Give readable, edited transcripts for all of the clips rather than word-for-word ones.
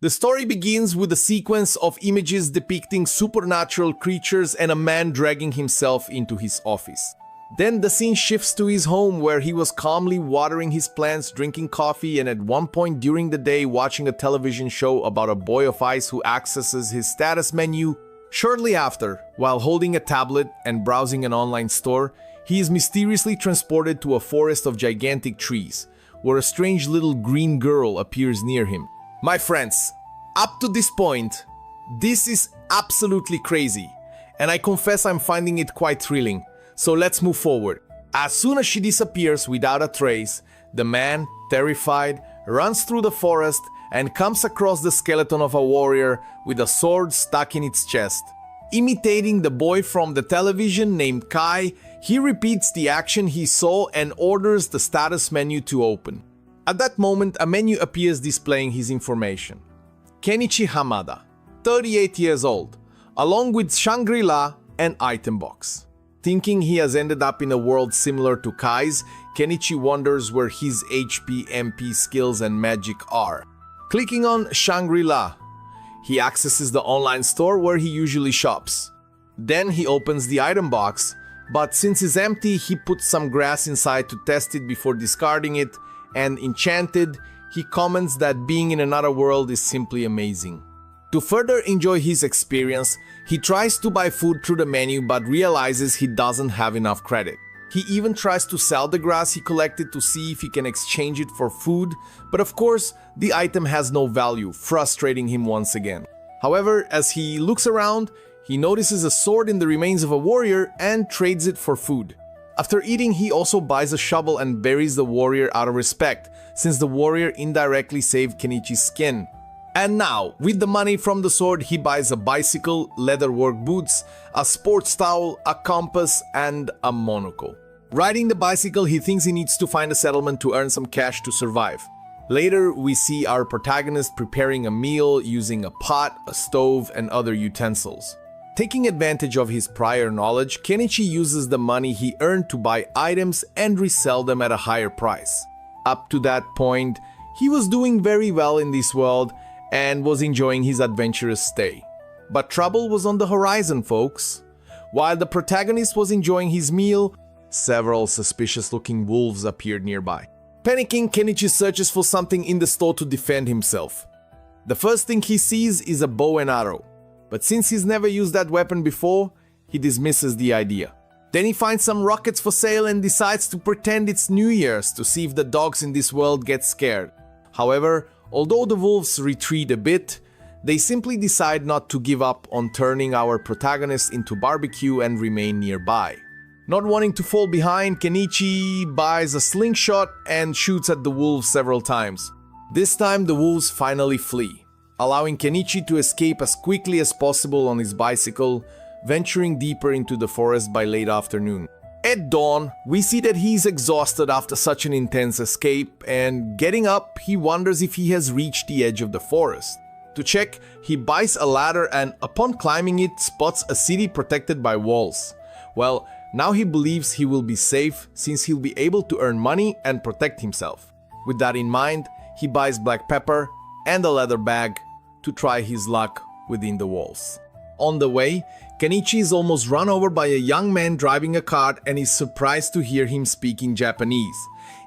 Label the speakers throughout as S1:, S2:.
S1: The story begins with a sequence of images depicting supernatural creatures and a man dragging himself into his office. Then the scene shifts to his home where he was calmly watering his plants, drinking coffee, and at one point during the day watching a television show about a boy of ice who accesses his status menu. Shortly after, while holding a tablet and browsing an online store, he is mysteriously transported to a forest of gigantic trees, where a strange little green girl appears near him. My friends, up to this point, this is absolutely crazy, and I confess I'm finding it quite thrilling. So let's move forward. As soon as she disappears without a trace, the man, terrified, runs through the forest and comes across the skeleton of a warrior with a sword stuck in its chest. Imitating the boy from the television named Kai, he repeats the action he saw and orders the status menu to open. At that moment, a menu appears displaying his information. Kenichi Hamada, 38 years old, along with Shangri-La and item box. Thinking he has ended up in a world similar to Kai's, Kenichi wonders where his HP, MP skills and magic are. Clicking on Shangri-La, he accesses the online store where he usually shops. Then he opens the item box, but since it's empty, he puts some grass inside to test it before discarding it, and enchanted, he comments that being in another world is simply amazing. To further enjoy his experience, he tries to buy food through the menu but realizes he doesn't have enough credit. He even tries to sell the grass he collected to see if he can exchange it for food, but of course, the item has no value, frustrating him once again. However, as he looks around, he notices a sword in the remains of a warrior and trades it for food. After eating, he also buys a shovel and buries the warrior out of respect, since the warrior indirectly saved Kenichi's skin. And now, with the money from the sword, he buys a bicycle, leather work boots, a sports towel, a compass, and a monocle. Riding the bicycle, he thinks he needs to find a settlement to earn some cash to survive. Later, we see our protagonist preparing a meal using a pot, a stove, and other utensils. Taking advantage of his prior knowledge, Kenichi uses the money he earned to buy items and resell them at a higher price. Up to that point, he was doing very well in this world and was enjoying his adventurous stay. But trouble was on the horizon, folks. While the protagonist was enjoying his meal, several suspicious-looking wolves appeared nearby. Panicking, Kenichi searches for something in the store to defend himself. The first thing he sees is a bow and arrow, but since he's never used that weapon before, he dismisses the idea. Then he finds some rockets for sale and decides to pretend it's New Year's to see if the dogs in this world get scared. However, although the wolves retreat a bit, they simply decide not to give up on turning our protagonist into barbecue and remain nearby. Not wanting to fall behind, Kenichi buys a slingshot and shoots at the wolves several times. This time the wolves finally flee, allowing Kenichi to escape as quickly as possible on his bicycle, venturing deeper into the forest by late afternoon. At dawn, we see that he's exhausted after such an intense escape, and getting up, he wonders if he has reached the edge of the forest. To check, he buys a ladder and upon climbing it, spots a city protected by walls. Well, now he believes he will be safe since he'll be able to earn money and protect himself. With that in mind, he buys black pepper and a leather bag to try his luck within the walls. On the way, Kenichi is almost run over by a young man driving a cart and is surprised to hear him speaking Japanese,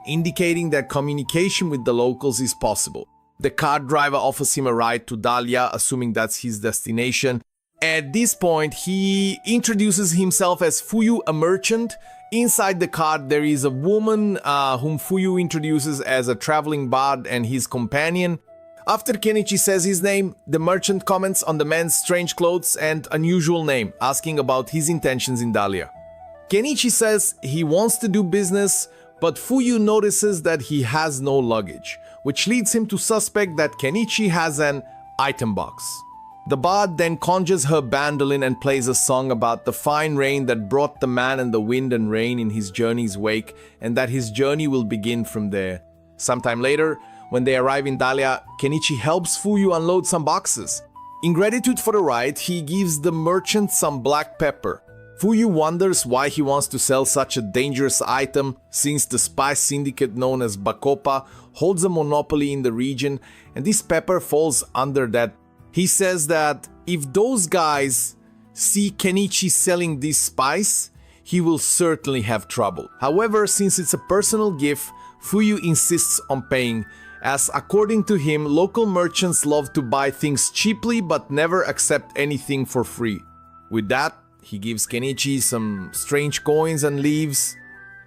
S1: indicating that communication with the locals is possible. The cart driver offers him a ride to Dahlia, assuming that's his destination. At this point, he introduces himself as Fuyu, a merchant. Inside the cart, there is a woman whom Fuyu introduces as a traveling bard and his companion. After Kenichi says his name, the merchant comments on the man's strange clothes and unusual name, asking about his intentions in Dahlia. Kenichi says he wants to do business, but Fuyu notices that he has no luggage, which leads him to suspect that Kenichi has an item box. The bard then conjures her bandolin and plays a song about the fine rain that brought the man and the wind and rain in his journey's wake, and that his journey will begin from there. Sometime later, when they arrive in Dahlia, Kenichi helps Fuyu unload some boxes. In gratitude for the ride, he gives the merchant some black pepper. Fuyu wonders why he wants to sell such a dangerous item since the spy syndicate known as Bacopa holds a monopoly in the region and this pepper falls under that. He says that if those guys see Kenichi selling this spice, he will certainly have trouble. However, since it's a personal gift, Fuyu insists on paying, as according to him, local merchants love to buy things cheaply but never accept anything for free. With that, he gives Kenichi some strange coins and leaves.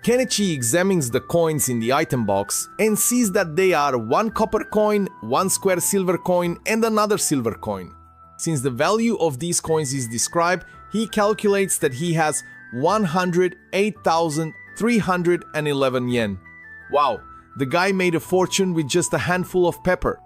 S1: Kenichi examines the coins in the item box and sees that they are 1 copper coin, 1 square silver coin, and another silver coin. Since the value of these coins is described, he calculates that he has 108,311 yen. Wow, the guy made a fortune with just a handful of pepper.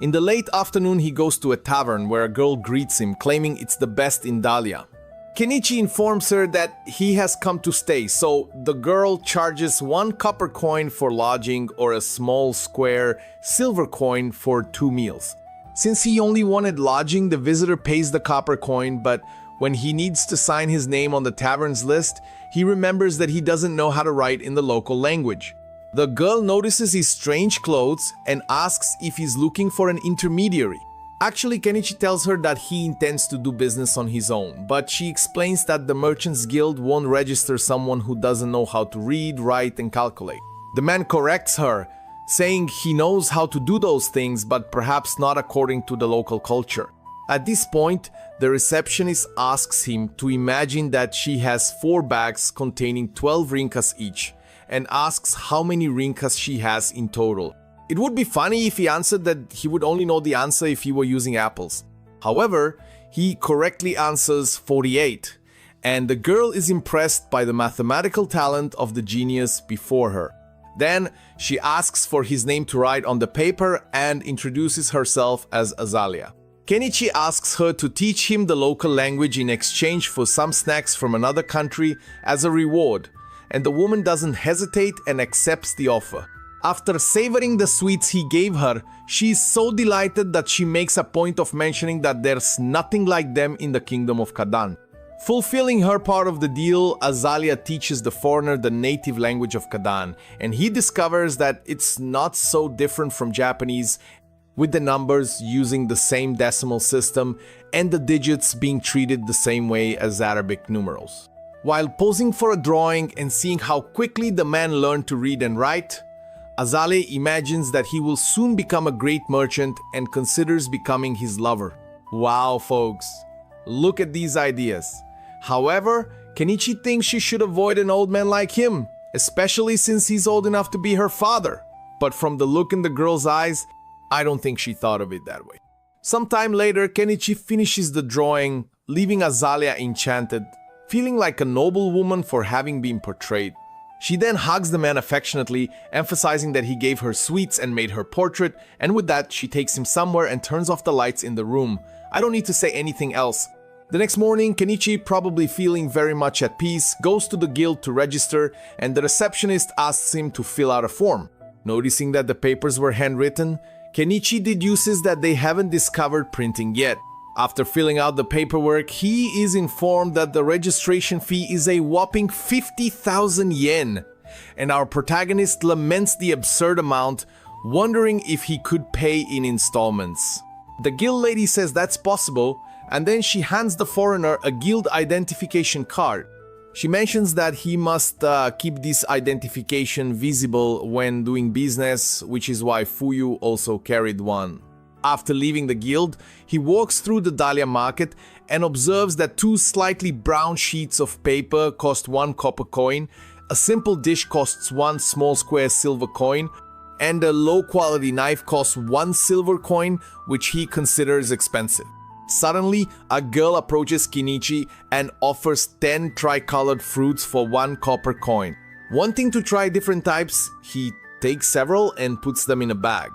S1: In the late afternoon, he goes to a tavern where a girl greets him, claiming it's the best in Dahlia. Kenichi informs her that he has come to stay, so the girl charges 1 copper coin for lodging or a small square silver coin for 2 meals. Since he only wanted lodging, the visitor pays the copper coin, but when he needs to sign his name on the tavern's list, he remembers that he doesn't know how to write in the local language. The girl notices his strange clothes and asks if he's looking for an intermediary. Actually, Kenichi tells her that he intends to do business on his own, but she explains that the Merchants Guild won't register someone who doesn't know how to read, write, and calculate. The man corrects her, saying he knows how to do those things, but perhaps not according to the local culture. At this point, the receptionist asks him to imagine that she has 4 bags containing 12 rinkas each, and asks how many rinkas she has in total. It would be funny if he answered that he would only know the answer if he were using apples. However, he correctly answers 48, and the girl is impressed by the mathematical talent of the genius before her. Then she asks for his name to write on the paper and introduces herself as Azalea. Kenichi asks her to teach him the local language in exchange for some snacks from another country as a reward, and the woman doesn't hesitate and accepts the offer. After savoring the sweets he gave her, she is so delighted that she makes a point of mentioning that there's nothing like them in the kingdom of Kadan. Fulfilling her part of the deal, Azalea teaches the foreigner the native language of Kadan, and he discovers that it's not so different from Japanese, with the numbers using the same decimal system and the digits being treated the same way as Arabic numerals. While posing for a drawing and seeing how quickly the man learned to read and write, Azalea imagines that he will soon become a great merchant and considers becoming his lover. Wow, folks, look at these ideas. However, Kenichi thinks she should avoid an old man like him, especially since he's old enough to be her father. But from the look in the girl's eyes, I don't think she thought of it that way. Sometime later, Kenichi finishes the drawing, leaving Azalea enchanted, feeling like a noble woman for having been portrayed. She then hugs the man affectionately, emphasizing that he gave her sweets and made her portrait, and with that, she takes him somewhere and turns off the lights in the room. I don't need to say anything else. The next morning, Kenichi, probably feeling very much at peace, goes to the guild to register, and the receptionist asks him to fill out a form. Noticing that the papers were handwritten, Kenichi deduces that they haven't discovered printing yet. After filling out the paperwork, he is informed that the registration fee is a whopping 50,000 yen, and our protagonist laments the absurd amount, wondering if he could pay in installments. The guild lady says that's possible, and then she hands the foreigner a guild identification card. She mentions that he must keep this identification visible when doing business, which is why Fuyu also carried one. After leaving the guild, he walks through the Dahlia market and observes that 2 slightly brown sheets of paper cost 1 copper coin, a simple dish costs 1 small square silver coin, and a low-quality knife costs 1 silver coin, which he considers expensive. Suddenly, a girl approaches Kenichi and offers 10 tricolored fruits for 1 copper coin. Wanting to try different types, he takes several and puts them in a bag.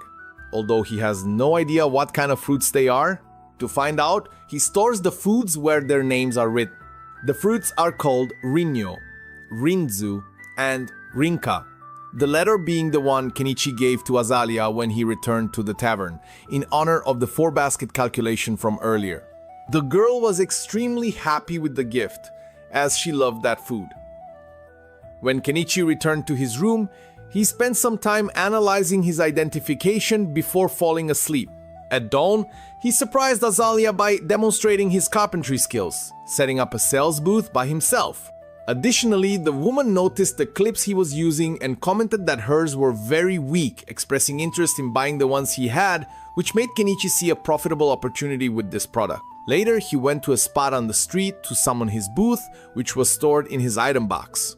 S1: Although he has no idea what kind of fruits they are, to find out, he stores the foods where their names are written. The fruits are called Rinyo, Rinzu, and Rinka, the latter being the one Kenichi gave to Azalea when he returned to the tavern, in honor of the 4-basket calculation from earlier. The girl was extremely happy with the gift, as she loved that food. When Kenichi returned to his room, he spent some time analyzing his identification before falling asleep. At dawn, he surprised Azalea by demonstrating his carpentry skills, setting up a sales booth by himself. Additionally, the woman noticed the clips he was using and commented that hers were very weak, expressing interest in buying the ones he had, which made Kenichi see a profitable opportunity with this product. Later, he went to a spot on the street to summon his booth, which was stored in his item box.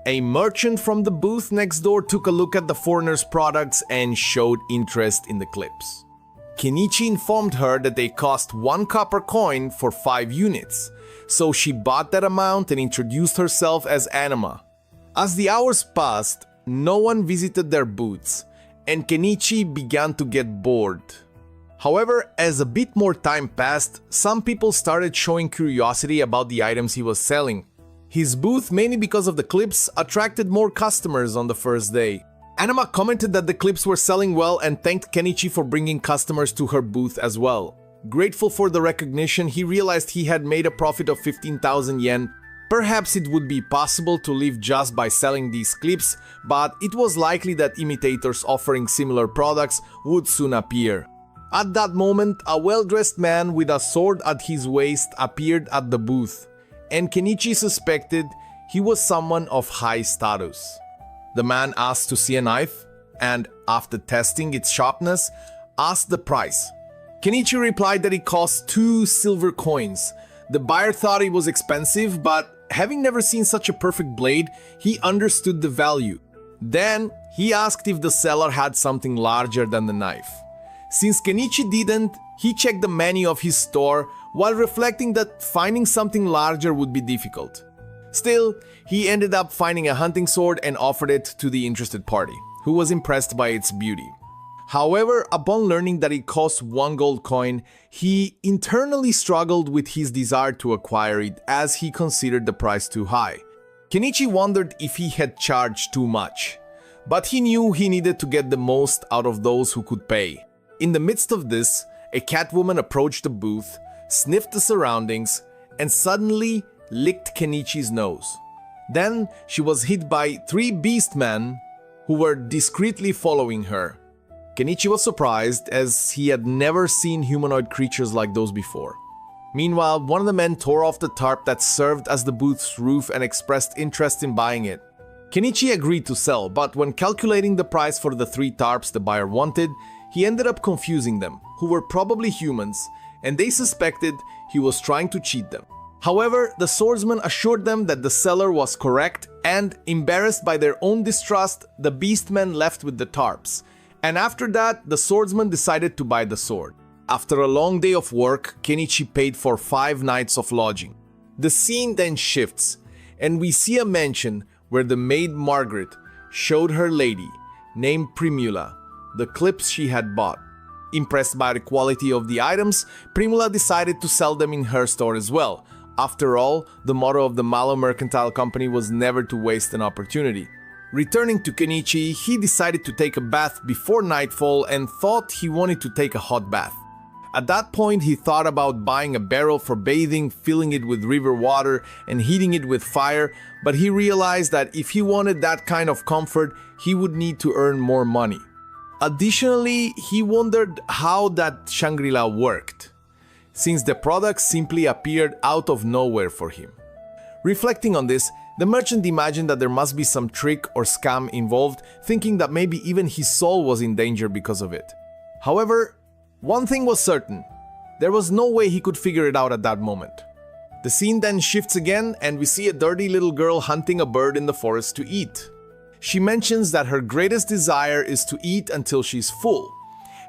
S1: A merchant from the booth next door took a look at the foreigner's products and showed interest in the clips. Kenichi informed her that they cost 1 copper coin for 5 units, so she bought that amount and introduced herself as Anima. As the hours passed, no one visited their booths, and Kenichi began to get bored. However, as a bit more time passed, some people started showing curiosity about the items he was selling. His booth, mainly because of the clips, attracted more customers on the first day. Anima commented that the clips were selling well and thanked Kenichi for bringing customers to her booth as well. Grateful for the recognition, he realized he had made a profit of 15,000 yen. Perhaps it would be possible to live just by selling these clips, but it was likely that imitators offering similar products would soon appear. At that moment, a well-dressed man with a sword at his waist appeared at the booth, and Kenichi suspected he was someone of high status. The man asked to see a knife, and after testing its sharpness, asked the price. Kenichi replied that it cost 2 silver coins. The buyer thought it was expensive, but having never seen such a perfect blade, he understood the value. Then, he asked if the seller had something larger than the knife. Since Kenichi didn't, he checked the menu of his store while reflecting that finding something larger would be difficult. Still, he ended up finding a hunting sword and offered it to the interested party, who was impressed by its beauty. However, upon learning that it cost 1 gold coin, he internally struggled with his desire to acquire it as he considered the price too high. Kenichi wondered if he had charged too much, but he knew he needed to get the most out of those who could pay. In the midst of this, a catwoman approached the booth, sniffed the surroundings, and suddenly licked Kenichi's nose. Then she was hit by 3 beastmen who were discreetly following her. Kenichi was surprised as he had never seen humanoid creatures like those before. Meanwhile, one of the men tore off the tarp that served as the booth's roof and expressed interest in buying it. Kenichi agreed to sell, but when calculating the price for the 3 tarps the buyer wanted, he ended up confusing them, who were probably humans, and they suspected he was trying to cheat them. However, the swordsman assured them that the seller was correct, and embarrassed by their own distrust, the beastmen left with the tarps. And after that, the swordsman decided to buy the sword. After a long day of work, Kenichi paid for 5 nights of lodging. The scene then shifts, and we see a mansion where the maid Margaret showed her lady, named Primula, the clips she had bought. Impressed by the quality of the items, Primula decided to sell them in her store as well. After all, the motto of the Malo Mercantile Company was never to waste an opportunity. Returning to Kenichi, he decided to take a bath before nightfall and thought he wanted to take a hot bath. At that point, he thought about buying a barrel for bathing, filling it with river water, and heating it with fire, but he realized that if he wanted that kind of comfort, he would need to earn more money. Additionally, he wondered how that Shangri-La worked, since the products simply appeared out of nowhere for him. Reflecting on this, the merchant imagined that there must be some trick or scam involved, thinking that maybe even his soul was in danger because of it. However, one thing was certain: there was no way he could figure it out at that moment. The scene then shifts again, and we see a dirty little girl hunting a bird in the forest to eat. She mentions that her greatest desire is to eat until she's full.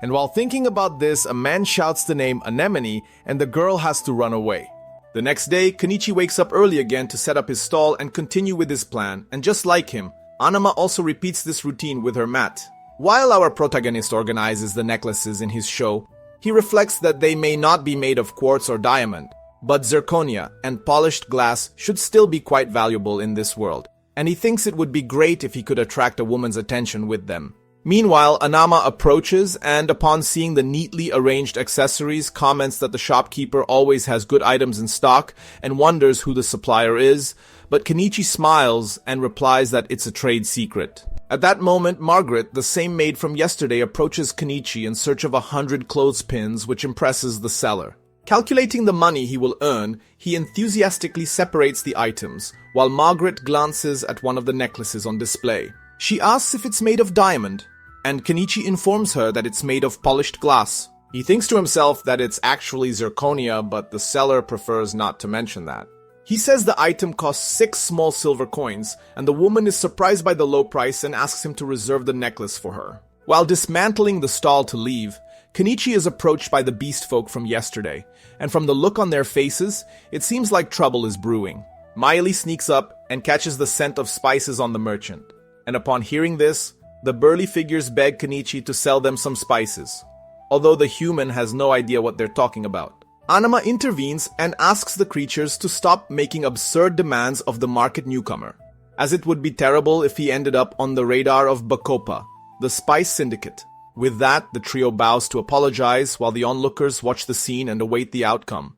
S1: And while thinking about this, a man shouts the name Anemone, and the girl has to run away. The next day, Kenichi wakes up early again to set up his stall and continue with his plan, and just like him, Anima also repeats this routine with her mat. While our protagonist organizes the necklaces in his show, he reflects that they may not be made of quartz or diamond, but zirconia and polished glass should still be quite valuable in this world, and he thinks it would be great if he could attract a woman's attention with them. Meanwhile, Anama approaches and, upon seeing the neatly arranged accessories, comments that the shopkeeper always has good items in stock and wonders who the supplier is, but Kenichi smiles and replies that it's a trade secret. At that moment, Margaret, the same maid from yesterday, approaches Kenichi in search of 100 clothespins, which impresses the seller. Calculating the money he will earn, he enthusiastically separates the items, while Margaret glances at one of the necklaces on display. She asks if it's made of diamond, and Kenichi informs her that it's made of polished glass. He thinks to himself that it's actually zirconia, but the seller prefers not to mention that. He says the item costs 6 small silver coins, and the woman is surprised by the low price and asks him to reserve the necklace for her. While dismantling the stall to leave, Kenichi is approached by the beast folk from yesterday, and from the look on their faces, it seems like trouble is brewing. Miley sneaks up and catches the scent of spices on the merchant, and upon hearing this, the burly figures beg Kenichi to sell them some spices, although the human has no idea what they're talking about. Anama intervenes and asks the creatures to stop making absurd demands of the market newcomer, as it would be terrible if he ended up on the radar of Bacopa, the spice syndicate. With that, the trio bows to apologize while the onlookers watch the scene and await the outcome,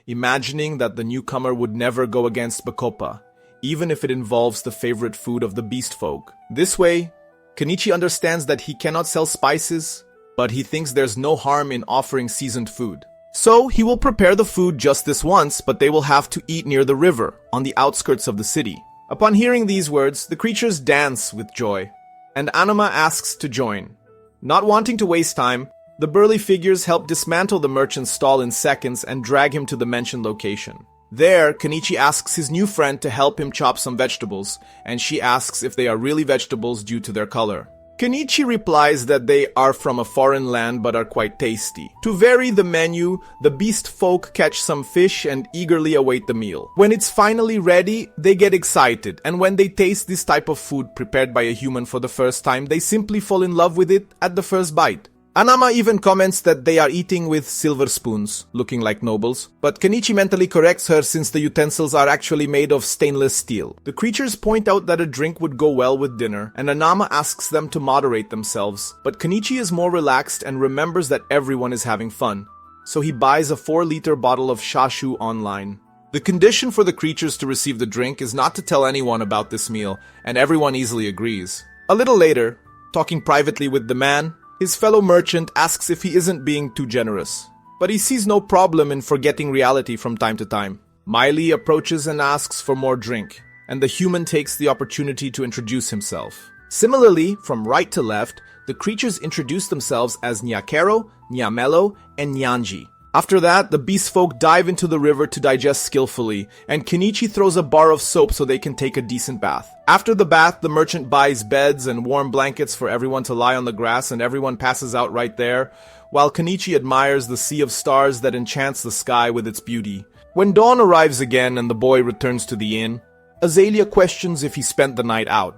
S1: imagining that the newcomer would never go against Bacopa, even if it involves the favorite food of the beast folk. This way, Kenichi understands that he cannot sell spices, but he thinks there's no harm in offering seasoned food. So he will prepare the food just this once, but they will have to eat near the river, on the outskirts of the city. Upon hearing these words, the creatures dance with joy, and Anama asks to join. Not wanting to waste time, the burly figures help dismantle the merchant's stall in seconds and drag him to the mentioned location. There, Kenichi asks his new friend to help him chop some vegetables, and she asks if they are really vegetables due to their color. Kenichi replies that they are from a foreign land but are quite tasty. To vary the menu, the beast folk catch some fish and eagerly await the meal. When it's finally ready, they get excited, and when they taste this type of food prepared by a human for the first time, they simply fall in love with it at the first bite. Anama even comments that they are eating with silver spoons, looking like nobles, but Kenichi mentally corrects her since the utensils are actually made of stainless steel. The creatures point out that a drink would go well with dinner, and Anama asks them to moderate themselves, but Kenichi is more relaxed and remembers that everyone is having fun, so he buys a 4-liter bottle of shashu online. The condition for the creatures to receive the drink is not to tell anyone about this meal, and everyone easily agrees. A little later, talking privately with the man, his fellow merchant asks if he isn't being too generous, but he sees no problem in forgetting reality from time to time. Miley approaches and asks for more drink, and the human takes the opportunity to introduce himself. Similarly, from right to left, the creatures introduce themselves as Nyakero, Nyamelo, and Nyanji. After that, the beast folk dive into the river to digest skillfully, and Kenichi throws a bar of soap so they can take a decent bath. After the bath, the merchant buys beds and warm blankets for everyone to lie on the grass, and everyone passes out right there, while Kenichi admires the sea of stars that enchants the sky with its beauty. When dawn arrives again and the boy returns to the inn, Azalea questions if he spent the night out.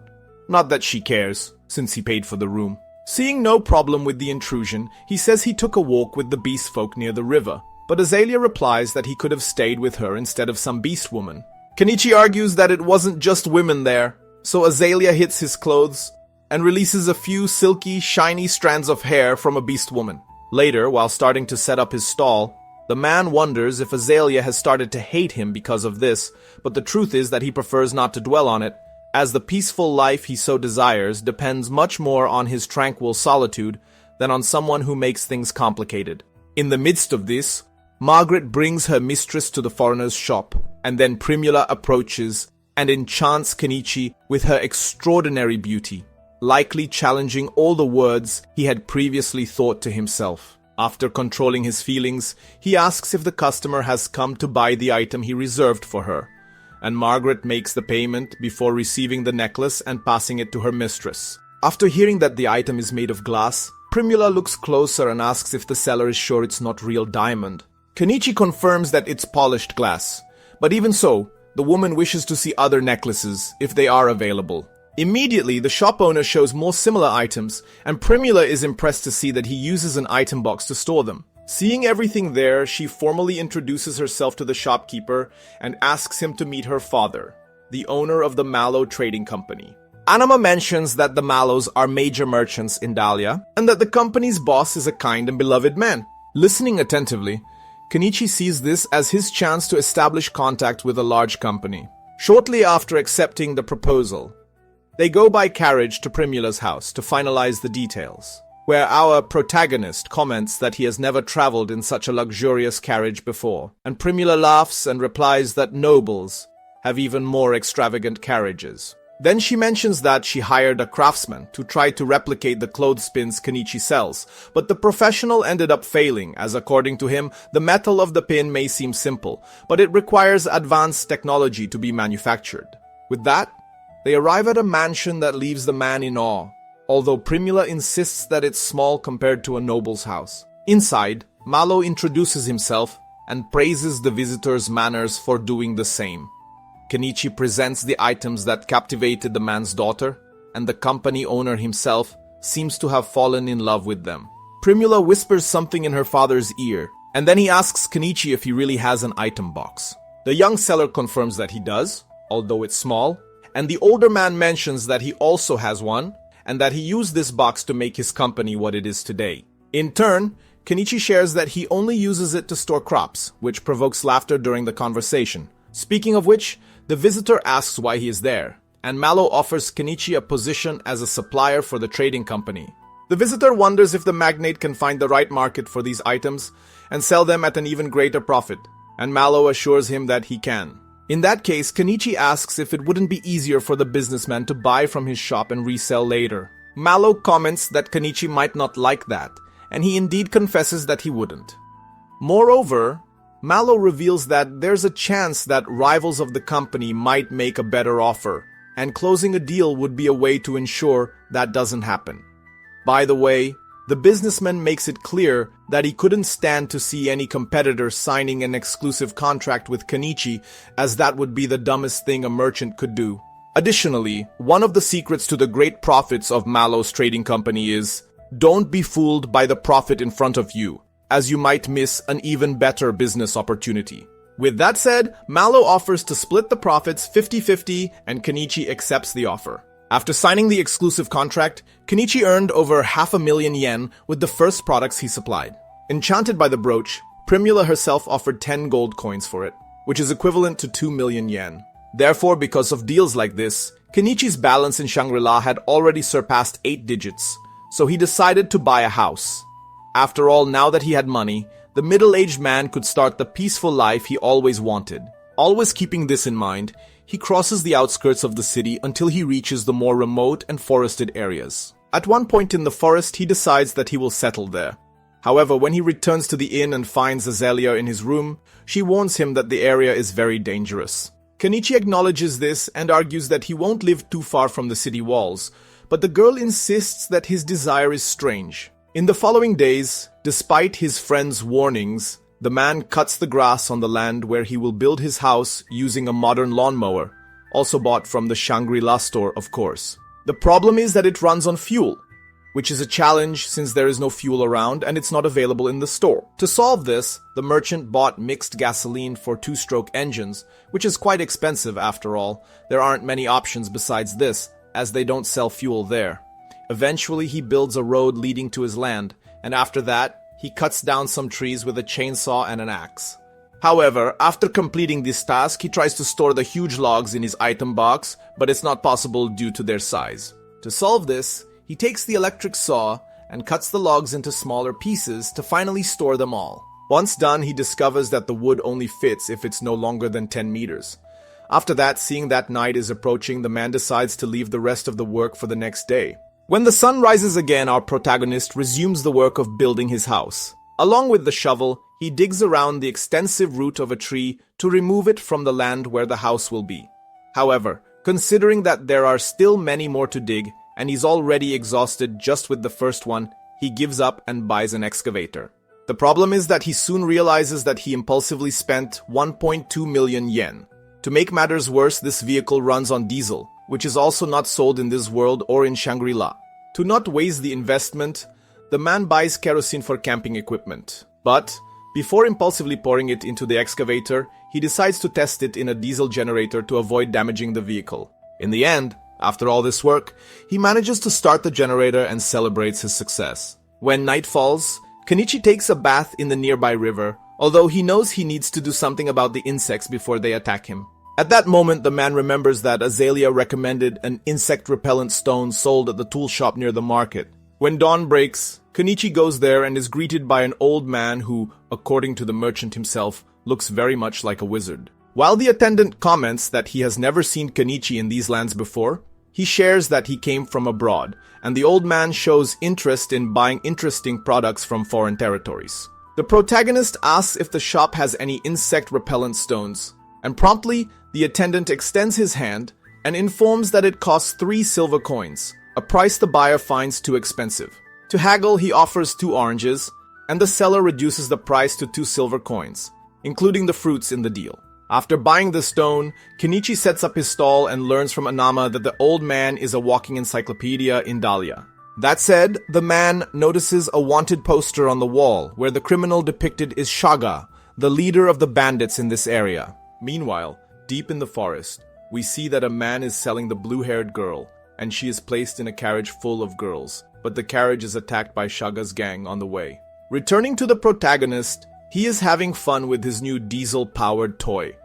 S1: Not that she cares, since he paid for the room. Seeing no problem with the intrusion, he says he took a walk with the beast folk near the river, but Azalea replies that he could have stayed with her instead of some beast woman. Kenichi argues that it wasn't just women there, so Azalea hits his clothes and releases a few silky, shiny strands of hair from a beast woman. Later, while starting to set up his stall, the man wonders if Azalea has started to hate him because of this, but the truth is that he prefers not to dwell on it, as the peaceful life he so desires depends much more on his tranquil solitude than on someone who makes things complicated. In the midst of this, Margaret brings her mistress to the foreigner's shop, and then Primula approaches and enchants Kenichi with her extraordinary beauty, likely challenging all the words he had previously thought to himself. After controlling his feelings, he asks if the customer has come to buy the item he reserved for her, and Margaret makes the payment before receiving the necklace and passing it to her mistress. After hearing that the item is made of glass, Primula looks closer and asks if the seller is sure it's not real diamond. Kenichi confirms that it's polished glass, but even so, the woman wishes to see other necklaces, if they are available. Immediately, the shop owner shows more similar items, and Primula is impressed to see that he uses an item box to store them. Seeing everything there, she formally introduces herself to the shopkeeper and asks him to meet her father, the owner of the Mallow Trading Company. Anima mentions that the Mallows are major merchants in Dahlia, and that the company's boss is a kind and beloved man. Listening attentively, Kenichi sees this as his chance to establish contact with a large company. Shortly after accepting the proposal, they go by carriage to Primula's house to finalize the details, where our protagonist comments that he has never traveled in such a luxurious carriage before, and Primula laughs and replies that nobles have even more extravagant carriages. Then she mentions that she hired a craftsman to try to replicate the clothespins Kenichi sells, but the professional ended up failing, as according to him, the metal of the pin may seem simple, but it requires advanced technology to be manufactured. With that, they arrive at a mansion that leaves the man in awe, although Primula insists that it's small compared to a noble's house. Inside, Mallow introduces himself and praises the visitor's manners for doing the same. Kenichi presents the items that captivated the man's daughter, and the company owner himself seems to have fallen in love with them. Primula whispers something in her father's ear, and then he asks Kenichi if he really has an item box. The young seller confirms that he does, although it's small, and the older man mentions that he also has one, and that he used this box to make his company what it is today. In turn, Kenichi shares that he only uses it to store crops, which provokes laughter during the conversation. Speaking of which, the visitor asks why he is there, and Mallow offers Kenichi a position as a supplier for the trading company. The visitor wonders if the magnate can find the right market for these items and sell them at an even greater profit, and Mallow assures him that he can. In that case, Kenichi asks if it wouldn't be easier for the businessman to buy from his shop and resell later. Mallow comments that Kenichi might not like that, and he indeed confesses that he wouldn't. Moreover, Mallow reveals that there's a chance that rivals of the company might make a better offer, and closing a deal would be a way to ensure that doesn't happen. By the way, the businessman makes it clear that he couldn't stand to see any competitor signing an exclusive contract with Kenichi, as that would be the dumbest thing a merchant could do. Additionally, one of the secrets to the great profits of Mallow's trading company is, don't be fooled by the profit in front of you, as you might miss an even better business opportunity. With that said, Mallow offers to split the profits 50-50, and Kenichi accepts the offer. After signing the exclusive contract, Kenichi earned over 500,000 yen with the first products he supplied. Enchanted by the brooch, Primula herself offered 10 gold coins for it, which is equivalent to 2 million yen. Therefore, because of deals like this, Kenichi's balance in Shangri-La had already surpassed 8 digits, so he decided to buy a house. After all, now that he had money, the middle-aged man could start the peaceful life he always wanted. Always keeping this in mind, he crosses the outskirts of the city until he reaches the more remote and forested areas. At one point in the forest, he decides that he will settle there. However, when he returns to the inn and finds Azalea in his room, she warns him that the area is very dangerous. Kenichi acknowledges this and argues that he won't live too far from the city walls, but the girl insists that his desire is strange. In the following days, despite his friend's warnings, the man cuts the grass on the land where he will build his house using a modern lawnmower, also bought from the Shangri-La store, of course. The problem is that it runs on fuel, which is a challenge since there is no fuel around and it's not available in the store. To solve this, the merchant bought mixed gasoline for 2-stroke engines, which is quite expensive after all. There aren't many options besides this, as they don't sell fuel there. Eventually, he builds a road leading to his land, and after that, he cuts down some trees with a chainsaw and an axe. However, after completing this task, he tries to store the huge logs in his item box, but it's not possible due to their size. To solve this, he takes the electric saw and cuts the logs into smaller pieces to finally store them all. Once done, he discovers that the wood only fits if it's no longer than 10 meters. After that, seeing that night is approaching, the man decides to leave the rest of the work for the next day. When the sun rises again, our protagonist resumes the work of building his house. Along with the shovel, he digs around the extensive root of a tree to remove it from the land where the house will be. However, considering that there are still many more to dig, and he's already exhausted just with the first one, he gives up and buys an excavator. The problem is that he soon realizes that he impulsively spent 1.2 million yen. To make matters worse, this vehicle runs on diesel, which is also not sold in this world or in Shangri-La. To not waste the investment, the man buys kerosene for camping equipment. But, before impulsively pouring it into the excavator, he decides to test it in a diesel generator to avoid damaging the vehicle. In the end, After all this work, he manages to start the generator and celebrates his success. When night falls, Kenichi takes a bath in the nearby river, although he knows he needs to do something about the insects before they attack him. At that moment, the man remembers that Azalea recommended an insect-repellent stone sold at the tool shop near the market. When dawn breaks, Kenichi goes there and is greeted by an old man who, according to the merchant himself, looks very much like a wizard. While the attendant comments that he has never seen Kenichi in these lands before, he shares that he came from abroad, and the old man shows interest in buying interesting products from foreign territories. The protagonist asks if the shop has any insect-repellent stones, and promptly, the attendant extends his hand and informs that it costs 3 silver coins, a price the buyer finds too expensive. To haggle, he offers 2 oranges, and the seller reduces the price to 2 silver coins, including the fruits in the deal. After buying the stone, Kenichi sets up his stall and learns from Anama that the old man is a walking encyclopedia in Dahlia. That said, the man notices a wanted poster on the wall where the criminal depicted is Shaga, the leader of the bandits in this area. Meanwhile, deep in the forest, we see that a man is selling the blue-haired girl, and she is placed in a carriage full of girls, but the carriage is attacked by Shaga's gang on the way. Returning to the protagonist, he is having fun with his new diesel-powered toy,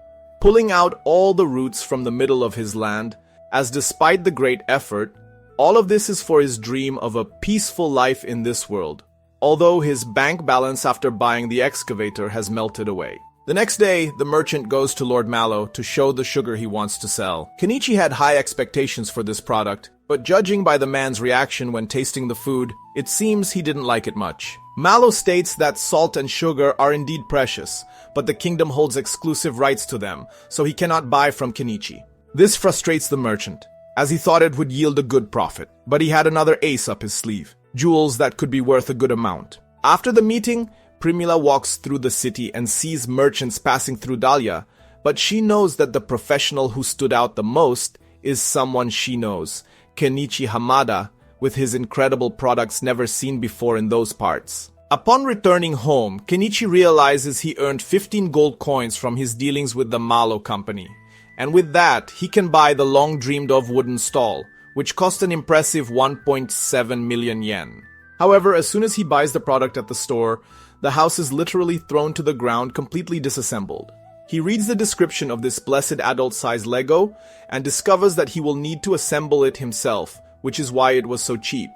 S1: pulling out all the roots from the middle of his land, as despite the great effort, all of this is for his dream of a peaceful life in this world, although his bank balance after buying the excavator has melted away. The next day, the merchant goes to Lord Mallow to show the sugar he wants to sell. Kenichi had high expectations for this product, but judging by the man's reaction when tasting the food, it seems he didn't like it much. Mallow states that salt and sugar are indeed precious, but the kingdom holds exclusive rights to them, so he cannot buy from Kenichi. This frustrates the merchant, as he thought it would yield a good profit, but he had another ace up his sleeve, jewels that could be worth a good amount. After the meeting, Primula walks through the city and sees merchants passing through Dahlia, but she knows that the professional who stood out the most is someone she knows, Kenichi Hamada, with his incredible products never seen before in those parts. Upon returning home, Kenichi realizes he earned 15 gold coins from his dealings with the Mallow company, and with that, he can buy the long-dreamed-of wooden stall, which cost an impressive 1.7 million yen. However, as soon as he buys the product at the store, the house is literally thrown to the ground, completely disassembled. He reads the description of this blessed adult-sized Lego and discovers that he will need to assemble it himself, which is why it was so cheap.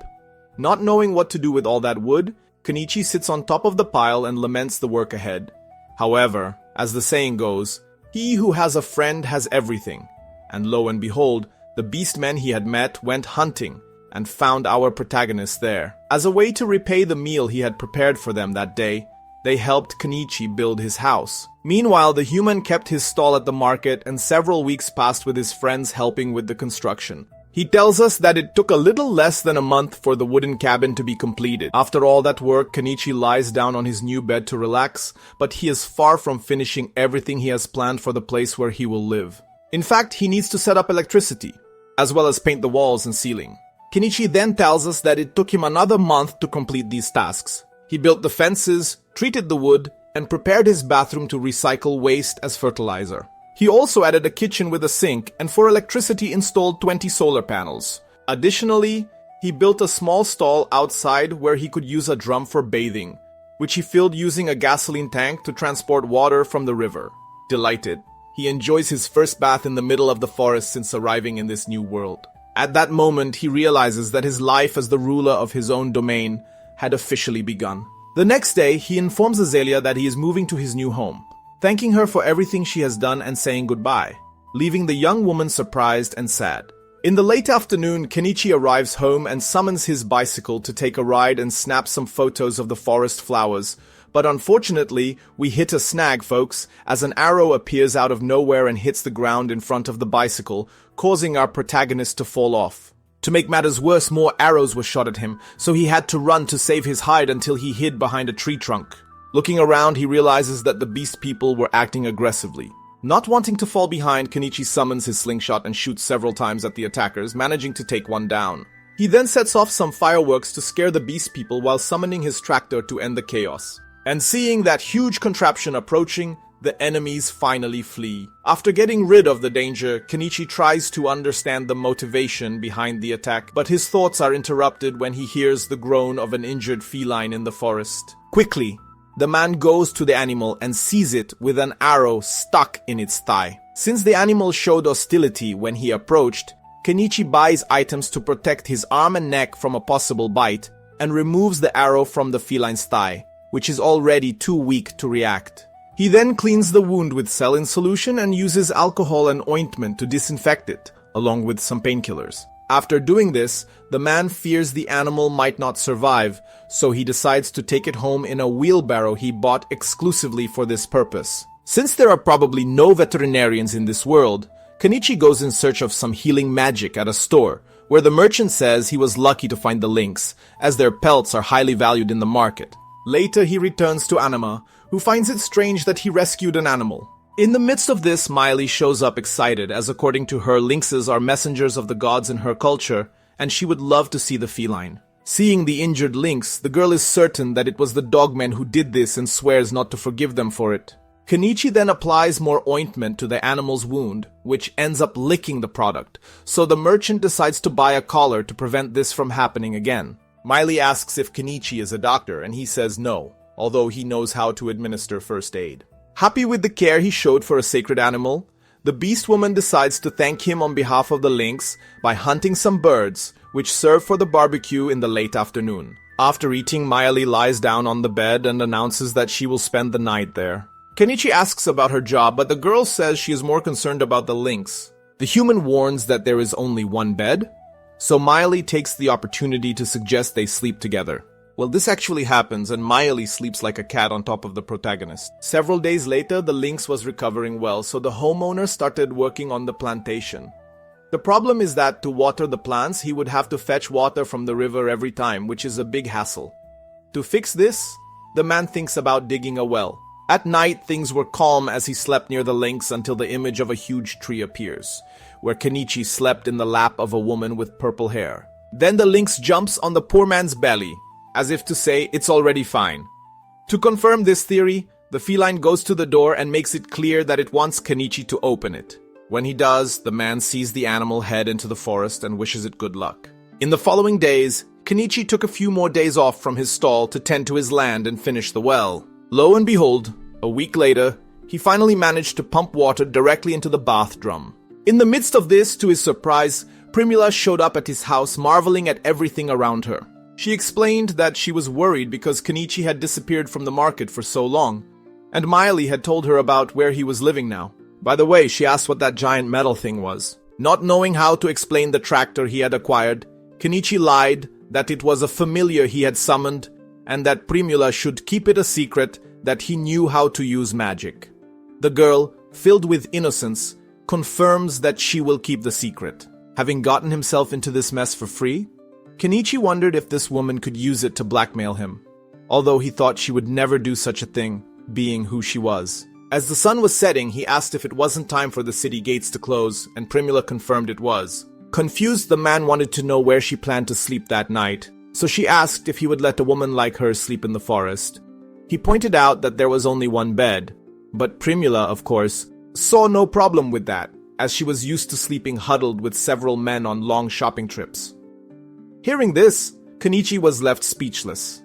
S1: Not knowing what to do with all that wood, Kenichi sits on top of the pile and laments the work ahead. However, as the saying goes, he who has a friend has everything. And lo and behold, the beastmen he had met went hunting and found our protagonist there. As a way to repay the meal he had prepared for them that day, they helped Kenichi build his house. Meanwhile, the human kept his stall at the market and several weeks passed with his friends helping with the construction. He tells us that it took a little less than a month for the wooden cabin to be completed. After all that work, Kenichi lies down on his new bed to relax, but he is far from finishing everything he has planned for the place where he will live. In fact, he needs to set up electricity, as well as paint the walls and ceiling. Kenichi then tells us that it took him another month to complete these tasks. He built the fences, treated the wood, and prepared his bathroom to recycle waste as fertilizer. He also added a kitchen with a sink and for electricity installed 20 solar panels. Additionally, he built a small stall outside where he could use a drum for bathing, which he filled using a gasoline tank to transport water from the river. Delighted, he enjoys his first bath in the middle of the forest since arriving in this new world. At that moment, he realizes that his life as the ruler of his own domain had officially begun. The next day, he informs Azalea that he is moving to his new home, thanking her for everything she has done and saying goodbye, leaving the young woman surprised and sad. In the late afternoon, Kenichi arrives home and summons his bicycle to take a ride and snap some photos of the forest flowers, but unfortunately, we hit a snag, folks, as an arrow appears out of nowhere and hits the ground in front of the bicycle, causing our protagonist to fall off. To make matters worse, more arrows were shot at him, so he had to run to save his hide until he hid behind a tree trunk. Looking around, he realizes that the beast people were acting aggressively. Not wanting to fall behind, Kenichi summons his slingshot and shoots several times at the attackers, managing to take one down. He then sets off some fireworks to scare the beast people while summoning his tractor to end the chaos. And seeing that huge contraption approaching, the enemies finally flee. After getting rid of the danger, Kenichi tries to understand the motivation behind the attack, but his thoughts are interrupted when he hears the groan of an injured feline in the forest. Quickly, the man goes to the animal and sees it with an arrow stuck in its thigh. Since the animal showed hostility when he approached, Kenichi buys items to protect his arm and neck from a possible bite and removes the arrow from the feline's thigh, which is already too weak to react. He then cleans the wound with saline solution and uses alcohol and ointment to disinfect it, along with some painkillers. After doing this, the man fears the animal might not survive, so he decides to take it home in a wheelbarrow he bought exclusively for this purpose. Since there are probably no veterinarians in this world, Kenichi goes in search of some healing magic at a store, where the merchant says he was lucky to find the lynx, as their pelts are highly valued in the market. Later he returns to Anima, who finds it strange that he rescued an animal. In the midst of this, Miley shows up excited, as according to her, lynxes are messengers of the gods in her culture, and she would love to see the feline. Seeing the injured lynx, the girl is certain that it was the dogmen who did this and swears not to forgive them for it. Kenichi then applies more ointment to the animal's wound, which ends up licking the product, so the merchant decides to buy a collar to prevent this from happening again. Miley asks if Kenichi is a doctor, and he says no, although he knows how to administer first aid. Happy with the care he showed for a sacred animal, the beast woman decides to thank him on behalf of the lynx by hunting some birds, which serve for the barbecue in the late afternoon. After eating, Miley lies down on the bed and announces that she will spend the night there. Kenichi asks about her job, but the girl says she is more concerned about the lynx. The human warns that there is only one bed, so Miley takes the opportunity to suggest they sleep together. Well, this actually happens, and Miley sleeps like a cat on top of the protagonist. Several days later, the lynx was recovering well, so the homeowner started working on the plantation. The problem is that to water the plants, he would have to fetch water from the river every time, which is a big hassle. To fix this, the man thinks about digging a well. At night, things were calm as he slept near the lynx until the image of a huge tree appears, where Kenichi slept in the lap of a woman with purple hair. Then the lynx jumps on the poor man's belly, as if to say it's already fine. To confirm this theory, the feline goes to the door and makes it clear that it wants Kenichi to open it. When he does, the man sees the animal head into the forest and wishes it good luck. In the following days, Kenichi took a few more days off from his stall to tend to his land and finish the well. Lo and behold, a week later, he finally managed to pump water directly into the bath drum. In the midst of this, to his surprise, Primula showed up at his house, marveling at everything around her. She explained that she was worried because Kenichi had disappeared from the market for so long, and Miley had told her about where he was living now. By the way, she asked what that giant metal thing was. Not knowing how to explain the tractor he had acquired, Kenichi lied that it was a familiar he had summoned, and that Primula should keep it a secret that he knew how to use magic. The girl, filled with innocence, confirms that she will keep the secret. Having gotten himself into this mess for free, Kenichi wondered if this woman could use it to blackmail him, although he thought she would never do such a thing, being who she was. As the sun was setting, he asked if it wasn't time for the city gates to close, and Primula confirmed it was. Confused, the man wanted to know where she planned to sleep that night, so she asked if he would let a woman like her sleep in the forest. He pointed out that there was only one bed, but Primula, of course, saw no problem with that, as she was used to sleeping huddled with several men on long shopping trips. Hearing this, Kenichi was left speechless.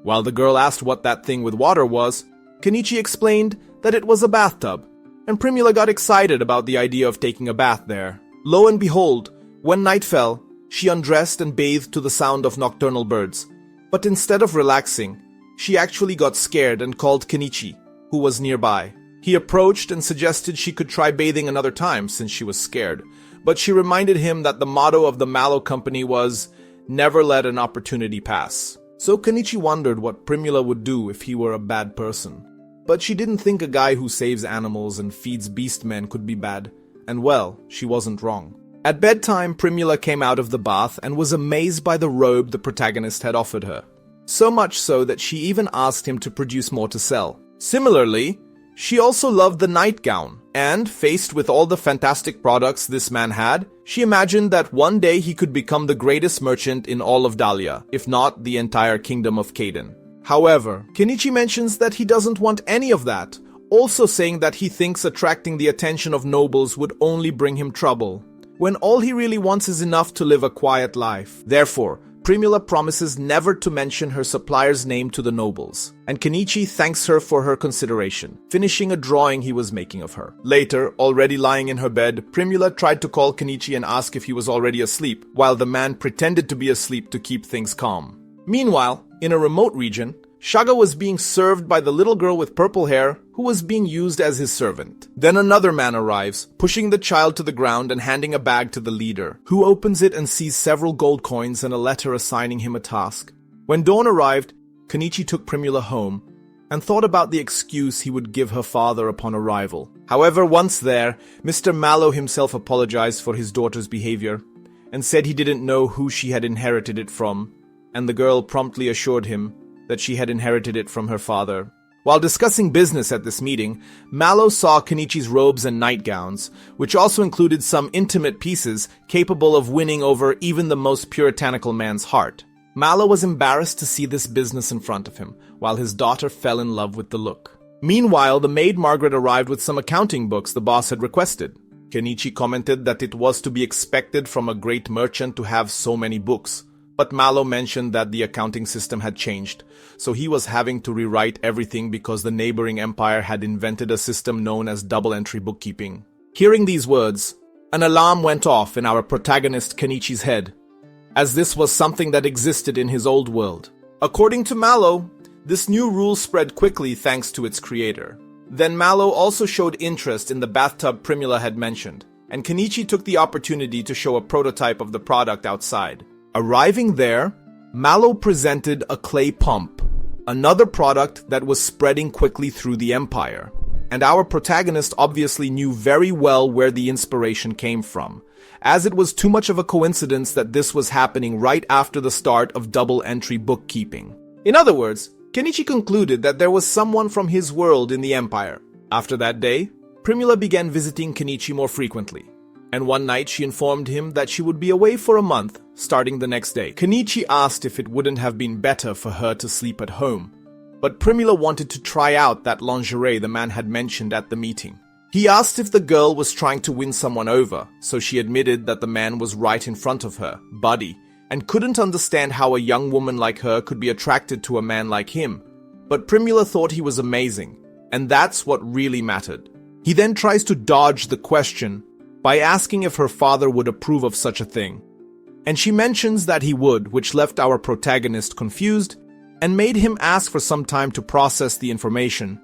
S1: While the girl asked what that thing with water was, Kenichi explained that it was a bathtub, and Primula got excited about the idea of taking a bath there. Lo and behold, when night fell, she undressed and bathed to the sound of nocturnal birds. But instead of relaxing, she actually got scared and called Kenichi, who was nearby. He approached and suggested she could try bathing another time since she was scared, but she reminded him that the motto of the Mallow Company was, "Never let an opportunity pass." So Kenichi wondered what Primula would do if he were a bad person. But she didn't think a guy who saves animals and feeds beastmen could be bad, and well, she wasn't wrong. At bedtime, Primula came out of the bath and was amazed by the robe the protagonist had offered her. So much so that she even asked him to produce more to sell. Similarly, she also loved the nightgown, and faced with all the fantastic products this man had, she imagined that one day he could become the greatest merchant in all of Dahlia, if not the entire kingdom of Kaden. However, Kenichi mentions that he doesn't want any of that. also saying that he thinks attracting the attention of nobles would only bring him trouble, when all he really wants is enough to live a quiet life. Therefore, Primula promises never to mention her supplier's name to the nobles, and Kenichi thanks her for her consideration, finishing a drawing he was making of her. Later, already lying in her bed, Primula tried to call Kenichi and ask if he was already asleep, while the man pretended to be asleep to keep things calm. Meanwhile, in a remote region, Shaga was being served by the little girl with purple hair who was being used as his servant. Then another man arrives, pushing the child to the ground and handing a bag to the leader, who opens it and sees several gold coins and a letter assigning him a task. When dawn arrived, Kenichi took Primula home and thought about the excuse he would give her father upon arrival. However, once there, Mr. Mallow himself apologized for his daughter's behavior and said he didn't know who she had inherited it from, and the girl promptly assured him that she had inherited it from her father. While discussing business at this meeting, Mallow saw Kenichi's robes and nightgowns, which also included some intimate pieces capable of winning over even the most puritanical man's heart. Mallow was embarrassed to see this business in front of him, while his daughter fell in love with the look. Meanwhile, the maid Margaret arrived with some accounting books the boss had requested. Kenichi commented that it was to be expected from a great merchant to have so many books, but Mallow mentioned that the accounting system had changed, so he was having to rewrite everything because the neighboring empire had invented a system known as double-entry bookkeeping. Hearing these words, an alarm went off in our protagonist Kenichi's head, as this was something that existed in his old world. According to Mallow, this new rule spread quickly thanks to its creator. Then Mallow also showed interest in the bathtub Primula had mentioned, and Kenichi took the opportunity to show a prototype of the product outside. Arriving there, Mallow presented a clay pump, another product that was spreading quickly through the empire. And our protagonist obviously knew very well where the inspiration came from, as it was too much of a coincidence that this was happening right after the start of double-entry bookkeeping. In other words, Kenichi concluded that there was someone from his world in the empire. After that day, Primula began visiting Kenichi more frequently, and one night she informed him that she would be away for a month, starting the next day. Kenichi asked if it wouldn't have been better for her to sleep at home, but Primula wanted to try out that lingerie the man had mentioned at the meeting. He asked if the girl was trying to win someone over, so she admitted that the man was right in front of her, Buddy, and couldn't understand how a young woman like her could be attracted to a man like him. But Primula thought he was amazing, and that's what really mattered. He then tries to dodge the question by asking if her father would approve of such a thing. And she mentions that he would, which left our protagonist confused and made him ask for some time to process the information,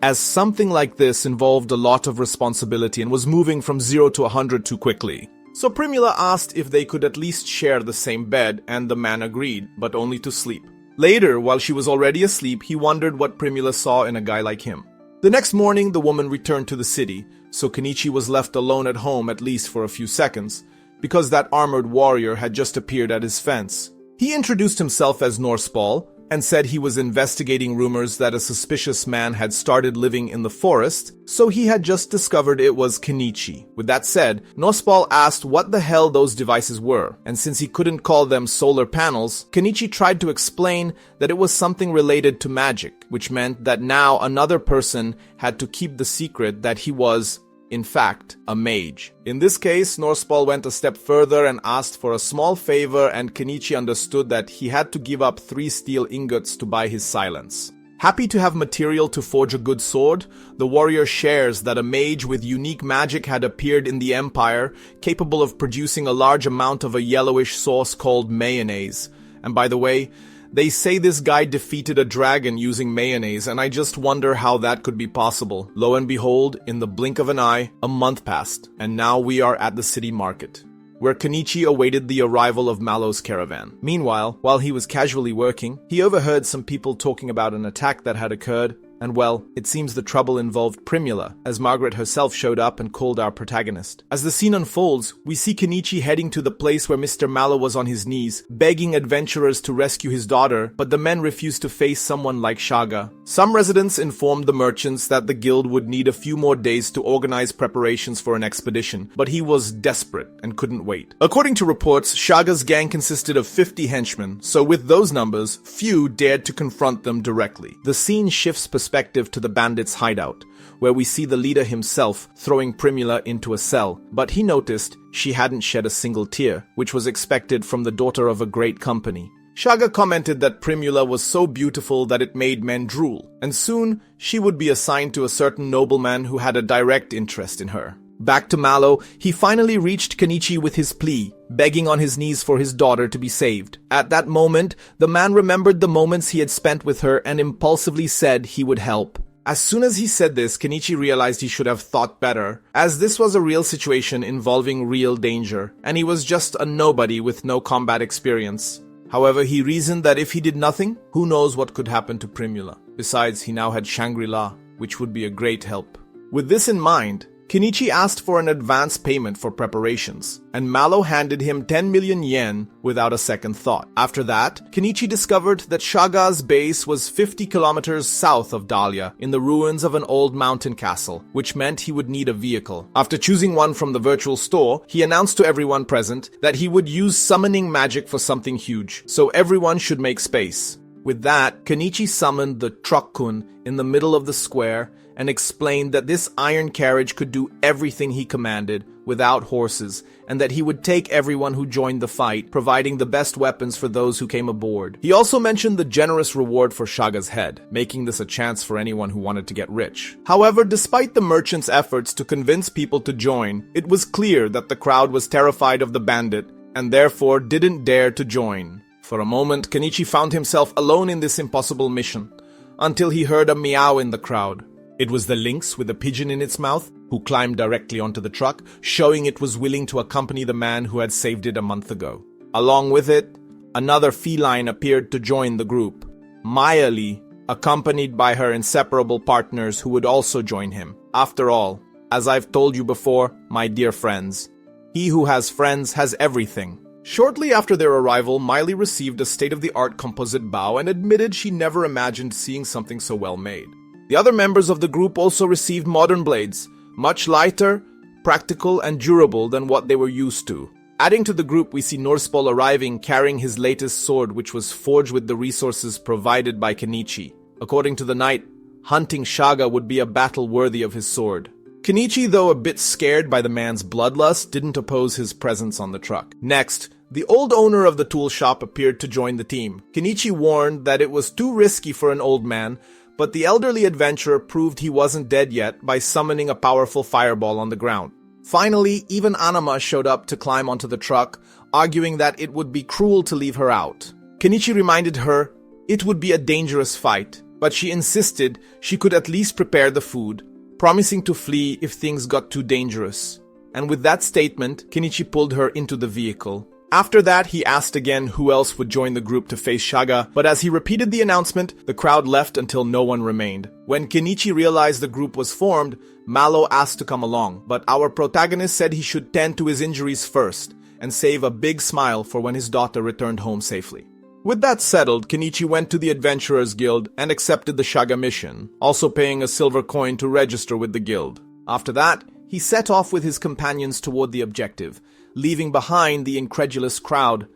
S1: as something like this involved a lot of responsibility and was moving from 0 to 100 too quickly. So Primula asked if they could at least share the same bed, and the man agreed, but only to sleep. Later, while she was already asleep, he wondered what Primula saw in a guy like him. The next morning, the woman returned to the city, so Kenichi was left alone at home at least for a few seconds, because that armored warrior had just appeared at his fence. He introduced himself as Norsepaul, and said he was investigating rumors that a suspicious man had started living in the forest, so he had just discovered it was Kenichi. With that said, Norsepaul asked what the hell those devices were, and since he couldn't call them solar panels, Kenichi tried to explain that it was something related to magic, which meant that now another person had to keep the secret that he was, in fact, a mage. In this case, Norsepaul went a step further and asked for a small favor, and Kenichi understood that he had to give up 3 steel ingots to buy his silence. Happy to have material to forge a good sword, the warrior shares that a mage with unique magic had appeared in the empire, capable of producing a large amount of a yellowish sauce called mayonnaise. And by the way, they say this guy defeated a dragon using mayonnaise, and I just wonder how that could be possible. Lo and behold, in the blink of an eye, a month passed, and now we are at the city market, where Kenichi awaited the arrival of Mallow's caravan. Meanwhile, while he was casually working, he overheard some people talking about an attack that had occurred, and well, it seems the trouble involved Primula, as Margaret herself showed up and called our protagonist. As the scene unfolds, we see Kenichi heading to the place where Mr. Mallow was on his knees, begging adventurers to rescue his daughter, but the men refused to face someone like Shaga. Some residents informed the merchants that the guild would need a few more days to organize preparations for an expedition, but he was desperate and couldn't wait. According to reports, Shaga's gang consisted of 50 henchmen, so with those numbers, few dared to confront them directly. The scene shifts perspective perspective to the bandits' hideout, where we see the leader himself throwing Primula into a cell, but he noticed she hadn't shed a single tear, which was expected from the daughter of a great company. Shaga commented that Primula was so beautiful that it made men drool, and soon she would be assigned to a certain nobleman who had a direct interest in her. Back to Malo, he finally reached Kenichi with his plea, begging on his knees for his daughter to be saved. At that moment, the man remembered the moments he had spent with her and impulsively said he would help. As soon as he said this, Kenichi realized he should have thought better, as this was a real situation involving real danger, and he was just a nobody with no combat experience. However, he reasoned that if he did nothing, who knows what could happen to Primula. Besides, he now had Shangri-La, which would be a great help. With this in mind, Kenichi asked for an advance payment for preparations, and Malo handed him 10 million yen without a second thought. After that, Kenichi discovered that Shaga's base was 50 kilometers south of Dahlia, in the ruins of an old mountain castle, which meant he would need a vehicle. After choosing one from the virtual store, he announced to everyone present that he would use summoning magic for something huge, so everyone should make space. With that, Kenichi summoned the truck-kun in the middle of the square and explained that this iron carriage could do everything he commanded without horses, and that he would take everyone who joined the fight, providing the best weapons for those who came aboard. He also mentioned the generous reward for Shaga's head, making this a chance for anyone who wanted to get rich. However, despite the merchant's efforts to convince people to join, it was clear that the crowd was terrified of the bandit and therefore didn't dare to join. For a moment, Kenichi found himself alone in this impossible mission, until he heard a meow in the crowd. It was the lynx with a pigeon in its mouth, who climbed directly onto the truck, showing it was willing to accompany the man who had saved it a month ago. Along with it, another feline appeared to join the group, Mayali, accompanied by her inseparable partners who would also join him. After all, as I've told you before, my dear friends, he who has friends has everything. Shortly after their arrival, Miley received a state-of-the-art composite bow and admitted she never imagined seeing something so well made. The other members of the group also received modern blades, much lighter, practical, and durable than what they were used to. Adding to the group, we see Norspol arriving carrying his latest sword, which was forged with the resources provided by Kenichi. According to the knight, hunting Shaga would be a battle worthy of his sword. Kenichi, though a bit scared by the man's bloodlust, didn't oppose his presence on the truck. Next, the old owner of the tool shop appeared to join the team. Kenichi warned that it was too risky for an old man, but the elderly adventurer proved he wasn't dead yet by summoning a powerful fireball on the ground. Finally, even Anama showed up to climb onto the truck, arguing that it would be cruel to leave her out. Kenichi reminded her it would be a dangerous fight, but she insisted she could at least prepare the food, promising to flee if things got too dangerous. And with that statement, Kenichi pulled her into the vehicle. After that, he asked again who else would join the group to face Shaga, but as he repeated the announcement, the crowd left until no one remained. When Kenichi realized the group was formed, Malo asked to come along, but our protagonist said he should tend to his injuries first and save a big smile for when his daughter returned home safely. With that settled, Kenichi went to the Adventurers Guild and accepted the Shaga mission, also paying a silver coin to register with the guild. After that, he set off with his companions toward the objective, leaving behind the incredulous crowd,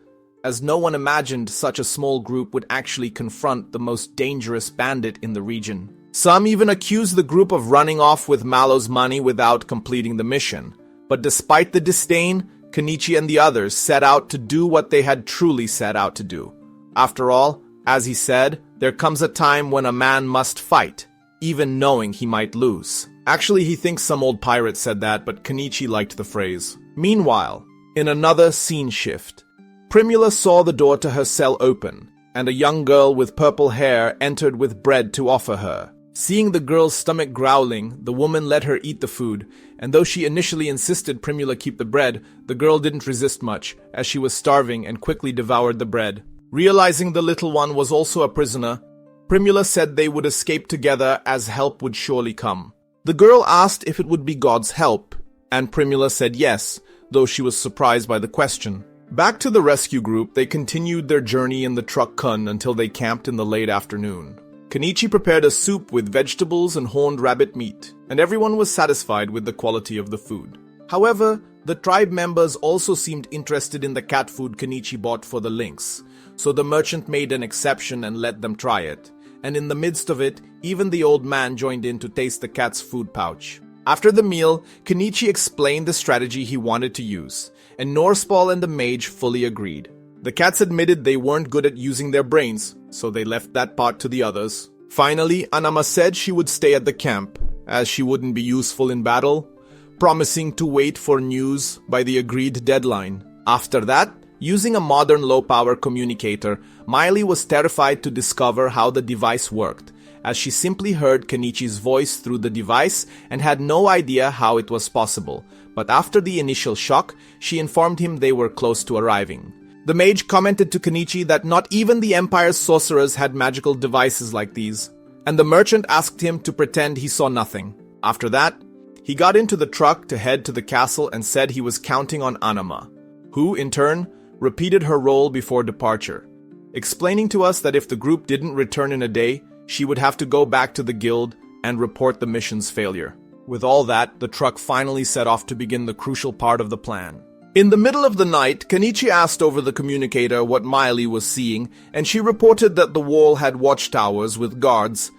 S1: as no one imagined such a small group would actually confront the most dangerous bandit in the region. Some even accused the group of running off with Malo's money without completing the mission. But despite the disdain, Kenichi and the others set out to do what they had truly set out to do. After all, as he said, there comes a time when a man must fight, even knowing he might lose. Actually, he thinks some old pirate said that, but Kenichi liked the phrase. Meanwhile, in another scene shift, Primula saw the door to her cell open, and a young girl with purple hair entered with bread to offer her. Seeing the girl's stomach growling, the woman let her eat the food, and though she initially insisted Primula keep the bread, the girl didn't resist much, as she was starving and quickly devoured the bread. Realizing the little one was also a prisoner, Primula said they would escape together as help would surely come. The girl asked if it would be God's help, and Primula said yes, though she was surprised by the question. Back to the rescue group, they continued their journey in the truck-kun until they camped in the late afternoon. Kenichi prepared a soup with vegetables and horned rabbit meat, and everyone was satisfied with the quality of the food. However, the tribe members also seemed interested in the cat food Kenichi bought for the lynx, so the merchant made an exception and let them try it, and in the midst of it, even the old man joined in to taste the cat's food pouch. After the meal, Kenichi explained the strategy he wanted to use, and Norspal and the mage fully agreed. The cats admitted they weren't good at using their brains, so they left that part to the others. Finally, Anama said she would stay at the camp, as she wouldn't be useful in battle, promising to wait for news by the agreed deadline. After that, using a modern low-power communicator, Miley was terrified to discover how the device worked, as she simply heard Kenichi's voice through the device and had no idea how it was possible. But after the initial shock, she informed him they were close to arriving. The mage commented to Kenichi that not even the Empire's sorcerers had magical devices like these, and the merchant asked him to pretend he saw nothing. After that, he got into the truck to head to the castle and said he was counting on Anama, who, in turn, repeated her role before departure, explaining to us that if the group didn't return in a day, she would have to go back to the guild and report the mission's failure. With all that, the truck finally set off to begin the crucial part of the plan. In the middle of the night, Kenichi asked over the communicator what Miley was seeing, and she reported that the wall had watchtowers with guards,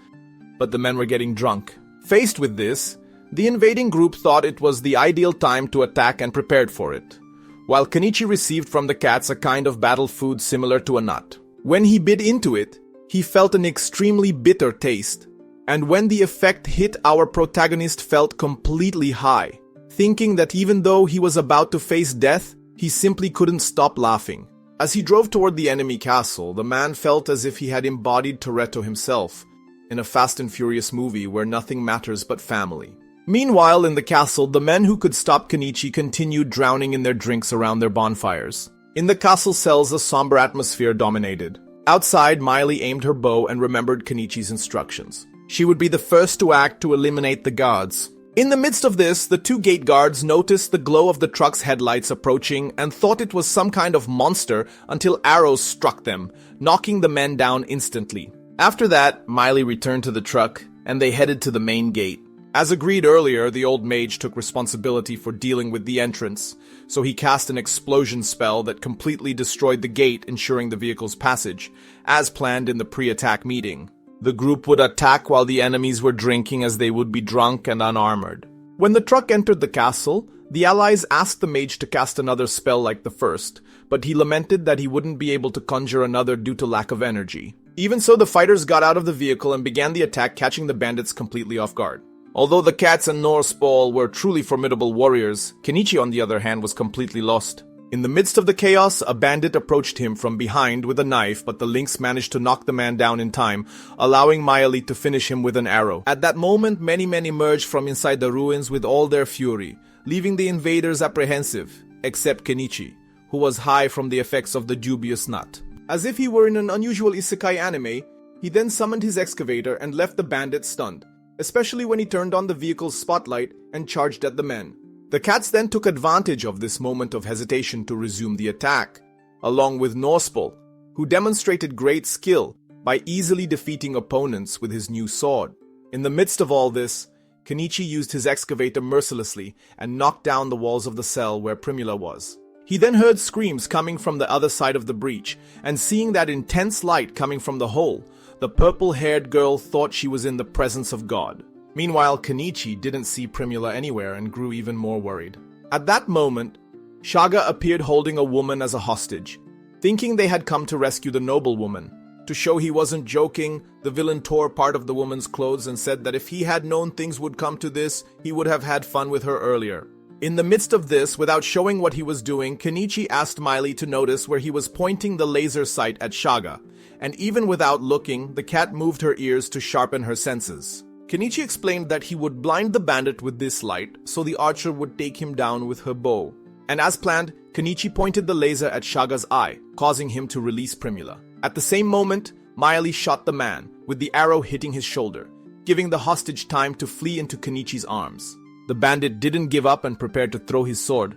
S1: but the men were getting drunk. Faced with this, the invading group thought it was the ideal time to attack and prepared for it, while Kenichi received from the cats a kind of battle food similar to a nut. When he bit into it, he felt an extremely bitter taste, and when the effect hit, our protagonist felt completely high, thinking that even though he was about to face death, he simply couldn't stop laughing. As he drove toward the enemy castle, the man felt as if he had embodied Toretto himself, in a Fast and Furious movie where nothing matters but family. Meanwhile, in the castle, the men who could stop Kenichi continued drowning in their drinks around their bonfires. In the castle cells, a somber atmosphere dominated. Outside, Miley aimed her bow and remembered Kenichi's instructions. She would be the first to act to eliminate the guards. In the midst of this, the two gate guards noticed the glow of the truck's headlights approaching and thought it was some kind of monster until arrows struck them, knocking the men down instantly. After that, Miley returned to the truck and they headed to the main gate. As agreed earlier, the old mage took responsibility for dealing with the entrance, so he cast an explosion spell that completely destroyed the gate, ensuring the vehicle's passage, as planned in the pre-attack meeting. The group would attack while the enemies were drinking, as they would be drunk and unarmored. When the truck entered the castle, the allies asked the mage to cast another spell like the first, but he lamented that he wouldn't be able to conjure another due to lack of energy. Even so, the fighters got out of the vehicle and began the attack, catching the bandits completely off guard. Although the cats and Norspal were truly formidable warriors, Kenichi, on the other hand, was completely lost. In the midst of the chaos, a bandit approached him from behind with a knife, but the lynx managed to knock the man down in time, allowing Miley to finish him with an arrow. At that moment, many men emerged from inside the ruins with all their fury, leaving the invaders apprehensive, except Kenichi, who was high from the effects of the dubious nut. As if he were in an unusual Isekai anime, he then summoned his excavator and left the bandit stunned, especially when he turned on the vehicle's spotlight and charged at the men. The cats then took advantage of this moment of hesitation to resume the attack, along with Norspal, who demonstrated great skill by easily defeating opponents with his new sword. In the midst of all this, Kenichi used his excavator mercilessly and knocked down the walls of the cell where Primula was. He then heard screams coming from the other side of the breach, and seeing that intense light coming from the hole, the purple-haired girl thought she was in the presence of God. Meanwhile, Kenichi didn't see Primula anywhere and grew even more worried. At that moment, Shaga appeared holding a woman as a hostage. Thinking they had come to rescue the noblewoman. To show he wasn't joking, the villain tore part of the woman's clothes and said that if he had known things would come to this, he would have had fun with her earlier. In the midst of this, without showing what he was doing, Kenichi asked Miley to notice where he was pointing the laser sight at Shaga, and even without looking, the cat moved her ears to sharpen her senses. Kenichi explained that he would blind the bandit with this light, so the archer would take him down with her bow. And as planned, Kenichi pointed the laser at Shaga's eye, causing him to release Primula. At the same moment, Miley shot the man, with the arrow hitting his shoulder, giving the hostage time to flee into Kenichi's arms. The bandit didn't give up and prepared to throw his sword,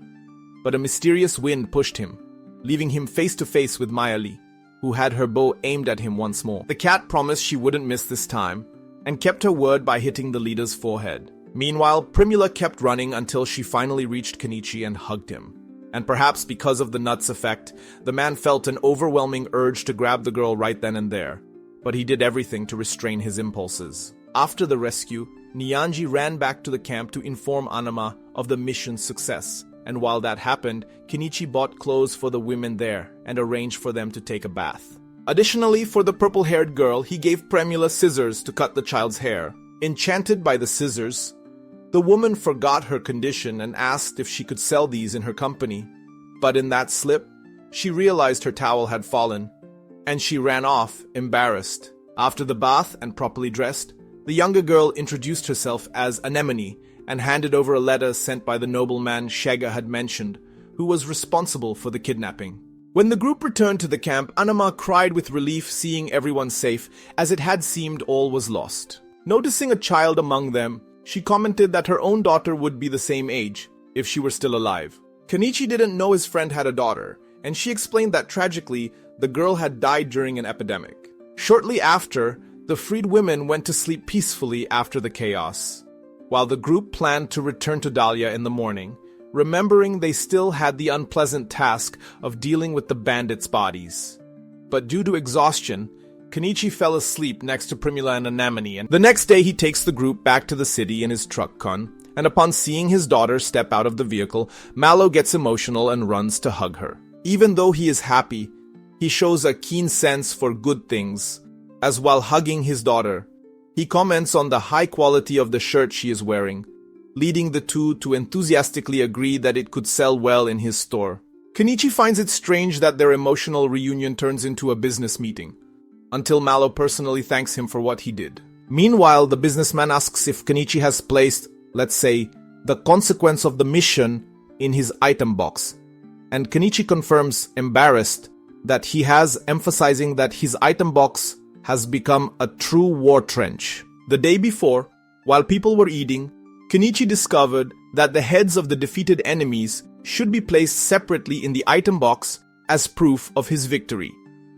S1: but a mysterious wind pushed him, leaving him face to face with Miley, who had her bow aimed at him once more. The cat promised she wouldn't miss this time, and kept her word by hitting the leader's forehead. Meanwhile, Primula kept running until she finally reached Kenichi and hugged him. And perhaps because of the nut's effect, the man felt an overwhelming urge to grab the girl right then and there. but he did everything to restrain his impulses. After the rescue, Nyanji ran back to the camp to inform Anama of the mission's success, and while that happened, Kenichi bought clothes for the women there and arranged for them to take a bath. Additionally, for the purple-haired girl, he gave Premiula scissors to cut the child's hair. Enchanted by the scissors, the woman forgot her condition and asked if she could sell these in her company. But in that slip, she realized her towel had fallen, and she ran off, embarrassed. After the bath and properly dressed, the younger girl introduced herself as Anemone and handed over a letter sent by the nobleman Shega had mentioned, who was responsible for the kidnapping. When the group returned to the camp, Anama cried with relief seeing everyone safe, as it had seemed all was lost. Noticing a child among them, she commented that her own daughter would be the same age, if she were still alive. Kenichi didn't know his friend had a daughter, and she explained that tragically, the girl had died during an epidemic. Shortly after, the freed women went to sleep peacefully after the chaos, while the group planned to return to Dahlia in the morning, remembering they still had the unpleasant task of dealing with the bandits' bodies. But due to exhaustion, Kenichi fell asleep next to Primula and Anemone, and the next day he takes the group back to the city in his truck con, and upon seeing his daughter step out of the vehicle, Mallow gets emotional and runs to hug her. Even though he is happy, he shows a keen sense for good things, as while hugging his daughter, he comments on the high quality of the shirt she is wearing, leading the two to enthusiastically agree that it could sell well in his store. Kenichi finds it strange that their emotional reunion turns into a business meeting, until Mallow personally thanks him for what he did. Meanwhile, the businessman asks if Kenichi has placed, let's say, the consequence of the mission in his item box, and Kenichi confirms, embarrassed, that he has, emphasizing that his item box has become a true war trench. The day before, while people were eating, Kenichi discovered that the heads of the defeated enemies should be placed separately in the item box as proof of his victory,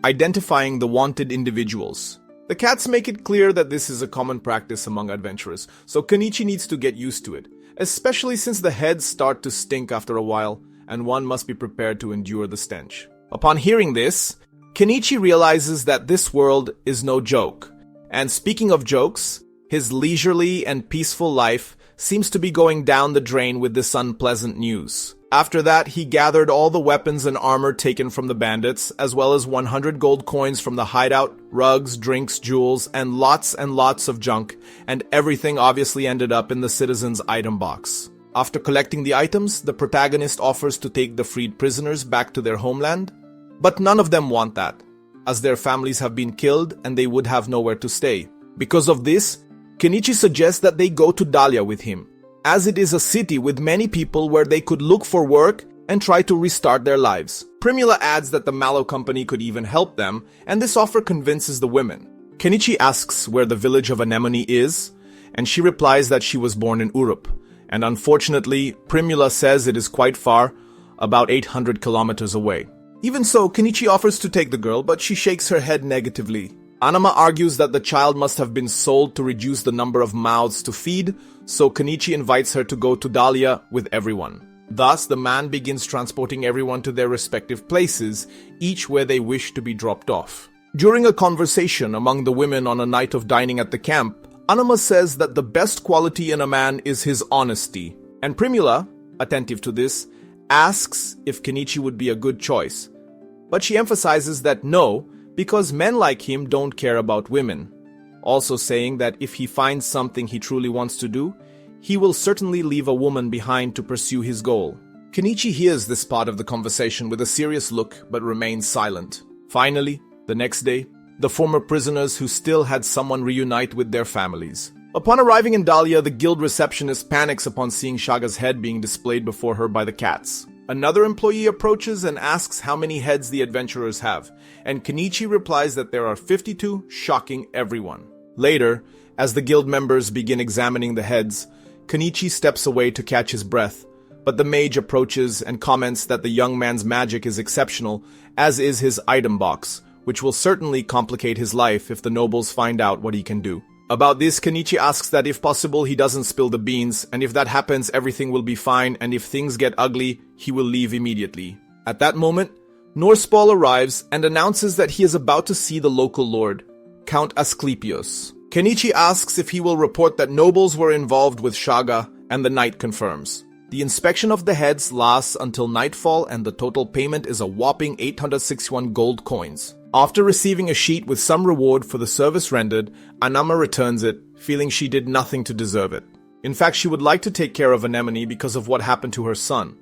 S1: identifying the wanted individuals. The cats make it clear that this is a common practice among adventurers, so Kenichi needs to get used to it, especially since the heads start to stink after a while, and one must be prepared to endure the stench. Upon hearing this, Kenichi realizes that this world is no joke, and speaking of jokes, his leisurely and peaceful life seems to be going down the drain with this unpleasant news. After that, he gathered all the weapons and armor taken from the bandits, as well as 100 gold coins from the hideout, rugs, drinks, jewels, and lots of junk, and everything obviously ended up in the citizen's item box. After collecting the items, the protagonist offers to take the freed prisoners back to their homeland, but none of them want that, as their families have been killed and they would have nowhere to stay. Because of this, Kenichi suggests that they go to Dahlia with him, as it is a city with many people where they could look for work and try to restart their lives. Primula adds that the Mallow Company could even help them, and this offer convinces the women. Kenichi asks where the village of Anemone is, and she replies that she was born in Urup, and unfortunately, Primula says it is quite far, about 800 kilometers away. Even so, Kenichi offers to take the girl, but she shakes her head negatively. Anama argues that the child must have been sold to reduce the number of mouths to feed, so Kenichi invites her to go to Dahlia with everyone. Thus, the man begins transporting everyone to their respective places, each where they wish to be dropped off. During a conversation among the women on a night of dining at the camp, Anama says that the best quality in a man is his honesty, and Primula, attentive to this, asks if Kenichi would be a good choice, but she emphasizes that no, because men like him don't care about women, also saying that if he finds something he truly wants to do, he will certainly leave a woman behind to pursue his goal. Kenichi hears this part of the conversation with a serious look but remains silent. Finally, the next day, the former prisoners who still had someone reunite with their families. Upon arriving in Dahlia, the guild receptionist panics upon seeing Shaga's head being displayed before her by the cats. Another employee approaches and asks how many heads the adventurers have, and Kenichi replies that there are 52, shocking everyone. Later, as the guild members begin examining the heads, Kenichi steps away to catch his breath, but the mage approaches and comments that the young man's magic is exceptional, as is his item box, which will certainly complicate his life if the nobles find out what he can do. About this, Kenichi asks that if possible he doesn't spill the beans, and if that happens everything will be fine, and if things get ugly, he will leave immediately. At that moment, Norsepaul arrives and announces that he is about to see the local lord.
S2: Count Asclepius. Kenichi asks if he will report that nobles were involved with Shaga, and the knight confirms. The inspection of the heads lasts until nightfall, and the total payment is a whopping 861 gold coins. After receiving a sheet with some reward for the service rendered, Anama returns it, feeling she did nothing to deserve it. In fact, she would like to take care of Anemone because of what happened to her son.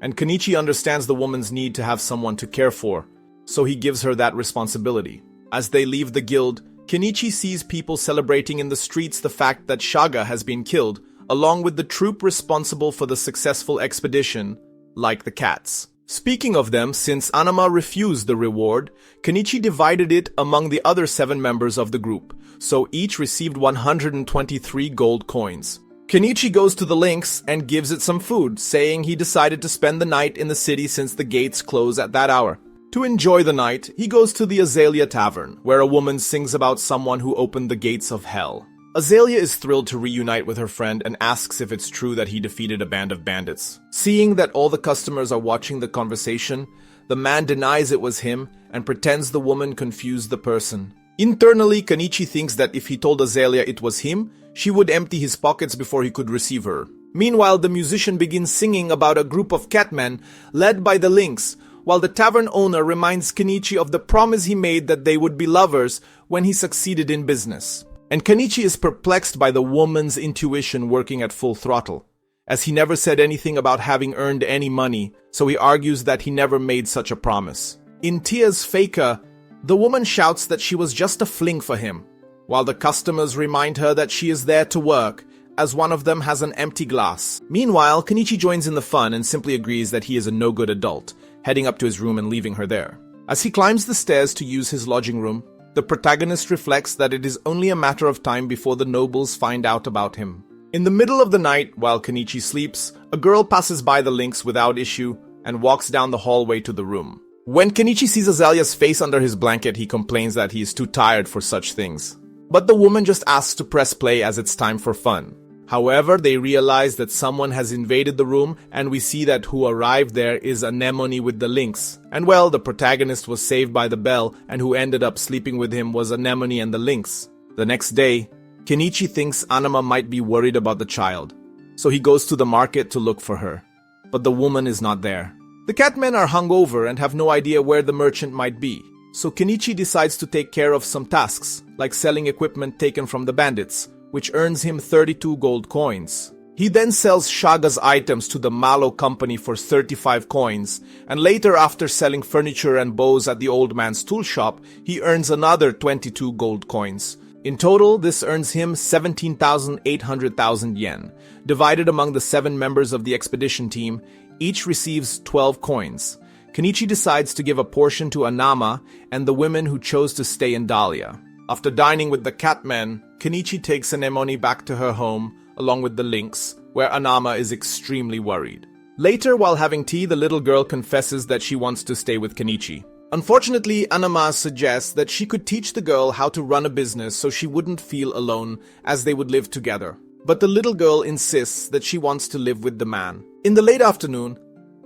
S2: And Kenichi understands the woman's need to have someone to care for, so he gives her that responsibility. As they leave the guild, Kenichi sees people celebrating in the streets the fact that Shaga has been killed, along with the troop responsible for the successful expedition, like the cats. Speaking of them, since Anama refused the reward, Kenichi divided it among the other 7 members of the group, so each received 123 gold coins. Kenichi goes to the lynx and gives it some food, saying he decided to spend the night in the city since the gates close at that hour. To enjoy the night, he goes to the Azalea Tavern, where a woman sings about someone who opened the gates of hell. Azalea is thrilled to reunite with her friend and asks if it's true that he defeated a band of bandits. Seeing that all the customers are watching the conversation, the man denies it was him and pretends the woman confused the person. Internally, Kenichi thinks that if he told Azalea it was him, she would empty his pockets before he could receive her. Meanwhile, the musician begins singing about a group of catmen led by the lynx, while the tavern owner reminds Kenichi of the promise he made that they would be lovers when he succeeded in business. And Kenichi is perplexed by the woman's intuition working at full throttle, as he never said anything about having earned any money, so he argues that he never made such a promise. In Tia's Faker, the woman shouts that she was just a fling for him, while the customers remind her that she is there to work, as one of them has an empty glass. Meanwhile, Kenichi joins in the fun and simply agrees that he is a no-good adult, heading up to his room and leaving her there. As he climbs the stairs to use his lodging room, the protagonist reflects that it is only a matter of time before the nobles find out about him. In the middle of the night, while Kenichi sleeps, a girl passes by the lynx without issue and walks down the hallway to the room. When Kenichi sees Azalea's face under his blanket, he complains that he is too tired for such things. But the woman just asks to press play as it's time for fun. However, they realize that someone has invaded the room, and we see that who arrived there is Anemone with the lynx. And well, the protagonist was saved by the bell, and who ended up sleeping with him was Anemone and the lynx. The next day, Kenichi thinks Anama might be worried about the child, so he goes to the market to look for her. But the woman is not there. The catmen are hungover and have no idea where the merchant might be, so Kenichi decides to take care of some tasks, like selling equipment taken from the bandits, which earns him 32 gold coins. He then sells Shaga's items to the Malo company for 35 coins, and later, after selling furniture and bows at the old man's tool shop, he earns another 22 gold coins. In total, this earns him 17,800,000 yen. Divided among the 7 members of the expedition team, each receives 12 coins. Kenichi decides to give a portion to Anama and the women who chose to stay in Dahlia. After dining with the catmen, Kenichi takes Anemone back to her home, along with the lynx, where Anama is extremely worried. Later, while having tea, the little girl confesses that she wants to stay with Kenichi. Unfortunately, Anama suggests that she could teach the girl how to run a business so she wouldn't feel alone, as they would live together. But the little girl insists that she wants to live with the man. In the late afternoon,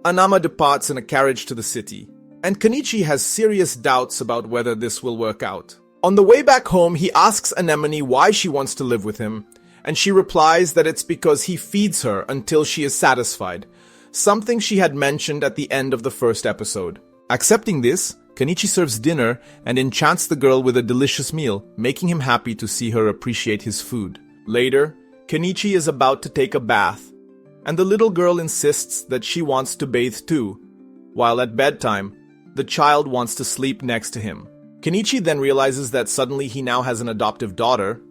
S2: Anama departs in a carriage to the city, and Kenichi has serious doubts about whether this will work out. On the way back home, he asks Anemone why she wants to live with him, and she replies that it's because he feeds her until she is satisfied, something she had mentioned at the end of the first episode. Accepting this, Kenichi serves dinner and enchants the girl with a delicious meal, making him happy to see her appreciate his food. Later, Kenichi is about to take a bath, and the little girl insists that she wants to bathe too, while at bedtime, the child wants to sleep next to him. Kenichi then realizes that suddenly he now has an adoptive daughter,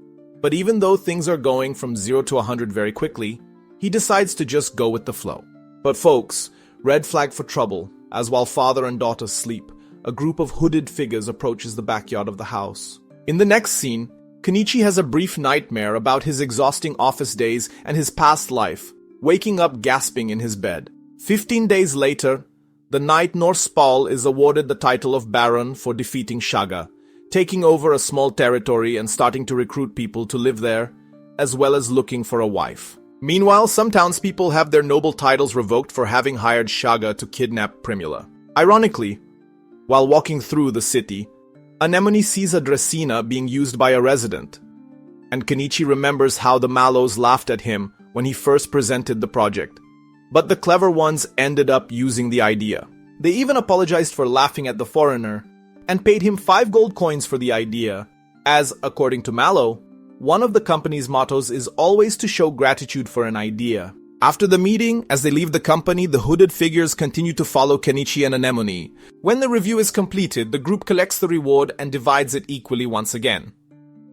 S2: but even though things are going from 0 to 100 very quickly, he decides to just go with the flow. But folks, red flag for trouble, as while father and daughter sleep, a group of hooded figures approaches the backyard of the house. In the next scene, Kenichi has a brief nightmare about his exhausting office days and his past life, waking up gasping in his bed. 15 days later, the knight Norspal is awarded the title of Baron for defeating Shaga, taking over a small territory and starting to recruit people to live there, as well as looking for a wife. Meanwhile, some townspeople have their noble titles revoked for having hired Shaga to kidnap Primula. Ironically, while walking through the city, Anemone sees a dressina being used by a resident, and Kenichi remembers how the Mallows laughed at him when he first presented the project. But the clever ones ended up using the idea. They even apologized for laughing at the foreigner and paid him 5 gold coins for the idea, as, according to Mallow, one of the company's mottos is always to show gratitude for an idea. After the meeting, as they leave the company, the hooded figures continue to follow Kenichi and Anemone. When the review is completed, the group collects the reward and divides it equally once again.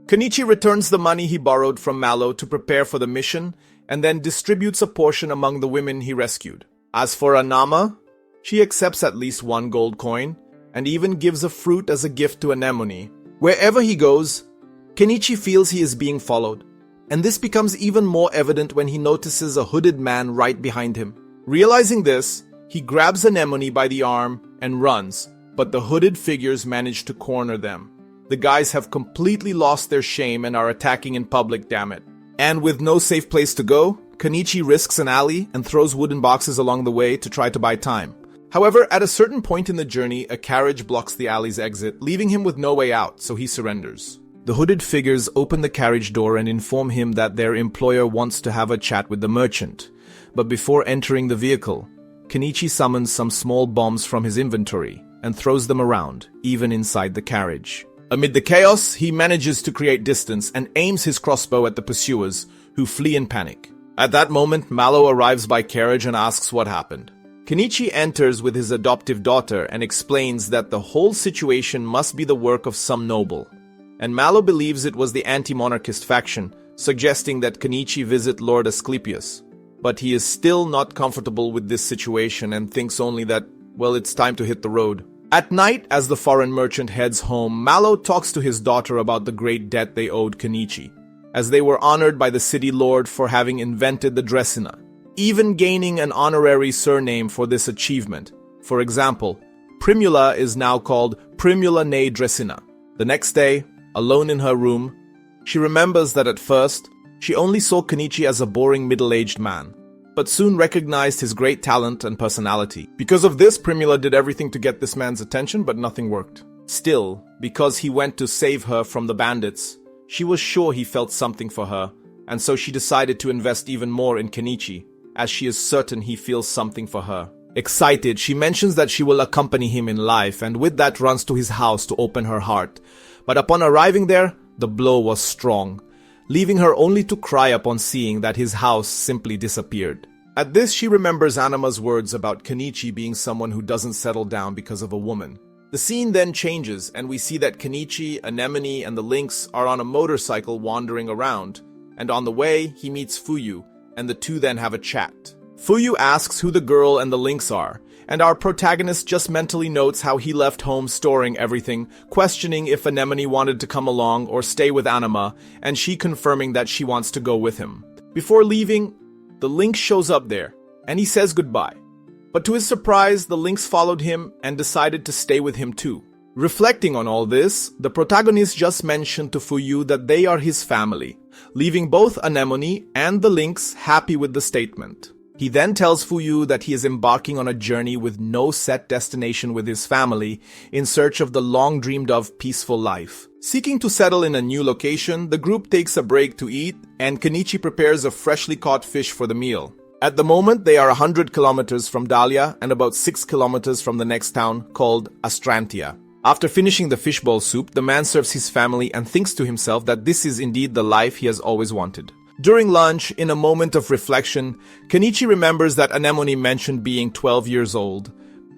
S2: Kenichi returns the money he borrowed from Mallow to prepare for the mission, and then distributes a portion among the women he rescued. As for Anama, she accepts at least 1 gold coin, and even gives a fruit as a gift to Anemone. Wherever he goes, Kenichi feels he is being followed, and this becomes even more evident when he notices a hooded man right behind him. Realizing this, he grabs Anemone by the arm and runs, but the hooded figures manage to corner them. The guys have completely lost their shame and are attacking in public, damn it. And with no safe place to go, Kenichi risks an alley and throws wooden boxes along the way to try to buy time. However, at a certain point in the journey, a carriage blocks the alley's exit, leaving him with no way out, so he surrenders. The hooded figures open the carriage door and inform him that their employer wants to have a chat with the merchant. But before entering the vehicle, Kenichi summons some small bombs from his inventory and throws them around, even inside the carriage. Amid the chaos, he manages to create distance and aims his crossbow at the pursuers, who flee in panic. At that moment, Mallow arrives by carriage and asks what happened. Kenichi enters with his adoptive daughter and explains that the whole situation must be the work of some noble, and Mallow believes it was the anti-monarchist faction, suggesting that Kenichi visit Lord Asclepius. But he is still not comfortable with this situation and thinks only that, well, it's time to hit the road. At night, as the foreign merchant heads home, Mallow talks to his daughter about the great debt they owed Kenichi, as they were honored by the city lord for having invented the dressina, even gaining an honorary surname for this achievement. For example, Primula is now called Primula ne Dressina. The next day, alone in her room, she remembers that at first, she only saw Kenichi as a boring middle-aged man, but soon recognized his great talent and personality. Because of this, Primula did everything to get this man's attention, but nothing worked. Still, because he went to save her from the bandits, she was sure he felt something for her, and so she decided to invest even more in Kenichi, as she is certain he feels something for her. Excited, she mentions that she will accompany him in life, and with that runs to his house to open her heart. But upon arriving there, the blow was strong, leaving her only to cry upon seeing that his house simply disappeared. At this, she remembers Anama's words about Kenichi being someone who doesn't settle down because of a woman. The scene then changes, and we see that Kenichi, Anemone, and the Lynx are on a motorcycle wandering around, and on the way, he meets Fuyu, and the two then have a chat. Fuyu asks who the girl and the Lynx are, and our protagonist just mentally notes how he left home storing everything, questioning if Anemone wanted to come along or stay with Anima, and she confirming that she wants to go with him. Before leaving, the Lynx shows up there, and he says goodbye. But to his surprise, the Lynx followed him and decided to stay with him too. Reflecting on all this, the protagonist just mentioned to Fuyu that they are his family, leaving both Anemone and the Lynx happy with the statement. He then tells Fuyu that he is embarking on a journey with no set destination with his family in search of the long-dreamed-of peaceful life. Seeking to settle in a new location, the group takes a break to eat, and Kenichi prepares a freshly caught fish for the meal. At the moment, they are 100 kilometers from Dahlia and about 6 kilometers from the next town called Astrantia. After finishing the fishbowl soup, the man serves his family and thinks to himself that this is indeed the life he has always wanted. During lunch, in a moment of reflection, Kenichi remembers that Anemone mentioned being 12 years old,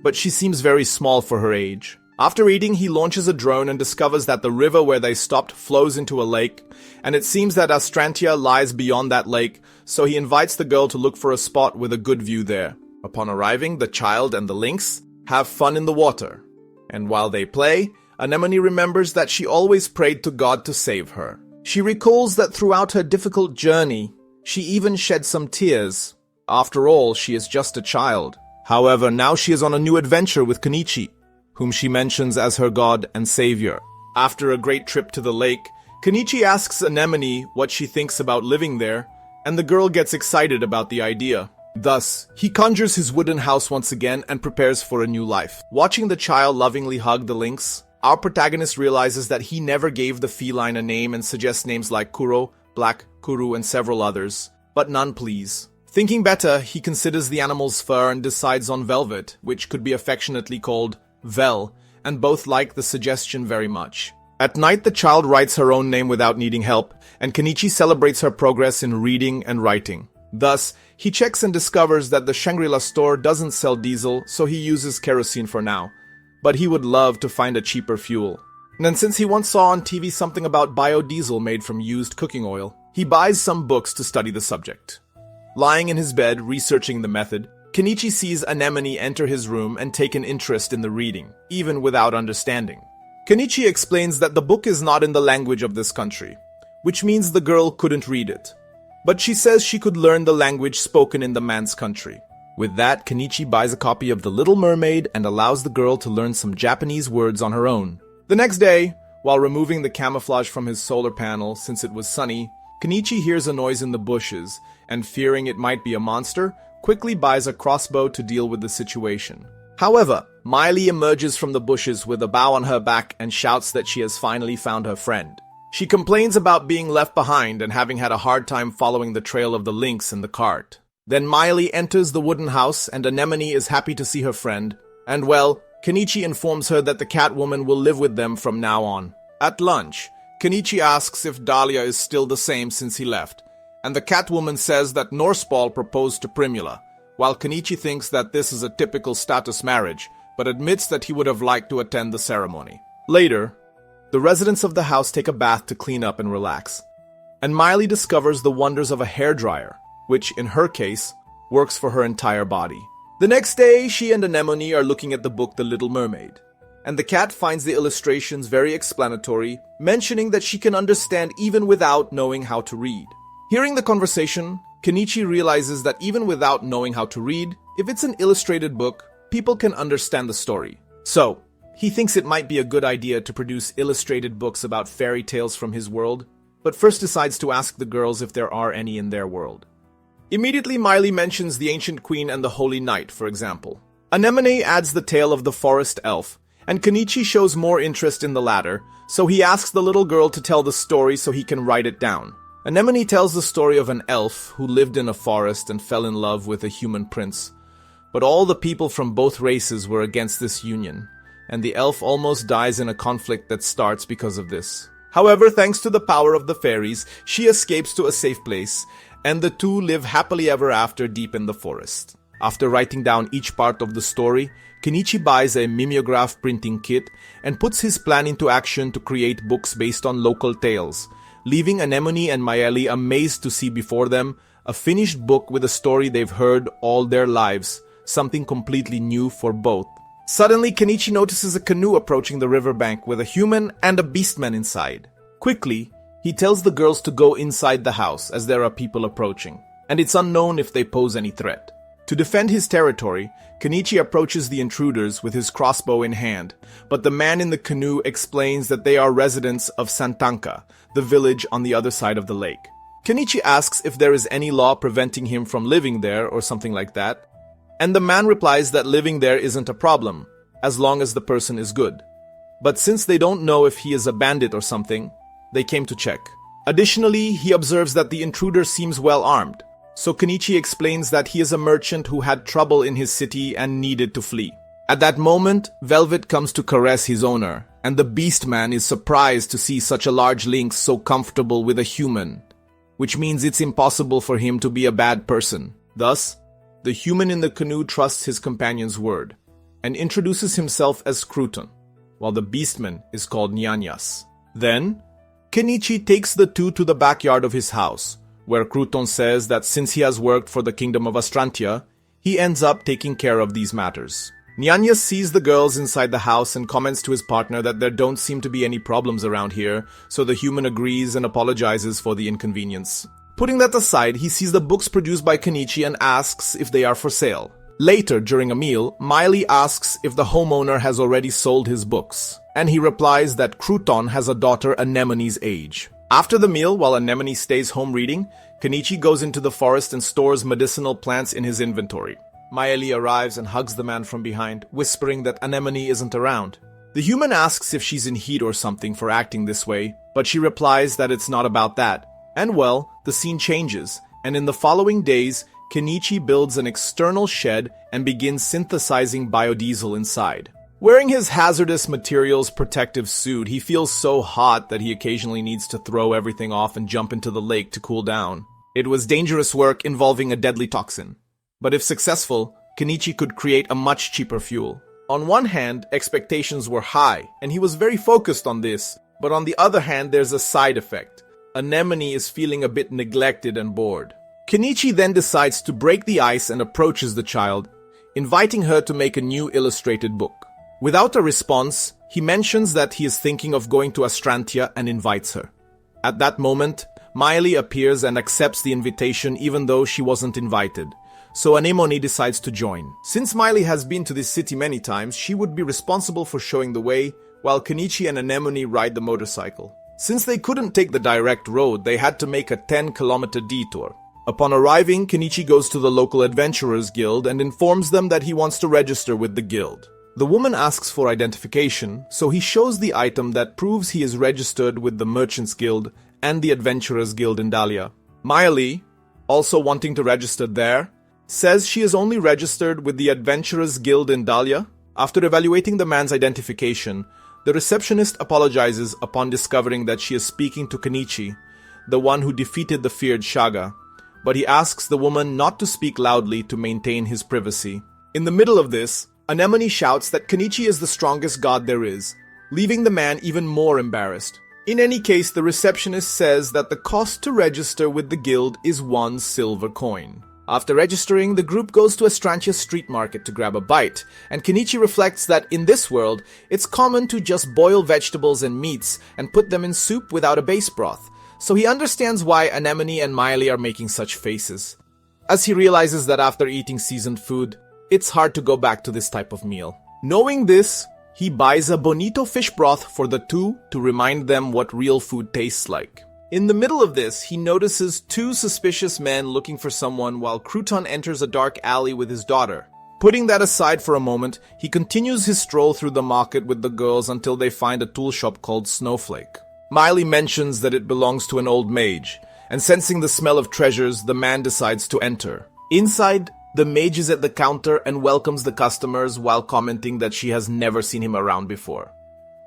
S2: but she seems very small for her age. After eating, he launches a drone and discovers that the river where they stopped flows into a lake, and it seems that Astrantia lies beyond that lake, so he invites the girl to look for a spot with a good view there. Upon arriving, the child and the Lynx have fun in the water, and while they play, Anemone remembers that she always prayed to God to save her. She recalls that throughout her difficult journey, she even shed some tears. After all, she is just a child. However, now she is on a new adventure with Kenichi, whom she mentions as her god and savior. After a great trip to the lake, Kenichi asks Anemone what she thinks about living there, and the girl gets excited about the idea. Thus, he conjures his wooden house once again and prepares for a new life. Watching the child lovingly hug the Lynx, Our protagonist realizes that he never gave the feline a name and suggests names like Kuro, Black, Kuru, and several others, but none please. Thinking better, he considers the animal's fur and decides on Velvet, which could be affectionately called Vel, and both like the suggestion very much. At night, the child writes her own name without needing help, and Kenichi celebrates her progress in reading and writing. Thus, he checks and discovers that the Shangri-La store doesn't sell diesel, so he uses kerosene for now. But he would love to find a cheaper fuel. And since he once saw on TV something about biodiesel made from used cooking oil, he buys some books to study the subject. Lying in his bed, researching the method, Kenichi sees Anemone enter his room and take an interest in the reading, even without understanding. Kenichi explains that the book is not in the language of this country, which means the girl couldn't read it. But she says she could learn the language spoken in the man's country. With that, Kenichi buys a copy of The Little Mermaid and allows the girl to learn some Japanese words on her own. The next day, while removing the camouflage from his solar panel since it was sunny, Kenichi hears a noise in the bushes and, fearing it might be a monster, quickly buys a crossbow to deal with the situation. However, Miley emerges from the bushes with a bow on her back and shouts that she has finally found her friend. She complains about being left behind and having had a hard time following the trail of the lynx in the cart. Then Miley enters the wooden house and Anemone is happy to see her friend. And well, Kenichi informs her that the Catwoman will live with them from now on. At lunch, Kenichi asks if Dahlia is still the same since he left, and the Catwoman says that Norseball proposed to Primula, while Kenichi thinks that this is a typical status marriage, but admits that he would have liked to attend the ceremony. Later, the residents of the house take a bath to clean up and relax, and Miley discovers the wonders of a hairdryer, which, in her case, works for her entire body. The next day, she and Anemone are looking at the book The Little Mermaid, and the cat finds the illustrations very explanatory, mentioning that she can understand even without knowing how to read. Hearing the conversation, Kenichi realizes that even without knowing how to read, if it's an illustrated book, people can understand the story. So, he thinks it might be a good idea to produce illustrated books about fairy tales from his world, but first decides to ask the girls if there are any in their world. Immediately, Miley mentions the Ancient Queen and the Holy Knight, for example. Anemone adds the tale of the forest elf, and Kenichi shows more interest in the latter, so he asks the little girl to tell the story so he can write it down. Anemone tells the story of an elf who lived in a forest and fell in love with a human prince. But all the people from both races were against this union, and the elf almost dies in a conflict that starts because of this. However, thanks to the power of the fairies, she escapes to a safe place, and the two live happily ever after deep in the forest. After writing down each part of the story, Kenichi buys a mimeograph printing kit and puts his plan into action to create books based on local tales, leaving Anemone and Miley amazed to see before them a finished book with a story they've heard all their lives, something completely new for both. Suddenly, Kenichi notices a canoe approaching the riverbank with a human and a beastman inside. Quickly, he tells the girls to go inside the house as there are people approaching, and it's unknown if they pose any threat. To defend his territory, Kenichi approaches the intruders with his crossbow in hand, but the man in the canoe explains that they are residents of Santanka, the village on the other side of the lake. Kenichi asks if there is any law preventing him from living there or something like that, and the man replies that living there isn't a problem, as long as the person is good. But since they don't know if he is a bandit or something, they came to check. Additionally, he observes that the intruder seems well armed, so Kenichi explains that he is a merchant who had trouble in his city and needed to flee. At that moment, Velvet comes to caress his owner, and the Beastman is surprised to see such a large lynx so comfortable with a human, which means it's impossible for him to be a bad person. Thus, the human in the canoe trusts his companion's word, and introduces himself as Crouton, while the Beastman is called Nyanyas. Then, Kenichi takes the two to the backyard of his house, where Crouton says that since he has worked for the kingdom of Astrantia, he ends up taking care of these matters. Nyanyas sees the girls inside the house and comments to his partner that there don't seem to be any problems around here, so the human agrees and apologizes for the inconvenience. Putting that aside, he sees the books produced by Kenichi and asks if they are for sale. Later, during a meal, Miley asks if the homeowner has already sold his books, and he replies that Crouton has a daughter Anemone's age. After the meal, while Anemone stays home reading, Kenichi goes into the forest and stores medicinal plants in his inventory. Miley arrives and hugs the man from behind, whispering that Anemone isn't around. The human asks if she's in heat or something for acting this way, but she replies that it's not about that. And well, the scene changes, and in the following days, Kenichi builds an external shed and begins synthesizing biodiesel inside. Wearing his hazardous materials protective suit, he feels so hot that he occasionally needs to throw everything off and jump into the lake to cool down. It was dangerous work involving a deadly toxin. But if successful, Kenichi could create a much cheaper fuel. On one hand, expectations were high, and he was very focused on this, but on the other hand, there's a side effect. Anemone is feeling a bit neglected and bored. Kenichi then decides to break the ice and approaches the child, inviting her to make a new illustrated book. Without a response, he mentions that he is thinking of going to Astrantia and invites her. At that moment, Miley appears and accepts the invitation even though she wasn't invited. So Anemone decides to join. Since Miley has been to this city many times, she would be responsible for showing the way, while Kenichi and Anemone ride the motorcycle. Since they couldn't take the direct road, they had to make a 10-kilometer detour. Upon arriving, Kenichi goes to the local adventurers guild and informs them that he wants to register with the guild. The woman asks for identification, so he shows the item that proves he is registered with the merchants guild and the adventurers guild in Dahlia. Miley, also wanting to register there, says she is only registered with the Adventurers Guild in Dahlia. After evaluating the man's identification, the receptionist apologizes upon discovering that she is speaking to Kenichi, the one who defeated the feared Shaga, but he asks the woman not to speak loudly to maintain his privacy. In the middle of this, Anemone shouts that Kenichi is the strongest god there is, leaving the man even more embarrassed. In any case, the receptionist says that the cost to register with the guild is 1 silver coin. After registering, the group goes to Astrantia street market to grab a bite, and Kenichi reflects that in this world, it's common to just boil vegetables and meats and put them in soup without a base broth, so he understands why Anemone and Miley are making such faces. As he realizes that after eating seasoned food, it's hard to go back to this type of meal. Knowing this, he buys a bonito fish broth for the two to remind them what real food tastes like. In the middle of this, he notices 2 suspicious men looking for someone while Crouton enters a dark alley with his daughter. Putting that aside for a moment, he continues his stroll through the market with the girls until they find a tool shop called Snowflake. Miley mentions that it belongs to an old mage, and sensing the smell of treasures, the man decides to enter. Inside, the mage is at the counter and welcomes the customers while commenting that she has never seen him around before.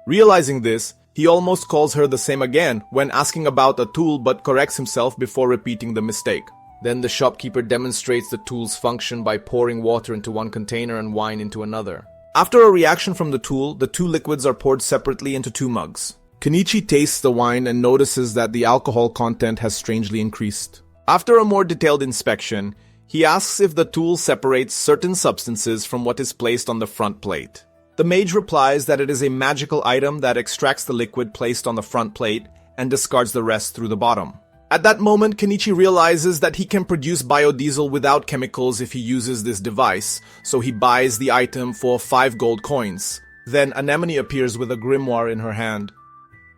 S2: Realizing this, he almost calls her the same again when asking about a tool but corrects himself before repeating the mistake. Then the shopkeeper demonstrates the tool's function by pouring water into one container and wine into another. After a reaction from the tool, the 2 liquids are poured separately into 2 mugs. Kenichi tastes the wine and notices that the alcohol content has strangely increased. After a more detailed inspection, he asks if the tool separates certain substances from what is placed on the front plate. The mage replies that it is a magical item that extracts the liquid placed on the front plate and discards the rest through the bottom. At that moment, Kenichi realizes that he can produce biodiesel without chemicals if he uses this device, so he buys the item for 5 gold coins. Then Anemone appears with a grimoire in her hand,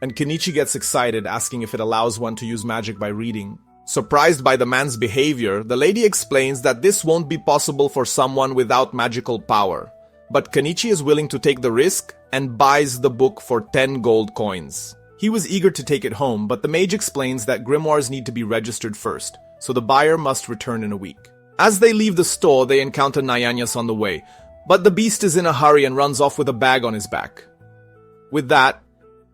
S2: and Kenichi gets excited, asking if it allows one to use magic by reading. Surprised by the man's behavior, the lady explains that this won't be possible for someone without magical power. But Kenichi is willing to take the risk and buys the book for 10 gold coins. He was eager to take it home, but the mage explains that grimoires need to be registered first, so the buyer must return in a week. As they leave the store, they encounter Nyanyas on the way, but the beast is in a hurry and runs off with a bag on his back. With that,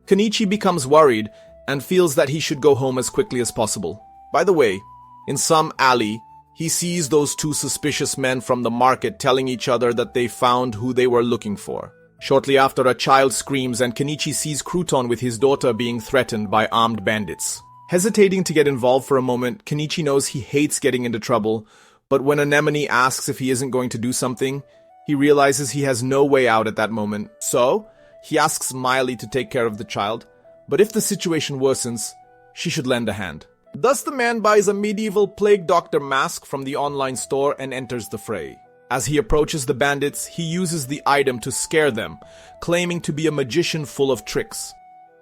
S2: Kenichi becomes worried and feels that he should go home as quickly as possible. By the way, in some alley, he sees those 2 suspicious men from the market telling each other that they found who they were looking for. Shortly after, a child screams and Kenichi sees Crouton with his daughter being threatened by armed bandits. Hesitating to get involved for a moment, Kenichi knows he hates getting into trouble, but when Anemone asks if he isn't going to do something, he realizes he has no way out at that moment. So, he asks Miley to take care of the child, but if the situation worsens, she should lend a hand. Thus the man buys a medieval plague doctor mask from the online store and enters the fray. As he approaches the bandits, he uses the item to scare them, claiming to be a magician full of tricks.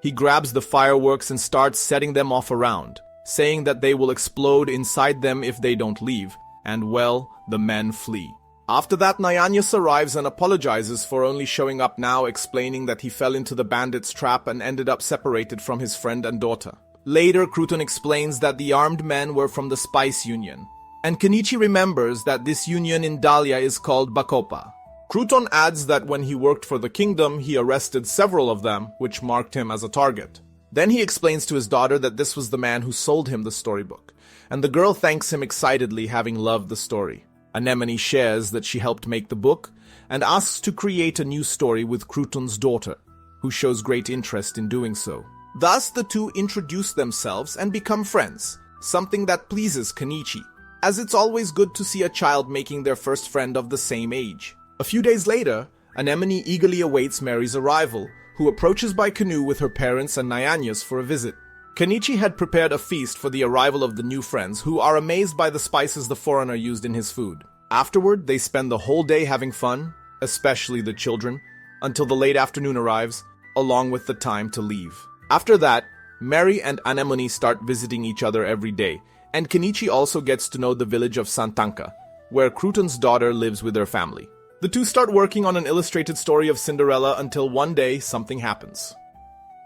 S2: He grabs the fireworks and starts setting them off around, saying that they will explode inside them if they don't leave, and well, the men flee. After that, Nyanyas arrives and apologizes for only showing up now, explaining that he fell into the bandits' trap and ended up separated from his friend and daughter. Later, Crouton explains that the armed men were from the Spice Union, and Kenichi remembers that this union in Dahlia is called Bacopa. Crouton adds that when he worked for the kingdom, he arrested several of them, which marked him as a target. Then he explains to his daughter that this was the man who sold him the storybook, and the girl thanks him excitedly, having loved the story. Anemone shares that she helped make the book, and asks to create a new story with Crouton's daughter, who shows great interest in doing so. Thus, the two introduce themselves and become friends, something that pleases Kenichi, as it's always good to see a child making their first friend of the same age. A few days later, Anemone eagerly awaits Mary's arrival, who approaches by canoe with her parents and Nyanyas for a visit. Kenichi had prepared a feast for the arrival of the new friends, who are amazed by the spices the foreigner used in his food. Afterward, they spend the whole day having fun, especially the children, until the late afternoon arrives, along with the time to leave. After that, Mary and Anemone start visiting each other every day, and Kenichi also gets to know the village of Santanka, where Crouton's daughter lives with her family. The two start working on an illustrated story of Cinderella until one day something happens.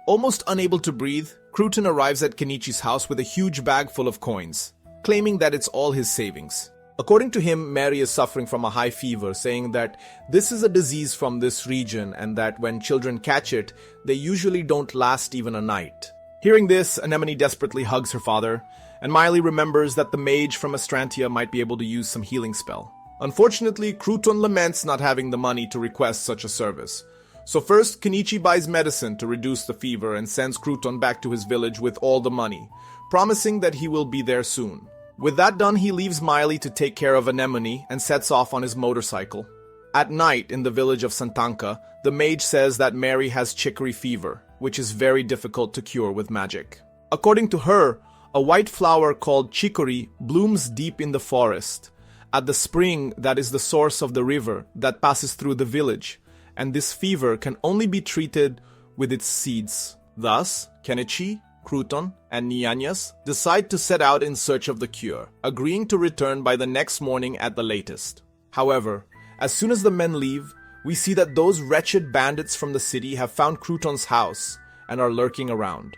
S2: Almost unable to breathe, Crouton arrives at Kenichi's house with a huge bag full of coins, claiming that it's all his savings. According to him, Mary is suffering from a high fever, saying that this is a disease from this region and that when children catch it, they usually don't last even a night. Hearing this, Anemone desperately hugs her father, and Miley remembers that the mage from Astrantia might be able to use some healing spell. Unfortunately, Crouton laments not having the money to request such a service. So first, Kenichi buys medicine to reduce the fever and sends Crouton back to his village with all the money, promising that he will be there soon. With that done, he leaves Miley to take care of Anemone and sets off on his motorcycle. At night, in the village of Santanka, the mage says that Mary has chicory fever, which is very difficult to cure with magic. According to her, a white flower called chicory blooms deep in the forest, at the spring that is the source of the river that passes through the village, and this fever can only be treated with its seeds. Thus, Kenichi, Crouton, and Nyanyas decide to set out in search of the cure, agreeing to return by the next morning at the latest. However, as soon as the men leave, we see that those wretched bandits from the city have found Crouton's house and are lurking around.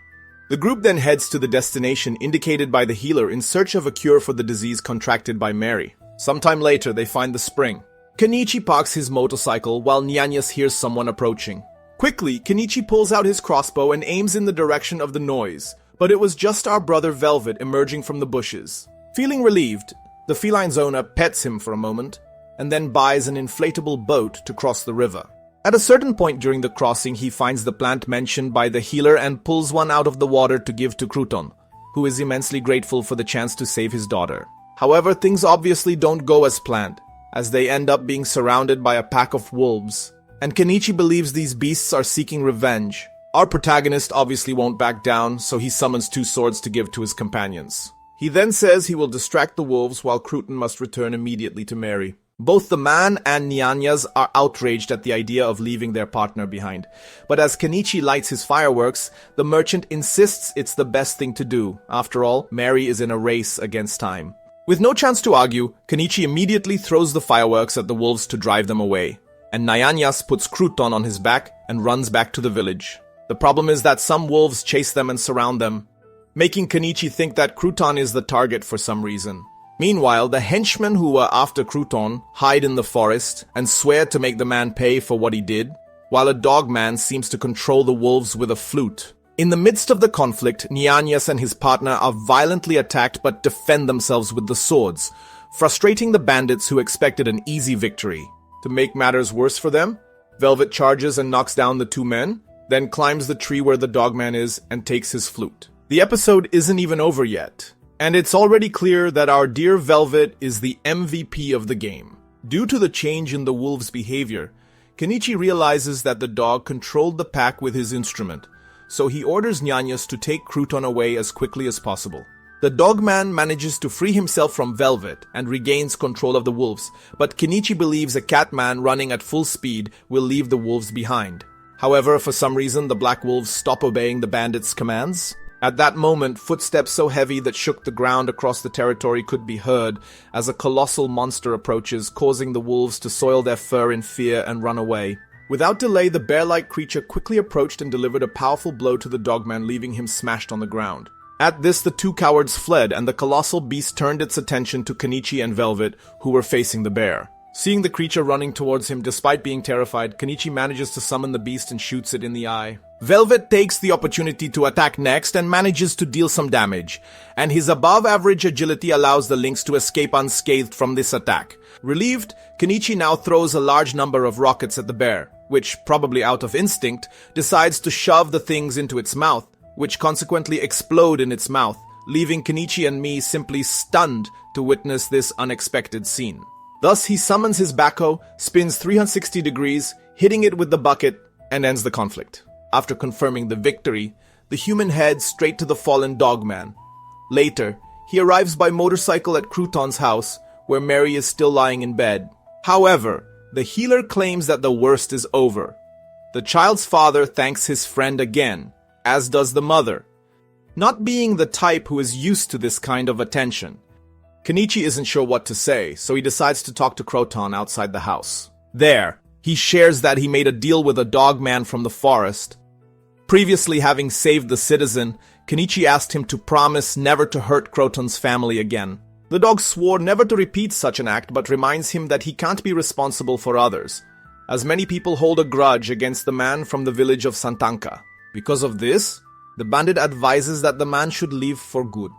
S2: The group then heads to the destination indicated by the healer in search of a cure for the disease contracted by Mary. Sometime later, they find the spring. Kenichi parks his motorcycle while Nyanyas hears someone approaching. Quickly, Kenichi pulls out his crossbow and aims in the direction of the noise, but it was just our brother Velvet emerging from the bushes. Feeling relieved, the feline's owner pets him for a moment, and then buys an inflatable boat to cross the river. At a certain point during the crossing, he finds the plant mentioned by the healer and pulls one out of the water to give to Crouton, who is immensely grateful for the chance to save his daughter. However, things obviously don't go as planned, as they end up being surrounded by a pack of wolves, and Kenichi believes these beasts are seeking revenge. Our protagonist obviously won't back down, so he summons two swords to give to his companions. He then says he will distract the wolves while Crouton must return immediately to Mary. Both the man and Nyanyas are outraged at the idea of leaving their partner behind, but as Kenichi lights his fireworks, the merchant insists it's the best thing to do. After all, Mary is in a race against time. With no chance to argue, Kenichi immediately throws the fireworks at the wolves to drive them away, and Nyanyas puts Crouton on his back and runs back to the village. The problem is that some wolves chase them and surround them, making Kenichi think that Crouton is the target for some reason. Meanwhile, the henchmen who were after Crouton hide in the forest and swear to make the man pay for what he did, while a dogman seems to control the wolves with a flute. In the midst of the conflict, Nyanyas and his partner are violently attacked but defend themselves with the swords, frustrating the bandits who expected an easy victory. To make matters worse for them, Velvet charges and knocks down the two men, then climbs the tree where the dogman is and takes his flute. The episode isn't even over yet, and it's already clear that our dear Velvet is the MVP of the game. Due to the change in the wolves' behavior, Kenichi realizes that the dog controlled the pack with his instrument, so he orders Nyanyas to take Crouton away as quickly as possible. The dogman manages to free himself from Velvet and regains control of the wolves, but Kenichi believes a catman running at full speed will leave the wolves behind. However, for some reason, the black wolves stop obeying the bandits' commands. At that moment, footsteps so heavy that shook the ground across the territory could be heard as a colossal monster approaches, causing the wolves to soil their fur in fear and run away. Without delay, the bear-like creature quickly approached and delivered a powerful blow to the dogman, leaving him smashed on the ground. At this, the two cowards fled, and the colossal beast turned its attention to Kenichi and Velvet, who were facing the bear. Seeing the creature running towards him despite being terrified, Kenichi manages to summon the beast and shoots it in the eye. Velvet takes the opportunity to attack next and manages to deal some damage, and his above-average agility allows the lynx to escape unscathed from this attack. Relieved, Kenichi now throws a large number of rockets at the bear, which, probably out of instinct, decides to shove the things into its mouth, which consequently explode in its mouth, leaving Kenichi and me simply stunned to witness this unexpected scene. Thus, he summons his backhoe, spins 360 degrees, hitting it with the bucket, and ends the conflict. After confirming the victory, the human heads straight to the fallen dogman. Later, he arrives by motorcycle at Crouton's house, where Mary is still lying in bed. However, the healer claims that the worst is over. The child's father thanks his friend again, as does the mother, not being the type who is used to this kind of attention. Kenichi isn't sure what to say, so he decides to talk to Crouton outside the house. There, he shares that he made a deal with a dog man from the forest. Previously having saved the citizen, Kenichi asked him to promise never to hurt Crouton's family again. The dog swore never to repeat such an act, but reminds him that he can't be responsible for others, as many people hold a grudge against the man from the village of Santanka. Because of this, the bandit advises that the man should leave for good.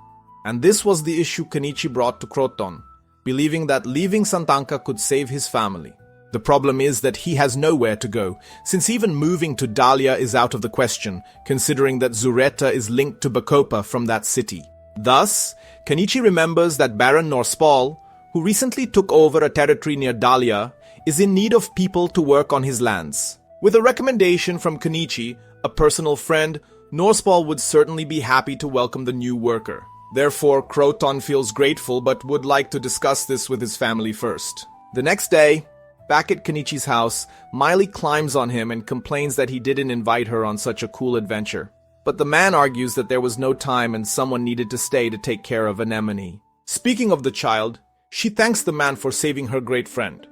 S2: And this was the issue Kenichi brought to Crouton, believing that leaving Santanka could save his family. The problem is that he has nowhere to go, since even moving to Dahlia is out of the question, considering that Zureta is linked to Bacopa from that city. Thus, Kenichi remembers that Baron Norspal, who recently took over a territory near Dahlia, is in need of people to work on his lands. With a recommendation from Kenichi, a personal friend, Norspal would certainly be happy to welcome the new worker. Therefore, Crouton feels grateful but would like to discuss this with his family first. The next day, back at Kenichi's house, Miley climbs on him and complains that he didn't invite her on such a cool adventure. But the man argues that there was no time and someone needed to stay to take care of Anemone. Speaking of the child, she thanks the man for saving her great friend.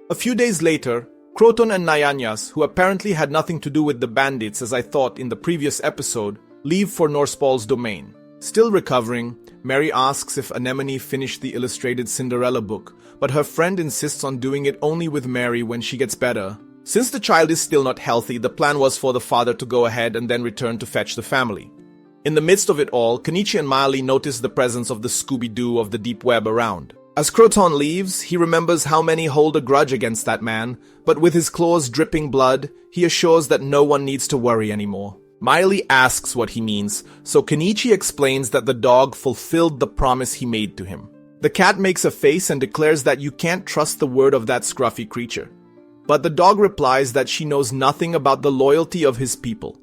S2: A few days later, Crouton and Nyanyas, who apparently had nothing to do with the bandits as I thought in the previous episode, leave for Norspal's domain. Still recovering, Mary asks if Anemone finished the illustrated Cinderella book, but her friend insists on doing it only with Mary when she gets better. Since the child is still not healthy, the plan was for the father to go ahead and then return to fetch the family. In the midst of it all, Kenichi and Miley notice the presence of the Scooby-Doo of the deep web around. As Crouton leaves, he remembers how many hold a grudge against that man, but with his claws dripping blood, he assures that no one needs to worry anymore. Miley asks what he means, so Kenichi explains that the dog fulfilled the promise he made to him. The cat makes a face and declares that you can't trust the word of that scruffy creature. But the dog replies that she knows nothing about the loyalty of his people.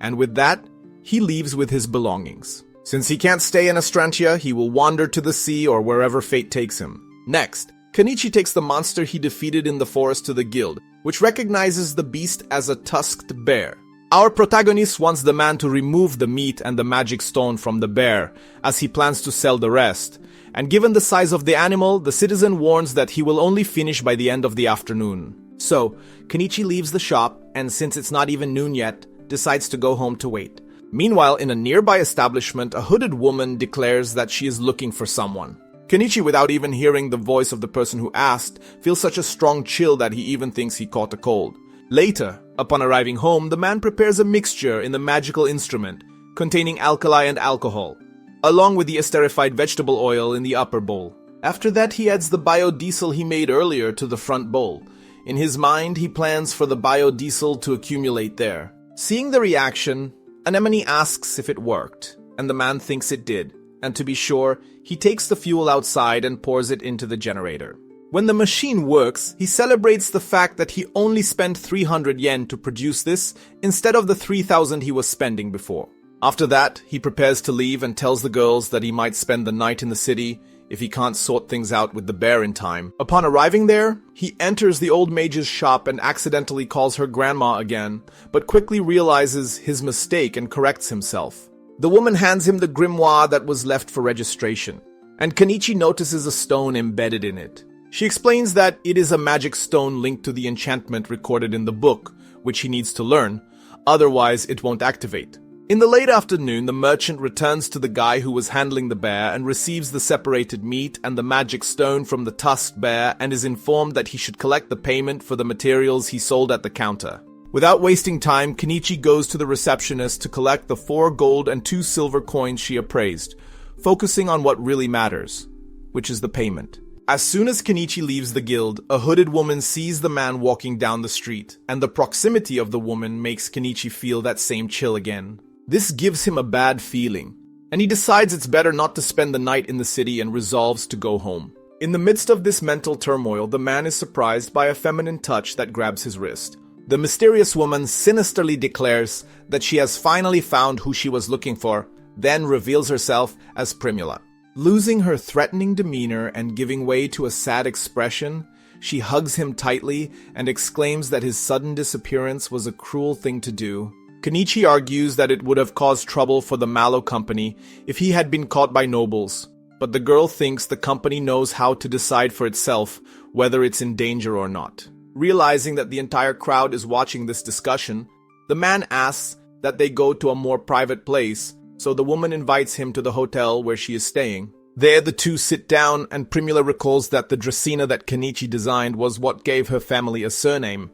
S2: And with that, he leaves with his belongings. Since he can't stay in Astrantia, he will wander to the sea or wherever fate takes him. Next, Kenichi takes the monster he defeated in the forest to the guild, which recognizes the beast as a tusked bear. Our protagonist wants the man to remove the meat and the magic stone from the bear, as he plans to sell the rest. And given the size of the animal, the citizen warns that he will only finish by the end of the afternoon. So, Kenichi leaves the shop, and since it's not even noon yet, decides to go home to wait. Meanwhile, in a nearby establishment, a hooded woman declares that she is looking for someone. Kenichi, without even hearing the voice of the person who asked, feels such a strong chill that he even thinks he caught a cold. Later, upon arriving home, the man prepares a mixture in the magical instrument, containing alkali and alcohol, along with the esterified vegetable oil in the upper bowl. After that, he adds the biodiesel he made earlier to the front bowl. In his mind, he plans for the biodiesel to accumulate there. Seeing the reaction, Anemone asks if it worked, and the man thinks it did, and to be sure, he takes the fuel outside and pours it into the generator. When the machine works, he celebrates the fact that he only spent 300 yen to produce this instead of the 3,000 he was spending before. After that, he prepares to leave and tells the girls that he might spend the night in the city if he can't sort things out with the bear in time. Upon arriving there, he enters the old mage's shop and accidentally calls her grandma again, but quickly realizes his mistake and corrects himself. The woman hands him the grimoire that was left for registration, and Kenichi notices a stone embedded in it. She explains that it is a magic stone linked to the enchantment recorded in the book, which he needs to learn, otherwise it won't activate. In the late afternoon, the merchant returns to the guy who was handling the bear and receives the separated meat and the magic stone from the tusked bear and is informed that he should collect the payment for the materials he sold at the counter. Without wasting time, Kenichi goes to the receptionist to collect the 4 gold and 2 silver coins she appraised, focusing on what really matters, which is the payment. As soon as Kenichi leaves the guild, a hooded woman sees the man walking down the street, and the proximity of the woman makes Kenichi feel that same chill again. This gives him a bad feeling, and he decides it's better not to spend the night in the city and resolves to go home. In the midst of this mental turmoil, the man is surprised by a feminine touch that grabs his wrist. The mysterious woman sinisterly declares that she has finally found who she was looking for, then reveals herself as Primula. Losing her threatening demeanor and giving way to a sad expression, she hugs him tightly and exclaims that his sudden disappearance was a cruel thing to do. Kenichi argues that it would have caused trouble for the Mallow Company if he had been caught by nobles, but the girl thinks the company knows how to decide for itself whether it's in danger or not. Realizing that the entire crowd is watching this discussion, the man asks that they go to a more private place, so the woman invites him to the hotel where she is staying. There the two sit down and Primula recalls that the Dracena that Kenichi designed was what gave her family a surname.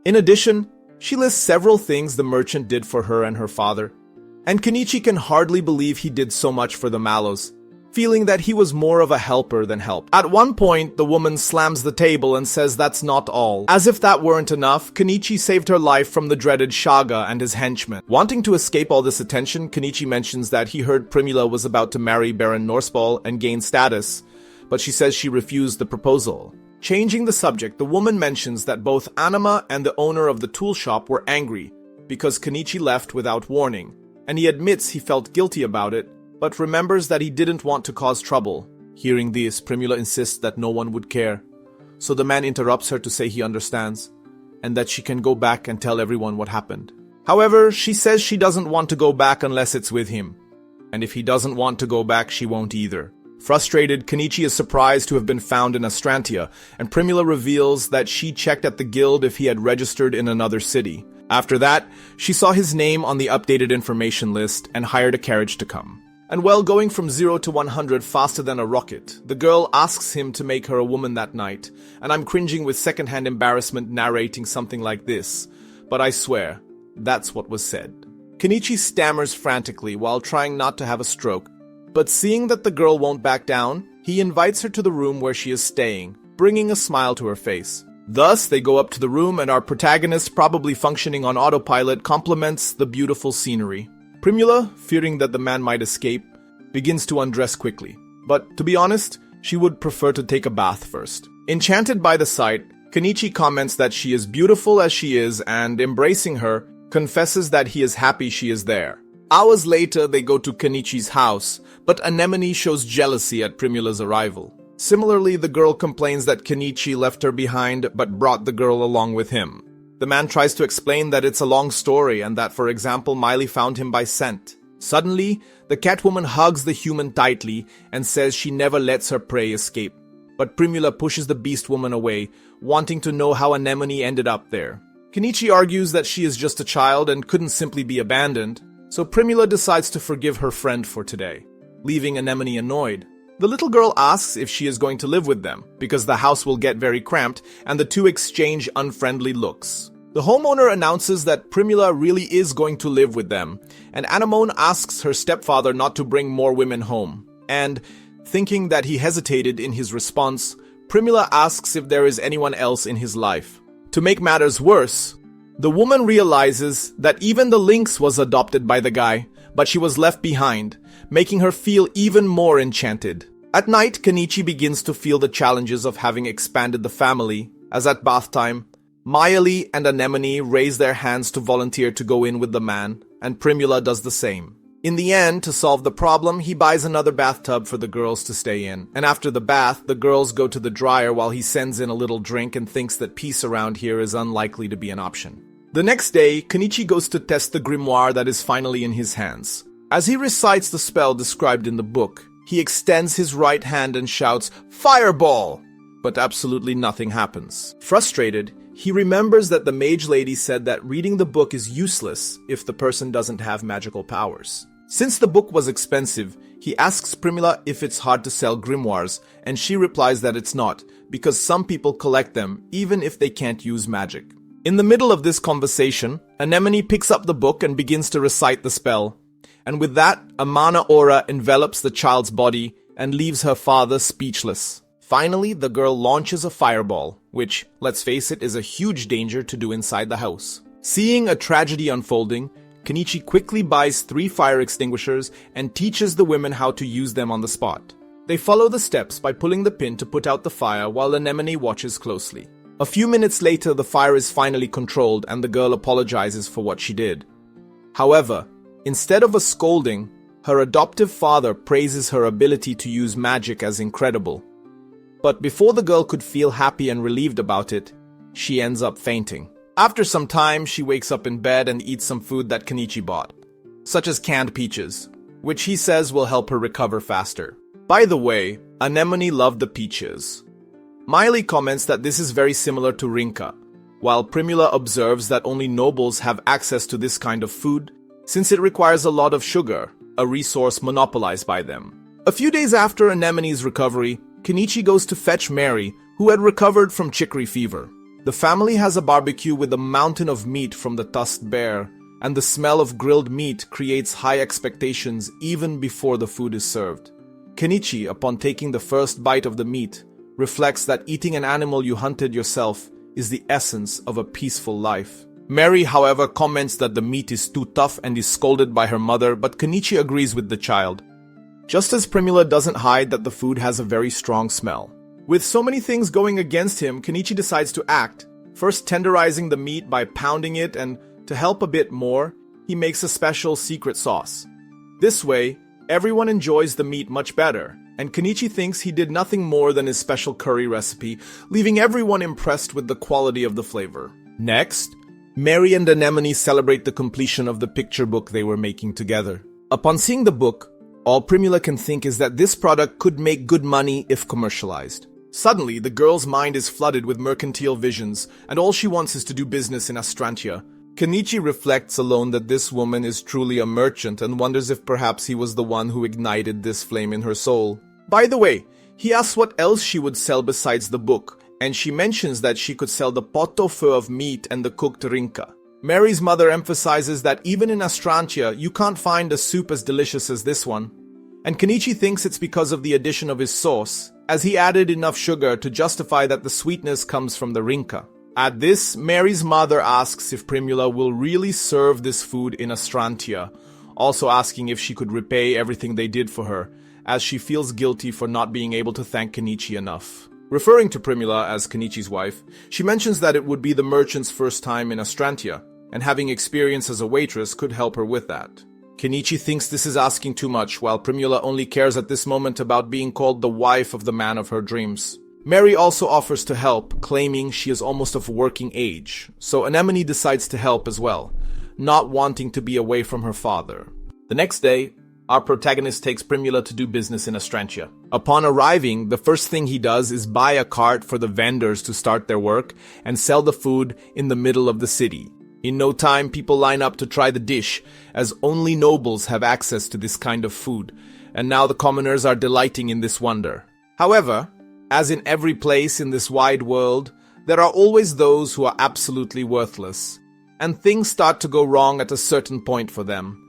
S2: In addition, she lists several things the merchant did for her and her father, and Kenichi can hardly believe he did so much for the Mallows, feeling that he was more of a helper than help. At one point, the woman slams the table and says that's not all. As if that weren't enough, Kenichi saved her life from the dreaded Shaga and his henchmen. Wanting to escape all this attention, Kenichi mentions that he heard Primula was about to marry Baron Norseball and gain status, but she says she refused the proposal. Changing the subject, the woman mentions that both Anima and the owner of the tool shop were angry because Kenichi left without warning, and he admits he felt guilty about it, but remembers that he didn't want to cause trouble. Hearing this, Primula insists that no one would care, so the man interrupts her to say he understands, and that she can go back and tell everyone what happened. However, she says she doesn't want to go back unless it's with him, and if he doesn't want to go back, she won't either. Frustrated, Kenichi is surprised to have been found in Astrantia, and Primula reveals that she checked at the guild if he had registered in another city. After that, she saw his name on the updated information list and hired a carriage to come. And while going from 0 to 100 faster than a rocket, the girl asks him to make her a woman that night, and I'm cringing with secondhand embarrassment narrating something like this, but I swear, that's what was said. Kenichi stammers frantically while trying not to have a stroke, but seeing that the girl won't back down, he invites her to the room where she is staying, bringing a smile to her face. Thus, they go up to the room and our protagonist, probably functioning on autopilot, compliments the beautiful scenery. Primula, fearing that the man might escape, begins to undress quickly. But to be honest, she would prefer to take a bath first. Enchanted by the sight, Kenichi comments that she is beautiful as she is and, embracing her, confesses that he is happy she is there. Hours later, they go to Kenichi's house, but Anemone shows jealousy at Primula's arrival. Similarly, the girl complains that Kenichi left her behind but brought the girl along with him. The man tries to explain that it's a long story and that, for example, Miley found him by scent. Suddenly, the Catwoman hugs the human tightly and says she never lets her prey escape. But Primula pushes the beast woman away, wanting to know how Anemone ended up there. Kenichi argues that she is just a child and couldn't simply be abandoned, so Primula decides to forgive her friend for today, leaving Anemone annoyed. The little girl asks if she is going to live with them, because the house will get very cramped, and the two exchange unfriendly looks. The homeowner announces that Primula really is going to live with them, and Anemone asks her stepfather not to bring more women home. And, thinking that he hesitated in his response, Primula asks if there is anyone else in his life. To make matters worse, the woman realizes that even the lynx was adopted by the guy, but she was left behind, making her feel even more enchanted. At night, Kenichi begins to feel the challenges of having expanded the family, as at bath time, Miley and Anemone raise their hands to volunteer to go in with the man, and Primula does the same. In the end, to solve the problem, he buys another bathtub for the girls to stay in, and after the bath, the girls go to the dryer while he sends in a little drink and thinks that peace around here is unlikely to be an option. The next day, Kenichi goes to test the grimoire that is finally in his hands. As he recites the spell described in the book, he extends his right hand and shouts, "Fireball!" But absolutely nothing happens. Frustrated, he remembers that the mage lady said that reading the book is useless if the person doesn't have magical powers. Since the book was expensive, he asks Primula if it's hard to sell grimoires, and she replies that it's not, because some people collect them even if they can't use magic. In the middle of this conversation, Anemone picks up the book and begins to recite the spell. And with that, a mana aura envelops the child's body and leaves her father speechless. Finally, the girl launches a fireball, which, let's face it, is a huge danger to do inside the house. Seeing a tragedy unfolding, Kenichi quickly buys 3 fire extinguishers and teaches the women how to use them on the spot. They follow the steps by pulling the pin to put out the fire while Anemone watches closely. A few minutes later, the fire is finally controlled and the girl apologizes for what she did. However, instead of a scolding, her adoptive father praises her ability to use magic as incredible. But before the girl could feel happy and relieved about it, she ends up fainting. After some time, she wakes up in bed and eats some food that Kenichi bought, such as canned peaches, which he says will help her recover faster. By the way, Anemone loved the peaches. Miley comments that this is very similar to Rinka, while Primula observes that only nobles have access to this kind of food, since it requires a lot of sugar, a resource monopolized by them. A few days after Anemone's recovery, Kenichi goes to fetch Mary, who had recovered from chicory fever. The family has a barbecue with a mountain of meat from the tusked bear, and the smell of grilled meat creates high expectations even before the food is served. Kenichi, upon taking the first bite of the meat, reflects that eating an animal you hunted yourself is the essence of a peaceful life. Mary, however, comments that the meat is too tough and is scolded by her mother, but Kenichi agrees with the child. Just as Primula doesn't hide that the food has a very strong smell. With so many things going against him, Kenichi decides to act, first tenderizing the meat by pounding it, and to help a bit more, he makes a special secret sauce. This way, everyone enjoys the meat much better, and Kenichi thinks he did nothing more than his special curry recipe, leaving everyone impressed with the quality of the flavor. Next, Mary and Anemone celebrate the completion of the picture book they were making together. Upon seeing the book, all Primula can think is that this product could make good money if commercialized. Suddenly, the girl's mind is flooded with mercantile visions, and all she wants is to do business in Astrantia. Kenichi reflects alone that this woman is truly a merchant and wonders if perhaps he was the one who ignited this flame in her soul. By the way, he asks what else she would sell besides the book, and she mentions that she could sell the pot au feu of meat and the cooked rinka. Mary's mother emphasizes that even in Astrantia, you can't find a soup as delicious as this one. And Kenichi thinks it's because of the addition of his sauce, as he added enough sugar to justify that the sweetness comes from the rinka. At this, Mary's mother asks if Primula will really serve this food in Astrantia, also asking if she could repay everything they did for her, as she feels guilty for not being able to thank Kenichi enough. Referring to Primula as Kenichi's wife, she mentions that it would be the merchant's first time in Astrantia, and having experience as a waitress could help her with that. Kenichi thinks this is asking too much, while Primula only cares at this moment about being called the wife of the man of her dreams. Mary also offers to help, claiming she is almost of working age, so Anemone decides to help as well, not wanting to be away from her father. The next day, our protagonist takes Primula to do business in Astrantia. Upon arriving, the first thing he does is buy a cart for the vendors to start their work and sell the food in the middle of the city. In no time, people line up to try the dish, as only nobles have access to this kind of food, and now the commoners are delighting in this wonder. However, as in every place in this wide world, there are always those who are absolutely worthless, and things start to go wrong at a certain point for them,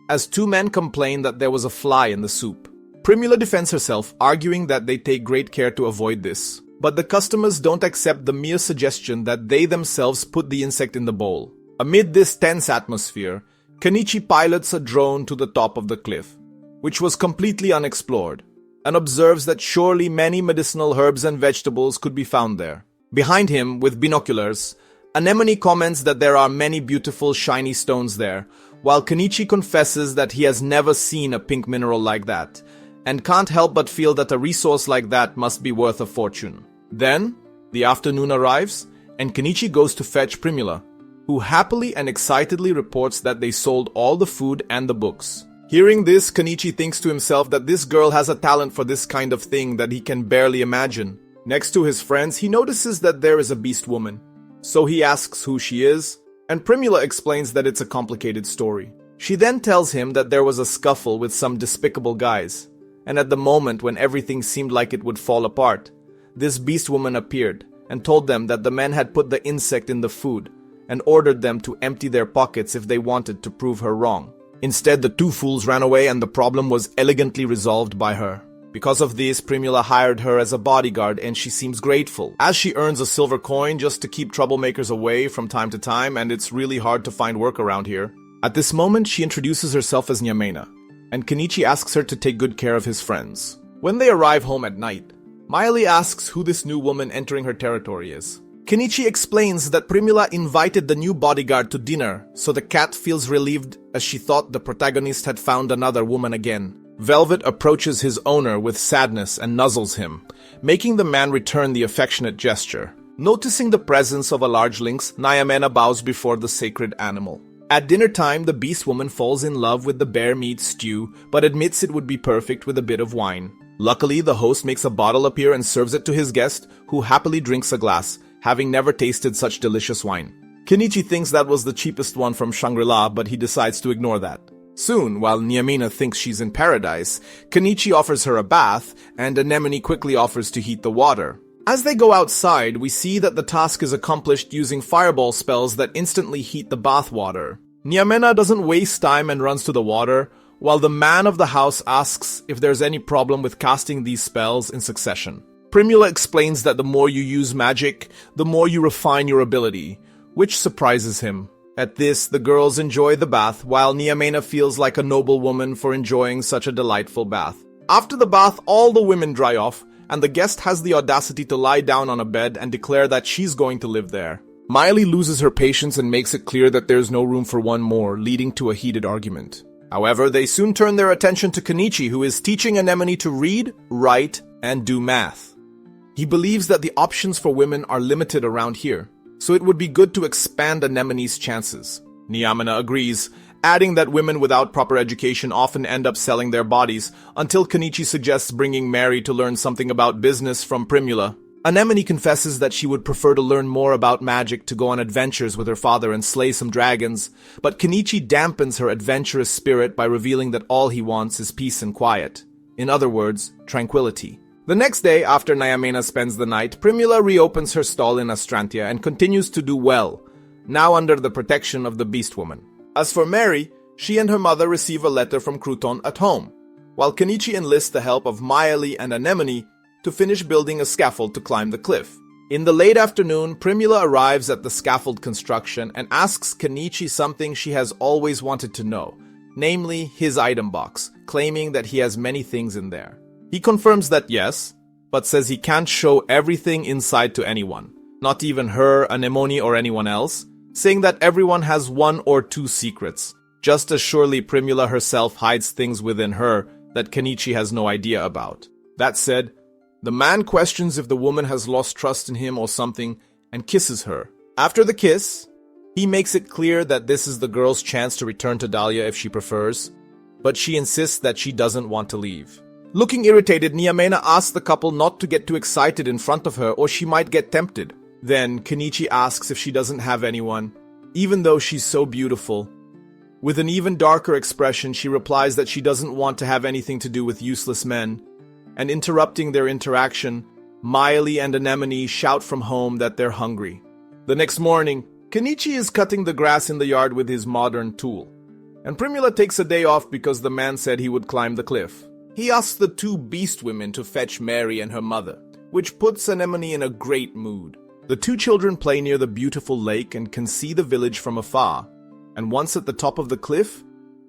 S2: as 2 men complain that there was a fly in the soup. Primula defends herself, arguing that they take great care to avoid this, but the customers don't accept the mere suggestion that they themselves put the insect in the bowl. Amid this tense atmosphere, Kenichi pilots a drone to the top of the cliff, which was completely unexplored, and observes that surely many medicinal herbs and vegetables could be found there. Behind him, with binoculars, Anemone comments that there are many beautiful shiny stones there, while Kenichi confesses that he has never seen a pink mineral like that, and can't help but feel that a resource like that must be worth a fortune. Then, the afternoon arrives, and Kenichi goes to fetch Primula, who happily and excitedly reports that they sold all the food and the books. Hearing this, Kenichi thinks to himself that this girl has a talent for this kind of thing that he can barely imagine. Next to his friends, he notices that there is a beast woman. So he asks who she is, and Primula explains that it's a complicated story. She then tells him that there was a scuffle with some despicable guys, and at the moment when everything seemed like it would fall apart, this beast woman appeared and told them that the men had put the insect in the food and ordered them to empty their pockets if they wanted to prove her wrong. Instead, the two fools ran away and the problem was elegantly resolved by her. Because of this, Primula hired her as a bodyguard and she seems grateful, as she earns a silver coin just to keep troublemakers away from time to time, and it's really hard to find work around here. At this moment, she introduces herself as Nyamena, and Kenichi asks her to take good care of his friends. When they arrive home at night, Miley asks who this new woman entering her territory is. Kenichi explains that Primula invited the new bodyguard to dinner, so the cat feels relieved as she thought the protagonist had found another woman again. Velvet approaches his owner with sadness and nuzzles him, making the man return the affectionate gesture. Noticing the presence of a large lynx, Nyamena bows before the sacred animal. At dinner time, the beast woman falls in love with the bear meat stew, but admits it would be perfect with a bit of wine. Luckily, the host makes a bottle appear and serves it to his guest, who happily drinks a glass, having never tasted such delicious wine. Kenichi thinks that was the cheapest one from Shangri-La, but he decides to ignore that. Soon, while Nyamena thinks she's in paradise, Kenichi offers her a bath, and Anemone quickly offers to heat the water. As they go outside, we see that the task is accomplished using fireball spells that instantly heat the bath water. Nyamena doesn't waste time and runs to the water, while the man of the house asks if there's any problem with casting these spells in succession. Primula explains that the more you use magic, the more you refine your ability, which surprises him. At this, the girls enjoy the bath, while Nyamena feels like a noble woman for enjoying such a delightful bath. After the bath, all the women dry off, and the guest has the audacity to lie down on a bed and declare that she's going to live there. Miley loses her patience and makes it clear that there's no room for one more, leading to a heated argument. However, they soon turn their attention to Kenichi, who is teaching Anemone to read, write, and do math. He believes that the options for women are limited around here, so it would be good to expand Anemone's chances. Nyamena agrees, adding that women without proper education often end up selling their bodies, until Kenichi suggests bringing Mary to learn something about business from Primula. Anemone confesses that she would prefer to learn more about magic to go on adventures with her father and slay some dragons, but Kenichi dampens her adventurous spirit by revealing that all he wants is peace and quiet. In other words, tranquility. The next day, after Nyamena spends the night, Primula reopens her stall in Astrantia and continues to do well, now under the protection of the Beast Woman. As for Mary, she and her mother receive a letter from Crouton at home, while Kenichi enlists the help of Miley and Anemone to finish building a scaffold to climb the cliff. In the late afternoon, Primula arrives at the scaffold construction and asks Kenichi something she has always wanted to know, namely his item box, claiming that he has many things in there. He confirms that yes, but says he can't show everything inside to anyone, not even her, Anemone, or anyone else, saying that everyone has one or two secrets, just as surely Primula herself hides things within her that Kenichi has no idea about. That said, the man questions if the woman has lost trust in him or something and kisses her. After the kiss, he makes it clear that this is the girl's chance to return to Dahlia if she prefers, but she insists that she doesn't want to leave. Looking irritated, Nyamena asks the couple not to get too excited in front of her or she might get tempted. Then Kenichi asks if she doesn't have anyone, even though she's so beautiful. With an even darker expression, she replies that she doesn't want to have anything to do with useless men. And interrupting their interaction, Miley and Anemone shout from home that they're hungry. The next morning, Kenichi is cutting the grass in the yard with his modern tool. And Primula takes a day off because the man said he would climb the cliff. He asks the two beast women to fetch Mary and her mother, which puts Anemone in a great mood. The two children play near the beautiful lake and can see the village from afar. And once at the top of the cliff,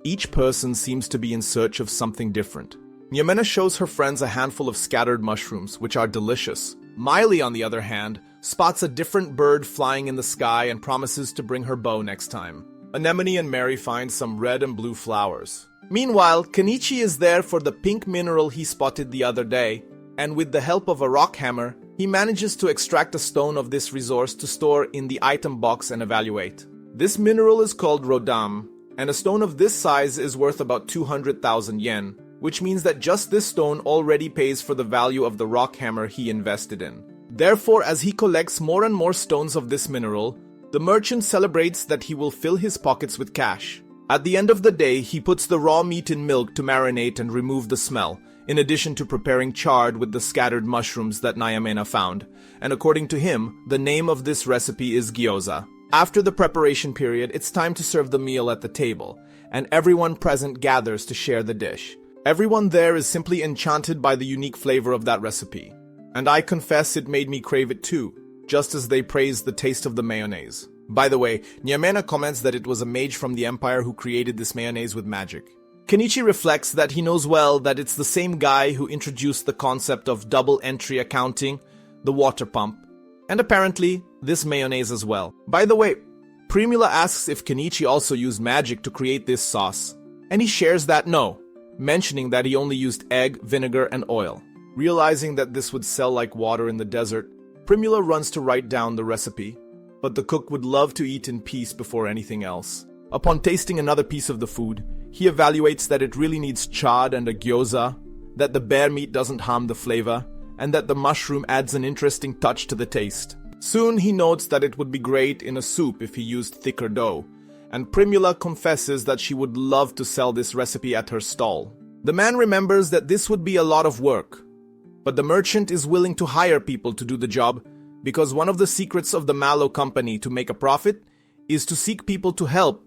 S2: each person seems to be in search of something different. Nyamena shows her friends a handful of scattered mushrooms, which are delicious. Miley, on the other hand, spots a different bird flying in the sky and promises to bring her bow next time. Anemone and Mary find some red and blue flowers. Meanwhile, Kenichi is there for the pink mineral he spotted the other day, and with the help of a rock hammer, he manages to extract a stone of this resource to store in the item box and evaluate. This mineral is called Rodam, and a stone of this size is worth about 200,000 yen, which means that just this stone already pays for the value of the rock hammer he invested in. Therefore, as he collects more and more stones of this mineral, the merchant celebrates that he will fill his pockets with cash. At the end of the day, he puts the raw meat in milk to marinate and remove the smell, in addition to preparing chard with the scattered mushrooms that Nyamena found, and according to him, the name of this recipe is gyoza. After the preparation period, it's time to serve the meal at the table, and everyone present gathers to share the dish. Everyone there is simply enchanted by the unique flavor of that recipe, and I confess it made me crave it too, just as they praised the taste of the mayonnaise. By the way, Nyamena comments that it was a mage from the Empire who created this mayonnaise with magic. Kenichi reflects that he knows well that it's the same guy who introduced the concept of double entry accounting, the water pump, and apparently this mayonnaise as well. By the way, Primula asks if Kenichi also used magic to create this sauce, and he shares that no, mentioning that he only used egg, vinegar, and oil. Realizing that this would sell like water in the desert, Primula runs to write down the recipe, but the cook would love to eat in peace before anything else. Upon tasting another piece of the food, he evaluates that it really needs chard and a gyoza, that the bear meat doesn't harm the flavor, and that the mushroom adds an interesting touch to the taste. Soon he notes that it would be great in a soup if he used thicker dough, and Primula confesses that she would love to sell this recipe at her stall. The man remembers that this would be a lot of work, but the merchant is willing to hire people to do the job because one of the secrets of the Mallow Company to make a profit is to seek people to help,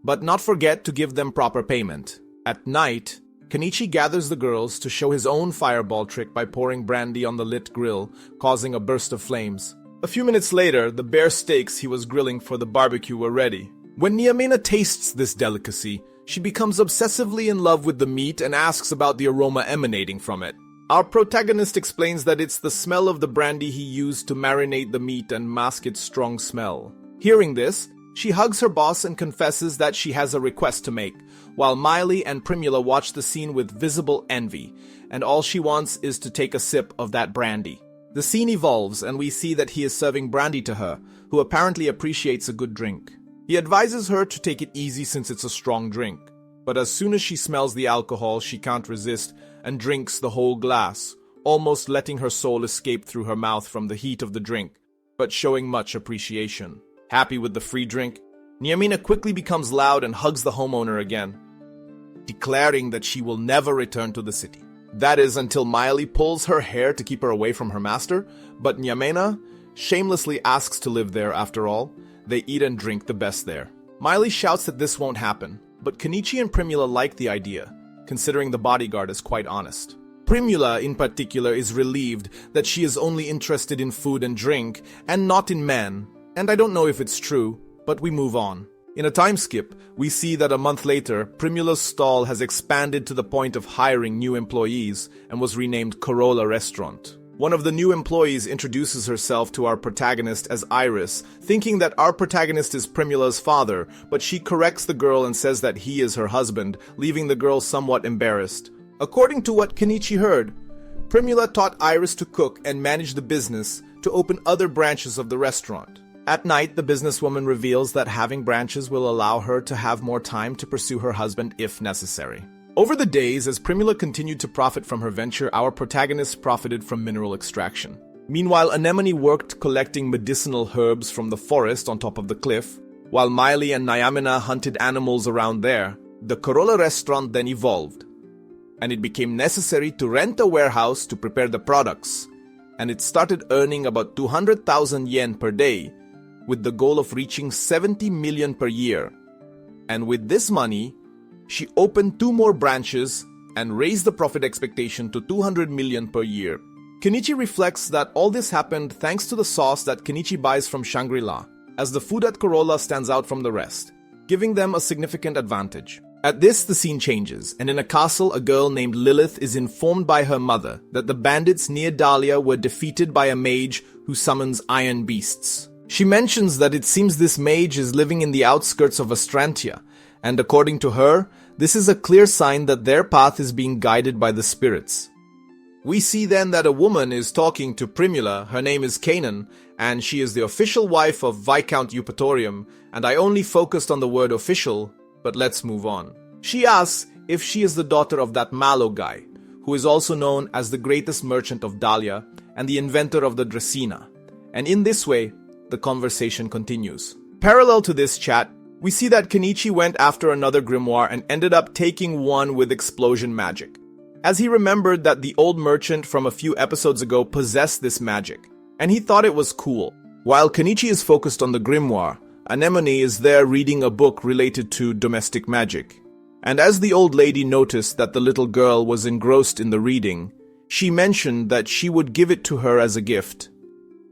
S2: but not forget to give them proper payment. At night, Kenichi gathers the girls to show his own fireball trick by pouring brandy on the lit grill, causing a burst of flames. A few minutes later, the bear steaks he was grilling for the barbecue were ready. When Nyamena tastes this delicacy, she becomes obsessively in love with the meat and asks about the aroma emanating from it. Our protagonist explains that it's the smell of the brandy he used to marinate the meat and mask its strong smell. Hearing this, she hugs her boss and confesses that she has a request to make, while Miley and Primula watch the scene with visible envy, and all she wants is to take a sip of that brandy. The scene evolves, and we see that he is serving brandy to her, who apparently appreciates a good drink. He advises her to take it easy since it's a strong drink, but as soon as she smells the alcohol, she can't resist and drinks the whole glass, almost letting her soul escape through her mouth from the heat of the drink, but showing much appreciation. Happy with the free drink, Nyamena quickly becomes loud and hugs the homeowner again, declaring that she will never return to the city. That is until Miley pulls her hair to keep her away from her master, but Nyamena shamelessly asks to live there after all. They eat and drink the best there. Miley shouts that this won't happen, but Kenichi and Primula like the idea, considering the bodyguard is quite honest. Primula, in particular, is relieved that she is only interested in food and drink, and not in men. And I don't know if it's true, but we move on. In a time skip, we see that a month later, Primula's stall has expanded to the point of hiring new employees and was renamed Corolla Restaurant. One of the new employees introduces herself to our protagonist as Iris, thinking that our protagonist is Primula's father, but she corrects the girl and says that he is her husband, leaving the girl somewhat embarrassed. According to what Kenichi heard, Primula taught Iris to cook and manage the business to open other branches of the restaurant. At night, the businesswoman reveals that having branches will allow her to have more time to pursue her husband if necessary. Over the days, as Primula continued to profit from her venture, our protagonist profited from mineral extraction. Meanwhile, Anemone worked collecting medicinal herbs from the forest on top of the cliff, while Miley and Nyamena hunted animals around there. The Corolla restaurant then evolved, and it became necessary to rent a warehouse to prepare the products, and it started earning about 200,000 yen per day, with the goal of reaching 70 million per year. And with this money, she opened 2 more branches and raised the profit expectation to 200 million per year. Kenichi reflects that all this happened thanks to the sauce that Kenichi buys from Shangri-La, as the food at Corolla stands out from the rest, giving them a significant advantage. At this, the scene changes, and in a castle, a girl named Lilith is informed by her mother that the bandits near Dahlia were defeated by a mage who summons iron beasts. She mentions that it seems this mage is living in the outskirts of Astrantia, and according to her, this is a clear sign that their path is being guided by the spirits. We see then that a woman is talking to Primula. Her name is Kanan, and she is the official wife of Viscount Eupatorium, and I only focused on the word official But let's move on. She asks if she is the daughter of that Malo guy, who is also known as the greatest merchant of Dahlia and the inventor of the Dracena. And in this way, the conversation continues. Parallel to this chat, we see that Kenichi went after another grimoire and ended up taking one with explosion magic, as he remembered that the old merchant from a few episodes ago possessed this magic, and he thought it was cool. While Kenichi is focused on the grimoire, Anemone is there reading a book related to domestic magic. And as the old lady noticed that the little girl was engrossed in the reading, she mentioned that she would give it to her as a gift,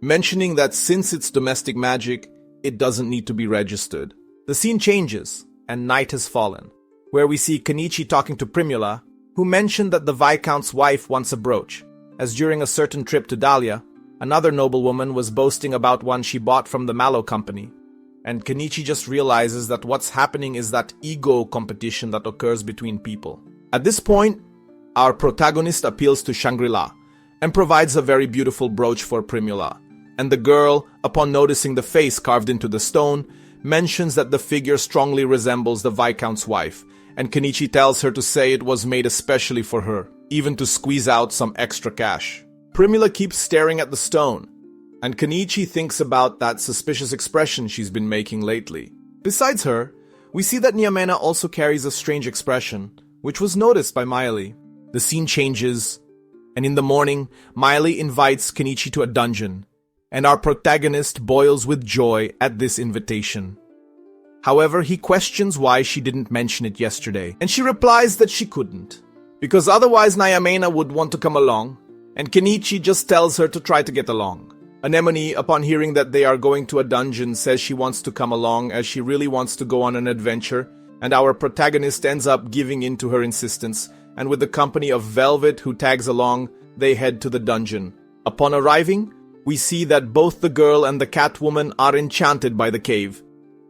S2: mentioning that since it's domestic magic, it doesn't need to be registered. The scene changes, and night has fallen, where we see Kenichi talking to Primula, who mentioned that the Viscount's wife wants a brooch, as during a certain trip to Dahlia, another noblewoman was boasting about one she bought from the Malo company. And Kenichi just realizes that what's happening is that ego competition that occurs between people. At this point, our protagonist appeals to Shangri-La and provides a very beautiful brooch for Primula. And the girl, upon noticing the face carved into the stone, mentions that the figure strongly resembles the Viscount's wife, and Kenichi tells her to say it was made especially for her, even to squeeze out some extra cash. Primula keeps staring at the stone, and Kenichi thinks about that suspicious expression she's been making lately. Besides her, we see that Nyamena also carries a strange expression, which was noticed by Miley. The scene changes, and in the morning, Miley invites Kenichi to a dungeon, and our protagonist boils with joy at this invitation. However, he questions why she didn't mention it yesterday, and she replies that she couldn't, because otherwise Nyamena would want to come along, and Kenichi just tells her to try to get along. Anemone, upon hearing that they are going to a dungeon, says she wants to come along as she really wants to go on an adventure, and our protagonist ends up giving in to her insistence, and with the company of Velvet who tags along, they head to the dungeon. Upon arriving, we see that both the girl and the Catwoman are enchanted by the cave,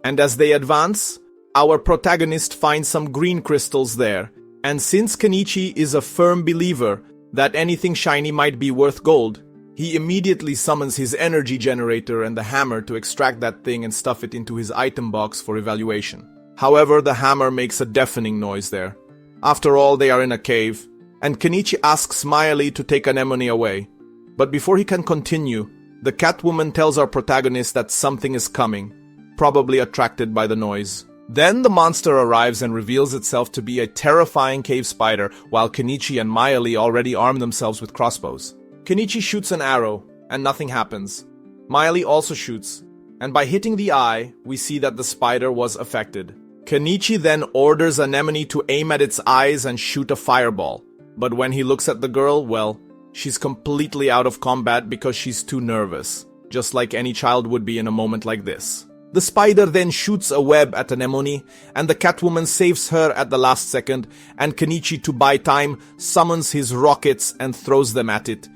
S2: and as they advance, our protagonist finds some green crystals there, and since Kenichi is a firm believer that anything shiny might be worth gold, he immediately summons his energy generator and the hammer to extract that thing and stuff it into his item box for evaluation. However, the hammer makes a deafening noise there. After all, they are in a cave, and Kenichi asks Miley to take Anemone away. But before he can continue, the Catwoman tells our protagonist that something is coming, probably attracted by the noise. Then the monster arrives and reveals itself to be a terrifying cave spider, while Kenichi and Miley already arm themselves with crossbows. Kenichi shoots an arrow, and nothing happens. Miley also shoots, and by hitting the eye, we see that the spider was affected. Kenichi then orders Anemone to aim at its eyes and shoot a fireball. But when he looks at the girl, well, she's completely out of combat because she's too nervous, just like any child would be in a moment like this. The spider then shoots a web at Anemone, and the Catwoman saves her at the last second, and Kenichi, to buy time, summons his rockets and throws them at it.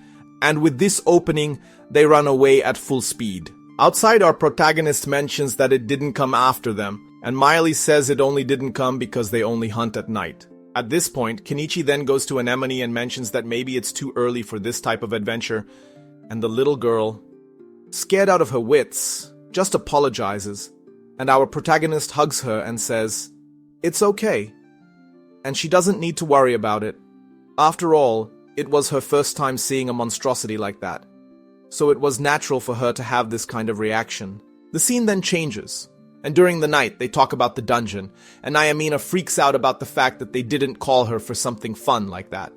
S2: And with this opening, they run away at full speed. Outside, our protagonist mentions that it didn't come after them, and Miley says it only didn't come because they only hunt at night. At this point, Kenichi then goes to Anemone and mentions that maybe it's too early for this type of adventure, and the little girl, scared out of her wits, just apologizes, and our protagonist hugs her and says, "It's okay," and she doesn't need to worry about it. After all, it was her first time seeing a monstrosity like that, so it was natural for her to have this kind of reaction. The scene then changes, and during the night they talk about the dungeon, and Nyamena freaks out about the fact that they didn't call her for something fun like that,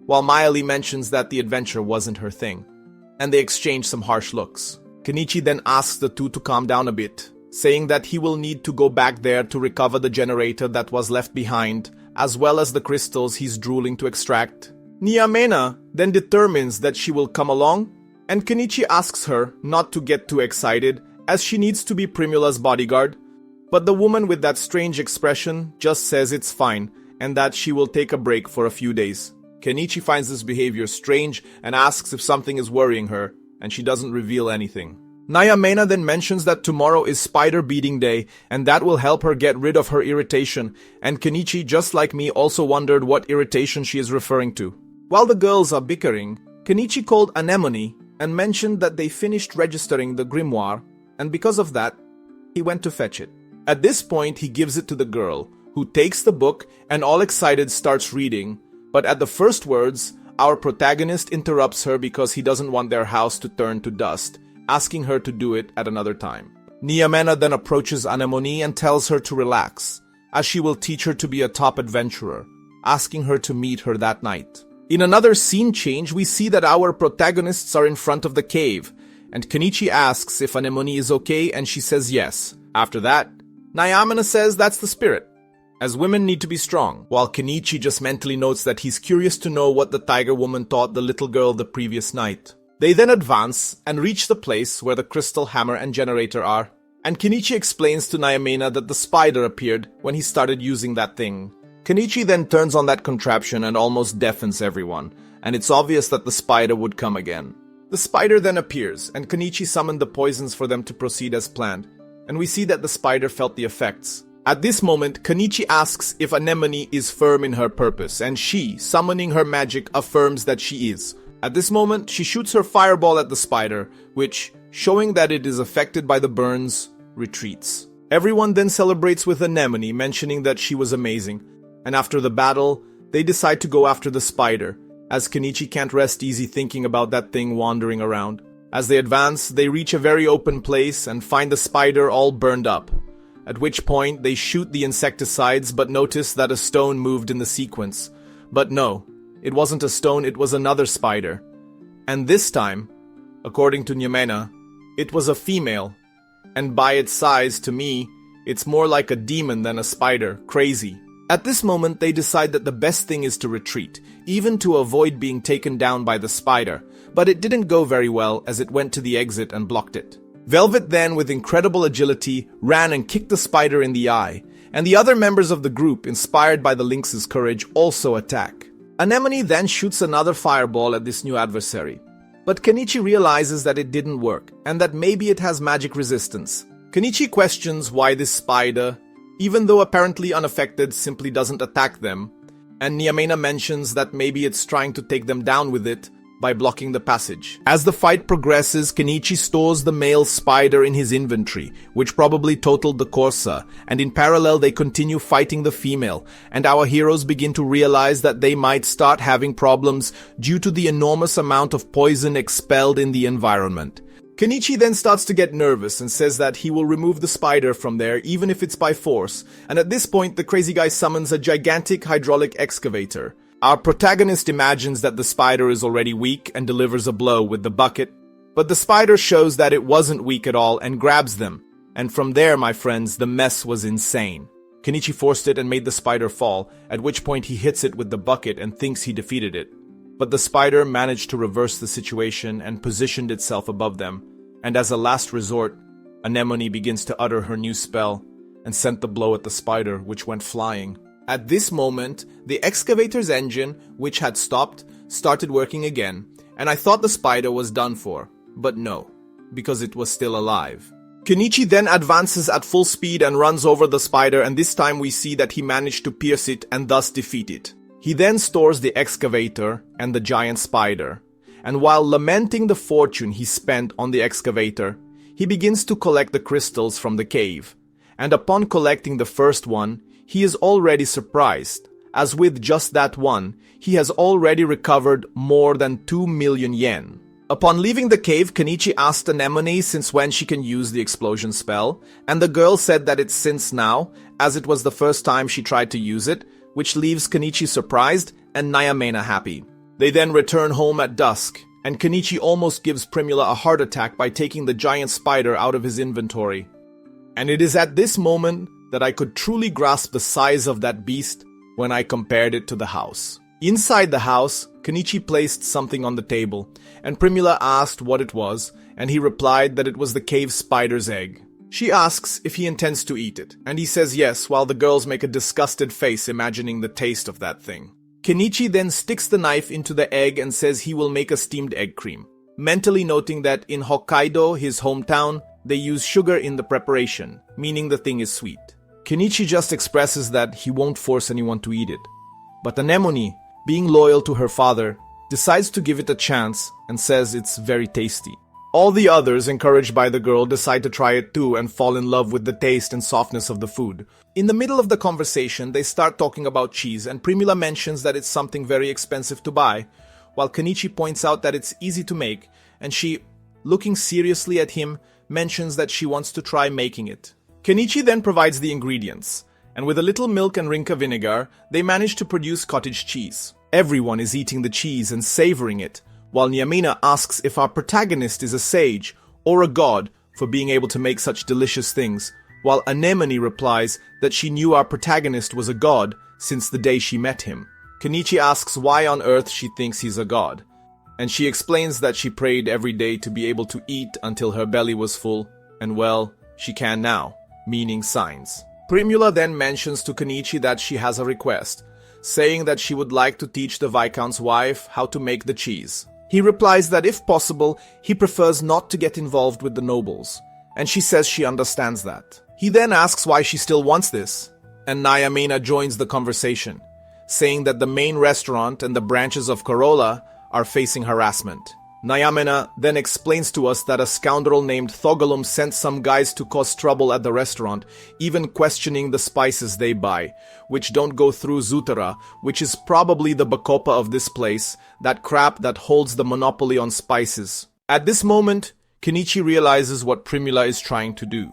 S2: while Miley mentions that the adventure wasn't her thing, and they exchange some harsh looks. Kenichi then asks the two to calm down a bit, saying that he will need to go back there to recover the generator that was left behind, as well as the crystals he's drooling to extract. Nyamena then determines that she will come along, and Kenichi asks her not to get too excited, as she needs to be Primula's bodyguard, but the woman with that strange expression just says it's fine, and that she will take a break for a few days. Kenichi finds this behavior strange and asks if something is worrying her, and she doesn't reveal anything. Nyamena then mentions that tomorrow is Spider Beating Day, and that will help her get rid of her irritation, and Kenichi, just like me, also wondered what irritation she is referring to. While the girls are bickering, Kenichi called Anemone and mentioned that they finished registering the grimoire, and because of that, he went to fetch it. At this point, he gives it to the girl, who takes the book and all excited starts reading, but at the first words, our protagonist interrupts her because he doesn't want their house to turn to dust, asking her to do it at another time. Nyamena then approaches Anemone and tells her to relax, as she will teach her to be a top adventurer, asking her to meet her that night. In another scene change, we see that our protagonists are in front of the cave, and Kenichi asks if Anemone is okay and she says yes. After that, Nyamena says that's the spirit, as women need to be strong, while Kenichi just mentally notes that he's curious to know what the tiger woman taught the little girl the previous night. They then advance and reach the place where the crystal hammer and generator are, and Kenichi explains to Nyamena that the spider appeared when he started using that thing. Kenichi then turns on that contraption and almost deafens everyone, and it's obvious that the spider would come again. The spider then appears, and Kenichi summoned the poisons for them to proceed as planned, and we see that the spider felt the effects. At this moment, Kenichi asks if Anemone is firm in her purpose, and she, summoning her magic, affirms that she is. At this moment, she shoots her fireball at the spider, which, showing that it is affected by the burns, retreats. Everyone then celebrates with Anemone, mentioning that she was amazing, and after the battle, they decide to go after the spider, as Kenichi can't rest easy thinking about that thing wandering around. As they advance, they reach a very open place and find the spider all burned up, at which point they shoot the insecticides but notice that a stone moved in the sequence. But no, it wasn't a stone, it was another spider. And this time, according to Nyamena, it was a female, and by its size, to me, it's more like a demon than a spider. Crazy. At this moment, they decide that the best thing is to retreat, even to avoid being taken down by the spider, but it didn't go very well as it went to the exit and blocked it. Velvet then, with incredible agility, ran and kicked the spider in the eye, and the other members of the group, inspired by the lynx's courage, also attack. Anemone then shoots another fireball at this new adversary, but Kenichi realizes that it didn't work, and that maybe it has magic resistance. Kenichi questions why this spider, even though apparently unaffected, simply doesn't attack them, and Nyamena mentions that maybe it's trying to take them down with it by blocking the passage. As the fight progresses, Kenichi stores the male spider in his inventory, which probably totaled the Corsa, and in parallel they continue fighting the female, and our heroes begin to realize that they might start having problems due to the enormous amount of poison expelled in the environment. Kenichi then starts to get nervous and says that he will remove the spider from there even if it's by force, and at this point the crazy guy summons a gigantic hydraulic excavator. Our protagonist imagines that the spider is already weak and delivers a blow with the bucket, but the spider shows that it wasn't weak at all and grabs them. And from there, my friends, the mess was insane. Kenichi forced it and made the spider fall, at which point he hits it with the bucket and thinks he defeated it. But the spider managed to reverse the situation and positioned itself above them, and as a last resort, Anemone begins to utter her new spell and sent the blow at the spider, which went flying. At this moment, the excavator's engine, which had stopped, started working again, and I thought the spider was done for, but no, because it was still alive. Kenichi then advances at full speed and runs over the spider, and this time we see that he managed to pierce it and thus defeat it. He then stores the excavator and the giant spider, and while lamenting the fortune he spent on the excavator, he begins to collect the crystals from the cave, and upon collecting the first one, he is already surprised, as with just that one, he has already recovered more than 2 million yen. Upon leaving the cave, Kenichi asked Anemone since when she can use the explosion spell, and the girl said that it's since now, as it was the first time she tried to use it, which leaves Kenichi surprised and Nyamena happy. They then return home at dusk, and Kenichi almost gives Primula a heart attack by taking the giant spider out of his inventory. And it is at this moment that I could truly grasp the size of that beast when I compared it to the house. Inside the house, Kenichi placed something on the table, and Primula asked what it was, and he replied that it was the cave spider's egg. She asks if he intends to eat it, and he says yes, while the girls make a disgusted face imagining the taste of that thing. Kenichi then sticks the knife into the egg and says he will make a steamed egg cream, mentally noting that in Hokkaido, his hometown, they use sugar in the preparation, meaning the thing is sweet. Kenichi just expresses that he won't force anyone to eat it. But Anemone, being loyal to her father, decides to give it a chance and says it's very tasty. All the others, encouraged by the girl, decide to try it too and fall in love with the taste and softness of the food. In the middle of the conversation, they start talking about cheese, and Primula mentions that it's something very expensive to buy, while Kenichi points out that it's easy to make, and she, looking seriously at him, mentions that she wants to try making it. Kenichi then provides the ingredients, and with a little milk and rinka vinegar, they manage to produce cottage cheese. Everyone is eating the cheese and savoring it, while Nyamina asks if our protagonist is a sage or a god for being able to make such delicious things, while Anemone replies that she knew our protagonist was a god since the day she met him. Kenichi asks why on earth she thinks he's a god, and she explains that she prayed every day to be able to eat until her belly was full, and well, she can now, meaning signs. Primula then mentions to Kenichi that she has a request, saying that she would like to teach the Viscount's wife how to make the cheese. He replies that if possible, he prefers not to get involved with the nobles, and she says she understands that. He then asks why she still wants this, and Nyamina joins the conversation, saying that the main restaurant and the branches of Corolla are facing harassment. Nyamina then explains to us that a scoundrel named Thogalum sent some guys to cause trouble at the restaurant, even questioning the spices they buy, which don't go through Zutara, which is probably the Bacopa of this place, that crap that holds the monopoly on spices. At this moment, Kenichi realizes what Primula is trying to do.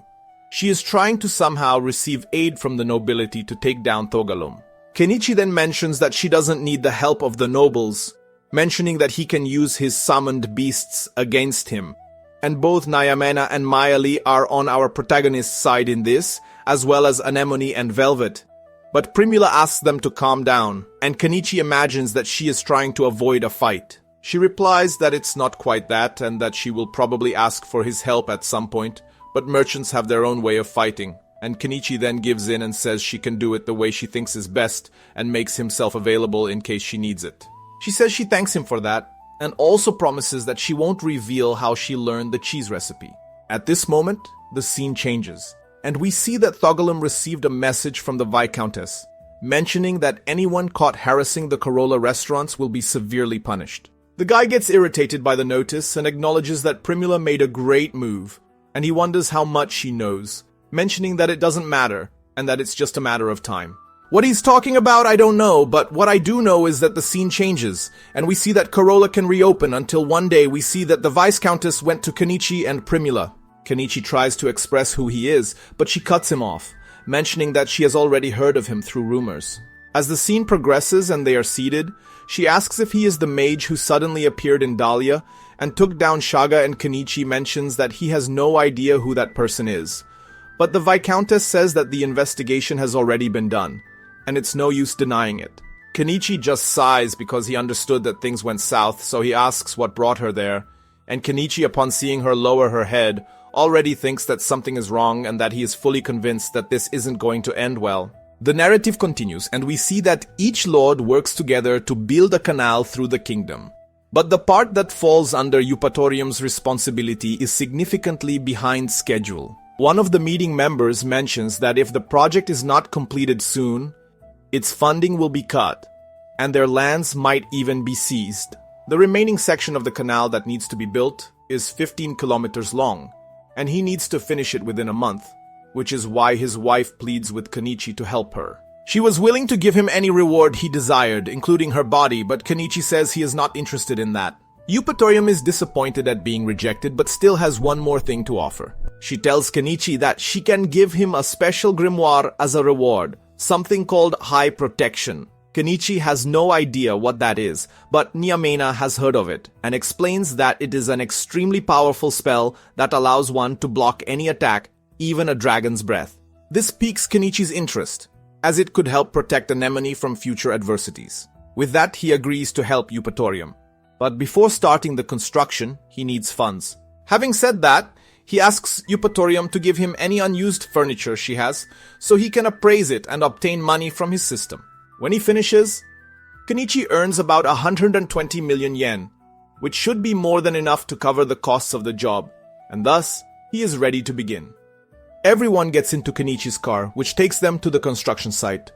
S2: She is trying to somehow receive aid from the nobility to take down Thogalum. Kenichi then mentions that she doesn't need the help of the nobles, mentioning that he can use his summoned beasts against him. And both Nyamena and Mayali are on our protagonist's side in this, as well as Anemone and Velvet. But Primula asks them to calm down, and Kenichi imagines that she is trying to avoid a fight. She replies that it's not quite that, and that she will probably ask for his help at some point, but merchants have their own way of fighting. And Kenichi then gives in and says she can do it the way she thinks is best, and makes himself available in case she needs it. She says she thanks him for that, and also promises that she won't reveal how she learned the cheese recipe. At this moment, the scene changes, and we see that Thogalum received a message from the Viscountess, mentioning that anyone caught harassing the Corolla restaurants will be severely punished. The guy gets irritated by the notice and acknowledges that Primula made a great move, and he wonders how much she knows, mentioning that it doesn't matter, and that it's just a matter of time. What he's talking about, I don't know, but what I do know is that the scene changes, and we see that Corolla can reopen until one day we see that the Viscountess went to Kenichi and Primula. Kenichi tries to express who he is, but she cuts him off, mentioning that she has already heard of him through rumors. As the scene progresses and they are seated, she asks if he is the mage who suddenly appeared in Dahlia and took down Shaga, and Kenichi mentions that he has no idea who that person is. But the Viscountess says that the investigation has already been done, and it's no use denying it. Kenichi just sighs because he understood that things went south, so he asks what brought her there, and Kenichi, upon seeing her lower her head, already thinks that something is wrong and that he is fully convinced that this isn't going to end well. The narrative continues, and we see that each lord works together to build a canal through the kingdom. But the part that falls under Eupatorium's responsibility is significantly behind schedule. One of the meeting members mentions that if the project is not completed soon, its funding will be cut, and their lands might even be seized. The remaining section of the canal that needs to be built is 15 kilometers long, and he needs to finish it within a month, which is why his wife pleads with Kenichi to help her. She was willing to give him any reward he desired, including her body, but Kenichi says he is not interested in that. Eupatorium is disappointed at being rejected, but still has one more thing to offer. She tells Kenichi that she can give him a special grimoire as a reward, something called High Protection. Kenichi has no idea what that is, but Nyamena has heard of it, and explains that it is an extremely powerful spell that allows one to block any attack, even a dragon's breath. This piques Kenichi's interest, as it could help protect Anemone from future adversities. With that, he agrees to help Eupatorium. But before starting the construction, he needs funds. Having said that, he asks Eupatorium to give him any unused furniture she has, so he can appraise it and obtain money from his system. When he finishes, Kenichi earns about 120 million yen, which should be more than enough to cover the costs of the job, and thus, he is ready to begin. Everyone gets into Kenichi's car, which takes them to the construction site.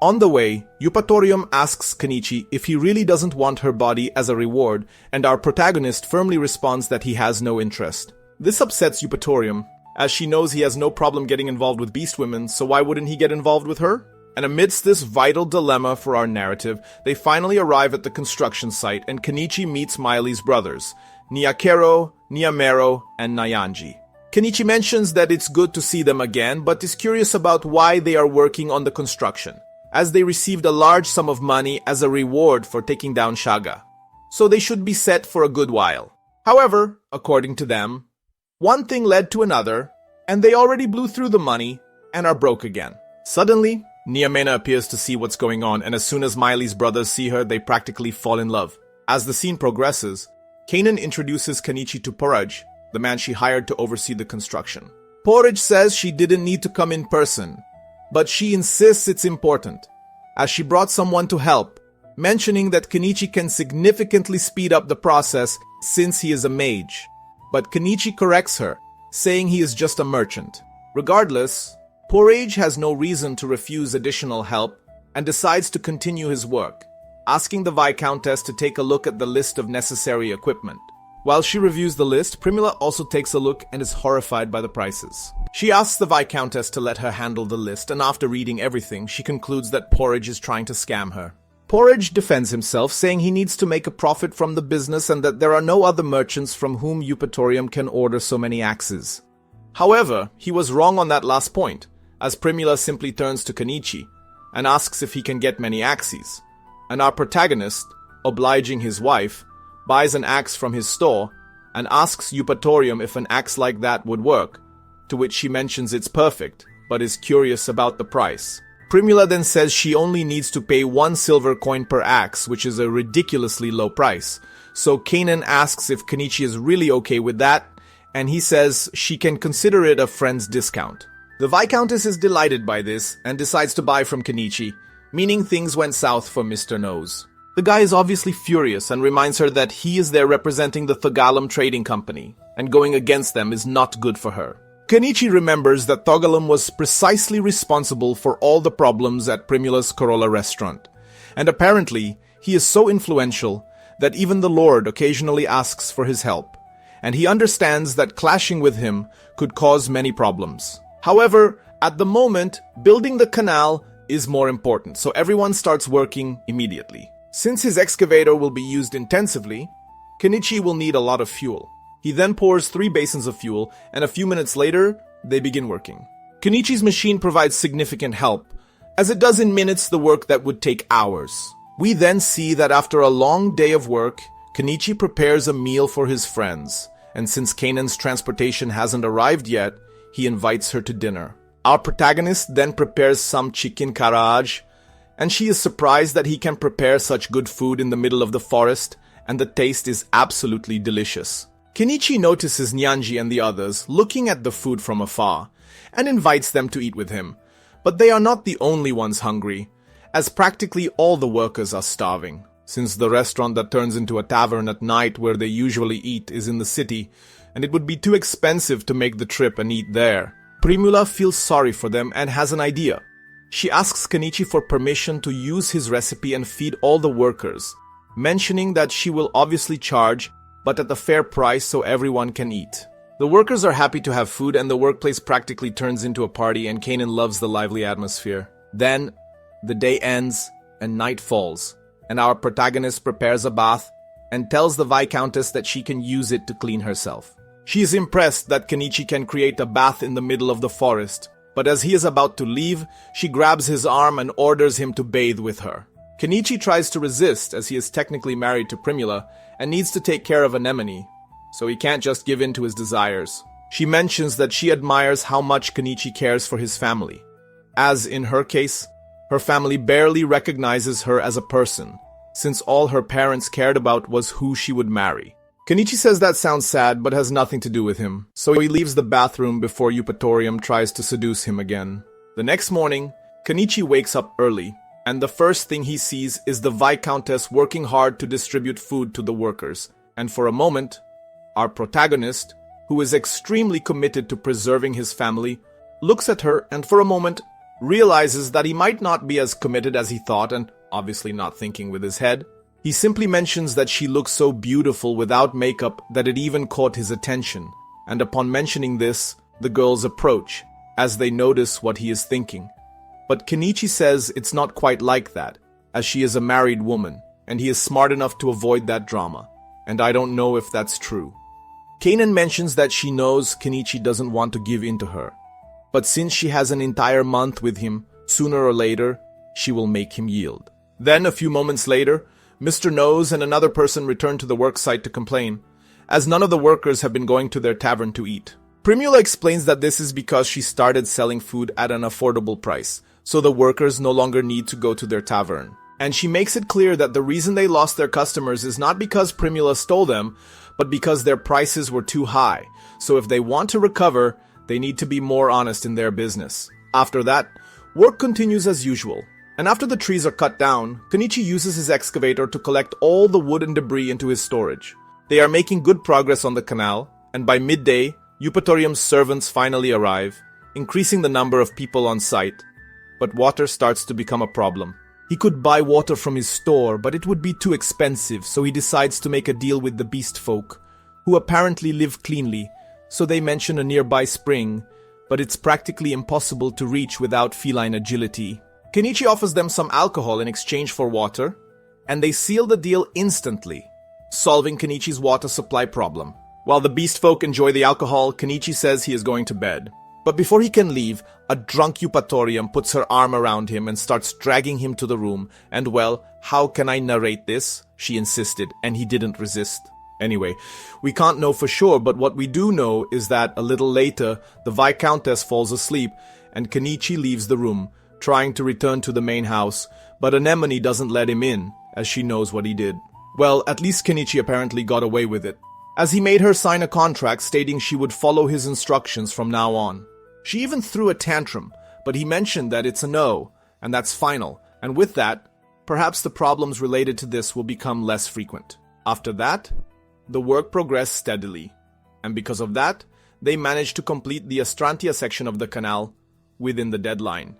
S2: On the way, Eupatorium asks Kenichi if he really doesn't want her body as a reward, and our protagonist firmly responds that he has no interest. This upsets Eupatorium, as she knows he has no problem getting involved with beast women, so why wouldn't he get involved with her? And amidst this vital dilemma for our narrative, they finally arrive at the construction site and Kenichi meets Miley's brothers, Nyakero, Nyamero, and Nyanji. Kenichi mentions that it's good to see them again, but is curious about why they are working on the construction, as they received a large sum of money as a reward for taking down Shaga. So they should be set for a good while. However, according to them, one thing led to another, and they already blew through the money and are broke again. Suddenly, Nyamena appears to see what's going on, and as soon as Miley's brothers see her, they practically fall in love. As the scene progresses, Kanan introduces Kenichi to Porridge, the man she hired to oversee the construction. Porridge says she didn't need to come in person, but she insists it's important, as she brought someone to help, mentioning that Kenichi can significantly speed up the process since he is a mage. But Kenichi corrects her, saying he is just a merchant. Regardless, Porridge has no reason to refuse additional help and decides to continue his work, asking the Viscountess to take a look at the list of necessary equipment. While she reviews the list, Primula also takes a look and is horrified by the prices. She asks the Viscountess to let her handle the list, and after reading everything, she concludes that Porridge is trying to scam her. Porridge defends himself, saying he needs to make a profit from the business and that there are no other merchants from whom Eupatorium can order so many axes. However, he was wrong on that last point, as Primula simply turns to Kenichi and asks if he can get many axes, and our protagonist, obliging his wife, buys an axe from his store and asks Eupatorium if an axe like that would work, to which she mentions it's perfect, but is curious about the price. Primula then says she only needs to pay 1 silver coin per axe, which is a ridiculously low price, so Kanan asks if Kenichi is really okay with that, and he says she can consider it a friend's discount. The Viscountess is delighted by this and decides to buy from Kenichi, meaning things went south for Mr. Nose. The guy is obviously furious and reminds her that he is there representing the Thogalum Trading Company, and going against them is not good for her. Kenichi remembers that Thogalum was precisely responsible for all the problems at Primula's Corolla restaurant, and apparently he is so influential that even the Lord occasionally asks for his help, and he understands that clashing with him could cause many problems. However, at the moment, building the canal is more important, so everyone starts working immediately. Since his excavator will be used intensively, Kenichi will need a lot of fuel. He then pours 3 basins of fuel, and a few minutes later, they begin working. Kenichi's machine provides significant help, as it does in minutes the work that would take hours. We then see that after a long day of work, Kenichi prepares a meal for his friends, and since Kanan's transportation hasn't arrived yet, he invites her to dinner. Our protagonist then prepares some chicken karaage, and she is surprised that he can prepare such good food in the middle of the forest, and the taste is absolutely delicious. Kenichi notices Nyanji and the others looking at the food from afar, and invites them to eat with him. But they are not the only ones hungry, as practically all the workers are starving, since the restaurant that turns into a tavern at night where they usually eat is in the city, and it would be too expensive to make the trip and eat there. Primula feels sorry for them and has an idea. She asks Kenichi for permission to use his recipe and feed all the workers, mentioning that she will obviously charge, but at a fair price so everyone can eat. The workers are happy to have food, and the workplace practically turns into a party, and Kanan loves the lively atmosphere. Then, the day ends and night falls, and our protagonist prepares a bath and tells the Viscountess that she can use it to clean herself. She is impressed that Kenichi can create a bath in the middle of the forest, but as he is about to leave, she grabs his arm and orders him to bathe with her. Kenichi tries to resist, as he is technically married to Primula and needs to take care of Anemone, so he can't just give in to his desires. She mentions that she admires how much Kenichi cares for his family, as in her case, her family barely recognizes her as a person, since all her parents cared about was who she would marry. Kenichi says that sounds sad, but has nothing to do with him, so he leaves the bathroom before Eupatorium tries to seduce him again. The next morning, Kenichi wakes up early, and the first thing he sees is the Viscountess working hard to distribute food to the workers, and for a moment, our protagonist, who is extremely committed to preserving his family, looks at her and for a moment realizes that he might not be as committed as he thought and obviously not thinking with his head. He simply mentions that she looks so beautiful without makeup that it even caught his attention. And upon mentioning this, the girls approach, as they notice what he is thinking. But Kenichi says it's not quite like that, as she is a married woman, and he is smart enough to avoid that drama. And I don't know if that's true. Kanan mentions that she knows Kenichi doesn't want to give in to her. But since she has an entire month with him, sooner or later, she will make him yield. Then, a few moments later, Mr. Nose and another person return to the worksite to complain, as none of the workers have been going to their tavern to eat. Primula explains that this is because she started selling food at an affordable price, so the workers no longer need to go to their tavern. And she makes it clear that the reason they lost their customers is not because Primula stole them, but because their prices were too high. So if they want to recover, they need to be more honest in their business. After that, work continues as usual. And after the trees are cut down, Kenichi uses his excavator to collect all the wood and debris into his storage. They are making good progress on the canal, and by midday, Eupatorium's servants finally arrive, increasing the number of people on site. But water starts to become a problem. He could buy water from his store, but it would be too expensive, so he decides to make a deal with the beast folk, who apparently live cleanly, so they mention a nearby spring, but it's practically impossible to reach without feline agility. Kenichi offers them some alcohol in exchange for water, and they seal the deal instantly, solving Kenichi's water supply problem. While the beast folk enjoy the alcohol, Kenichi says he is going to bed. But before he can leave, a drunk Eupatorium puts her arm around him and starts dragging him to the room, and well, how can I narrate this? She insisted, and he didn't resist. Anyway, we can't know for sure, but what we do know is that a little later, the Viscountess falls asleep, and Kenichi leaves the room, trying to return to the main house, but Anemone doesn't let him in, as she knows what he did. Well, at least Kenichi apparently got away with it, as he made her sign a contract stating she would follow his instructions from now on. She even threw a tantrum, but he mentioned that it's a no, and that's final, and with that, perhaps the problems related to this will become less frequent. After that, the work progressed steadily, and because of that, they managed to complete the Astrantia section of the canal within the deadline.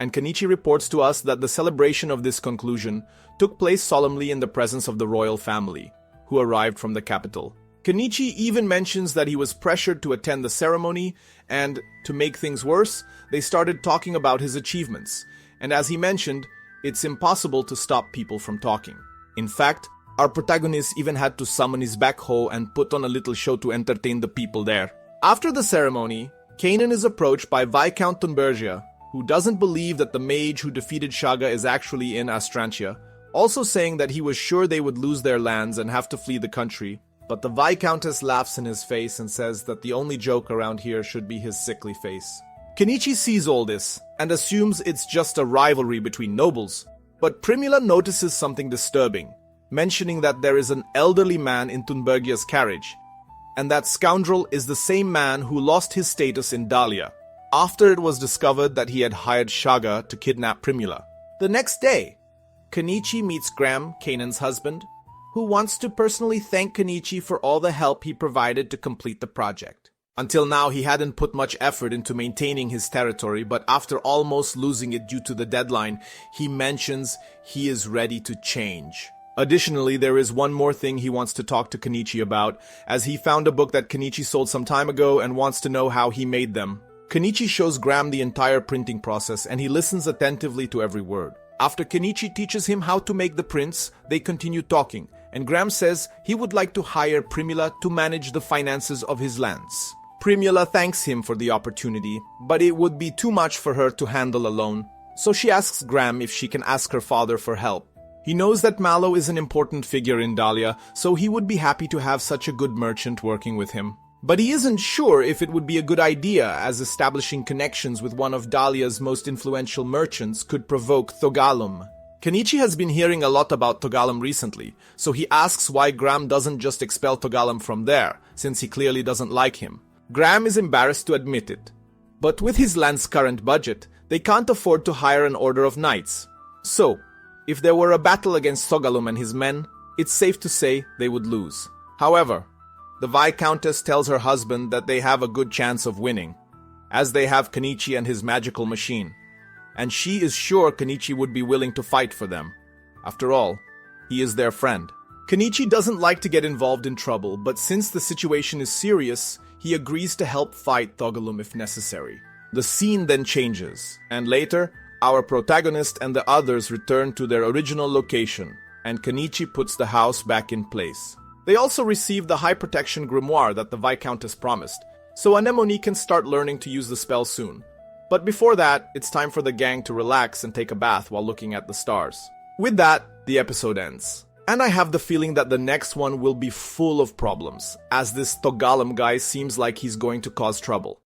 S2: And Kenichi reports to us that the celebration of this conclusion took place solemnly in the presence of the royal family, who arrived from the capital. Kenichi even mentions that he was pressured to attend the ceremony, and, to make things worse, they started talking about his achievements. And as he mentioned, it's impossible to stop people from talking. In fact, our protagonist even had to summon his backhoe and put on a little show to entertain the people there. After the ceremony, Kanan is approached by Viscount Thunbergia, who doesn't believe that the mage who defeated Shaga is actually in Astrantia, also saying that he was sure they would lose their lands and have to flee the country. But the Viscountess laughs in his face and says that the only joke around here should be his sickly face. Kenichi sees all this and assumes it's just a rivalry between nobles. But Primula notices something disturbing, mentioning that there is an elderly man in Thunbergia's carriage, and that scoundrel is the same man who lost his status in Dahlia, after it was discovered that he had hired Shaga to kidnap Primula. The next day, Kenichi meets Graham, Kanan's husband, who wants to personally thank Kenichi for all the help he provided to complete the project. Until now, he hadn't put much effort into maintaining his territory, but after almost losing it due to the deadline, he mentions he is ready to change. Additionally, there is one more thing he wants to talk to Kenichi about, as he found a book that Kenichi sold some time ago and wants to know how he made them. Kenichi shows Graham the entire printing process, and he listens attentively to every word. After Kenichi teaches him how to make the prints, they continue talking, and Graham says he would like to hire Primula to manage the finances of his lands. Primula thanks him for the opportunity, but it would be too much for her to handle alone, so she asks Graham if she can ask her father for help. He knows that Mallow is an important figure in Dahlia, so he would be happy to have such a good merchant working with him. But he isn't sure if it would be a good idea, as establishing connections with one of Dahlia's most influential merchants could provoke Thogalum. Kenichi has been hearing a lot about Thogalum recently, so he asks why Graham doesn't just expel Thogalum from there, since he clearly doesn't like him. Graham is embarrassed to admit it. But with his land's current budget, they can't afford to hire an order of knights. So, if there were a battle against Thogalum and his men, it's safe to say they would lose. However, the Viscountess tells her husband that they have a good chance of winning, as they have Kenichi and his magical machine. and she is sure Kenichi would be willing to fight for them. After all, he is their friend. Kenichi doesn't like to get involved in trouble, but since the situation is serious, he agrees to help fight Thogalum if necessary. The scene then changes, and later, our protagonist and the others return to their original location, and Kenichi puts the house back in place. They also receive the high protection grimoire that the Viscountess promised, so Anemone can start learning to use the spell soon. But before that, it's time for the gang to relax and take a bath while looking at the stars. With that, the episode ends. And I have the feeling that the next one will be full of problems, as this Thogalum guy seems like he's going to cause trouble.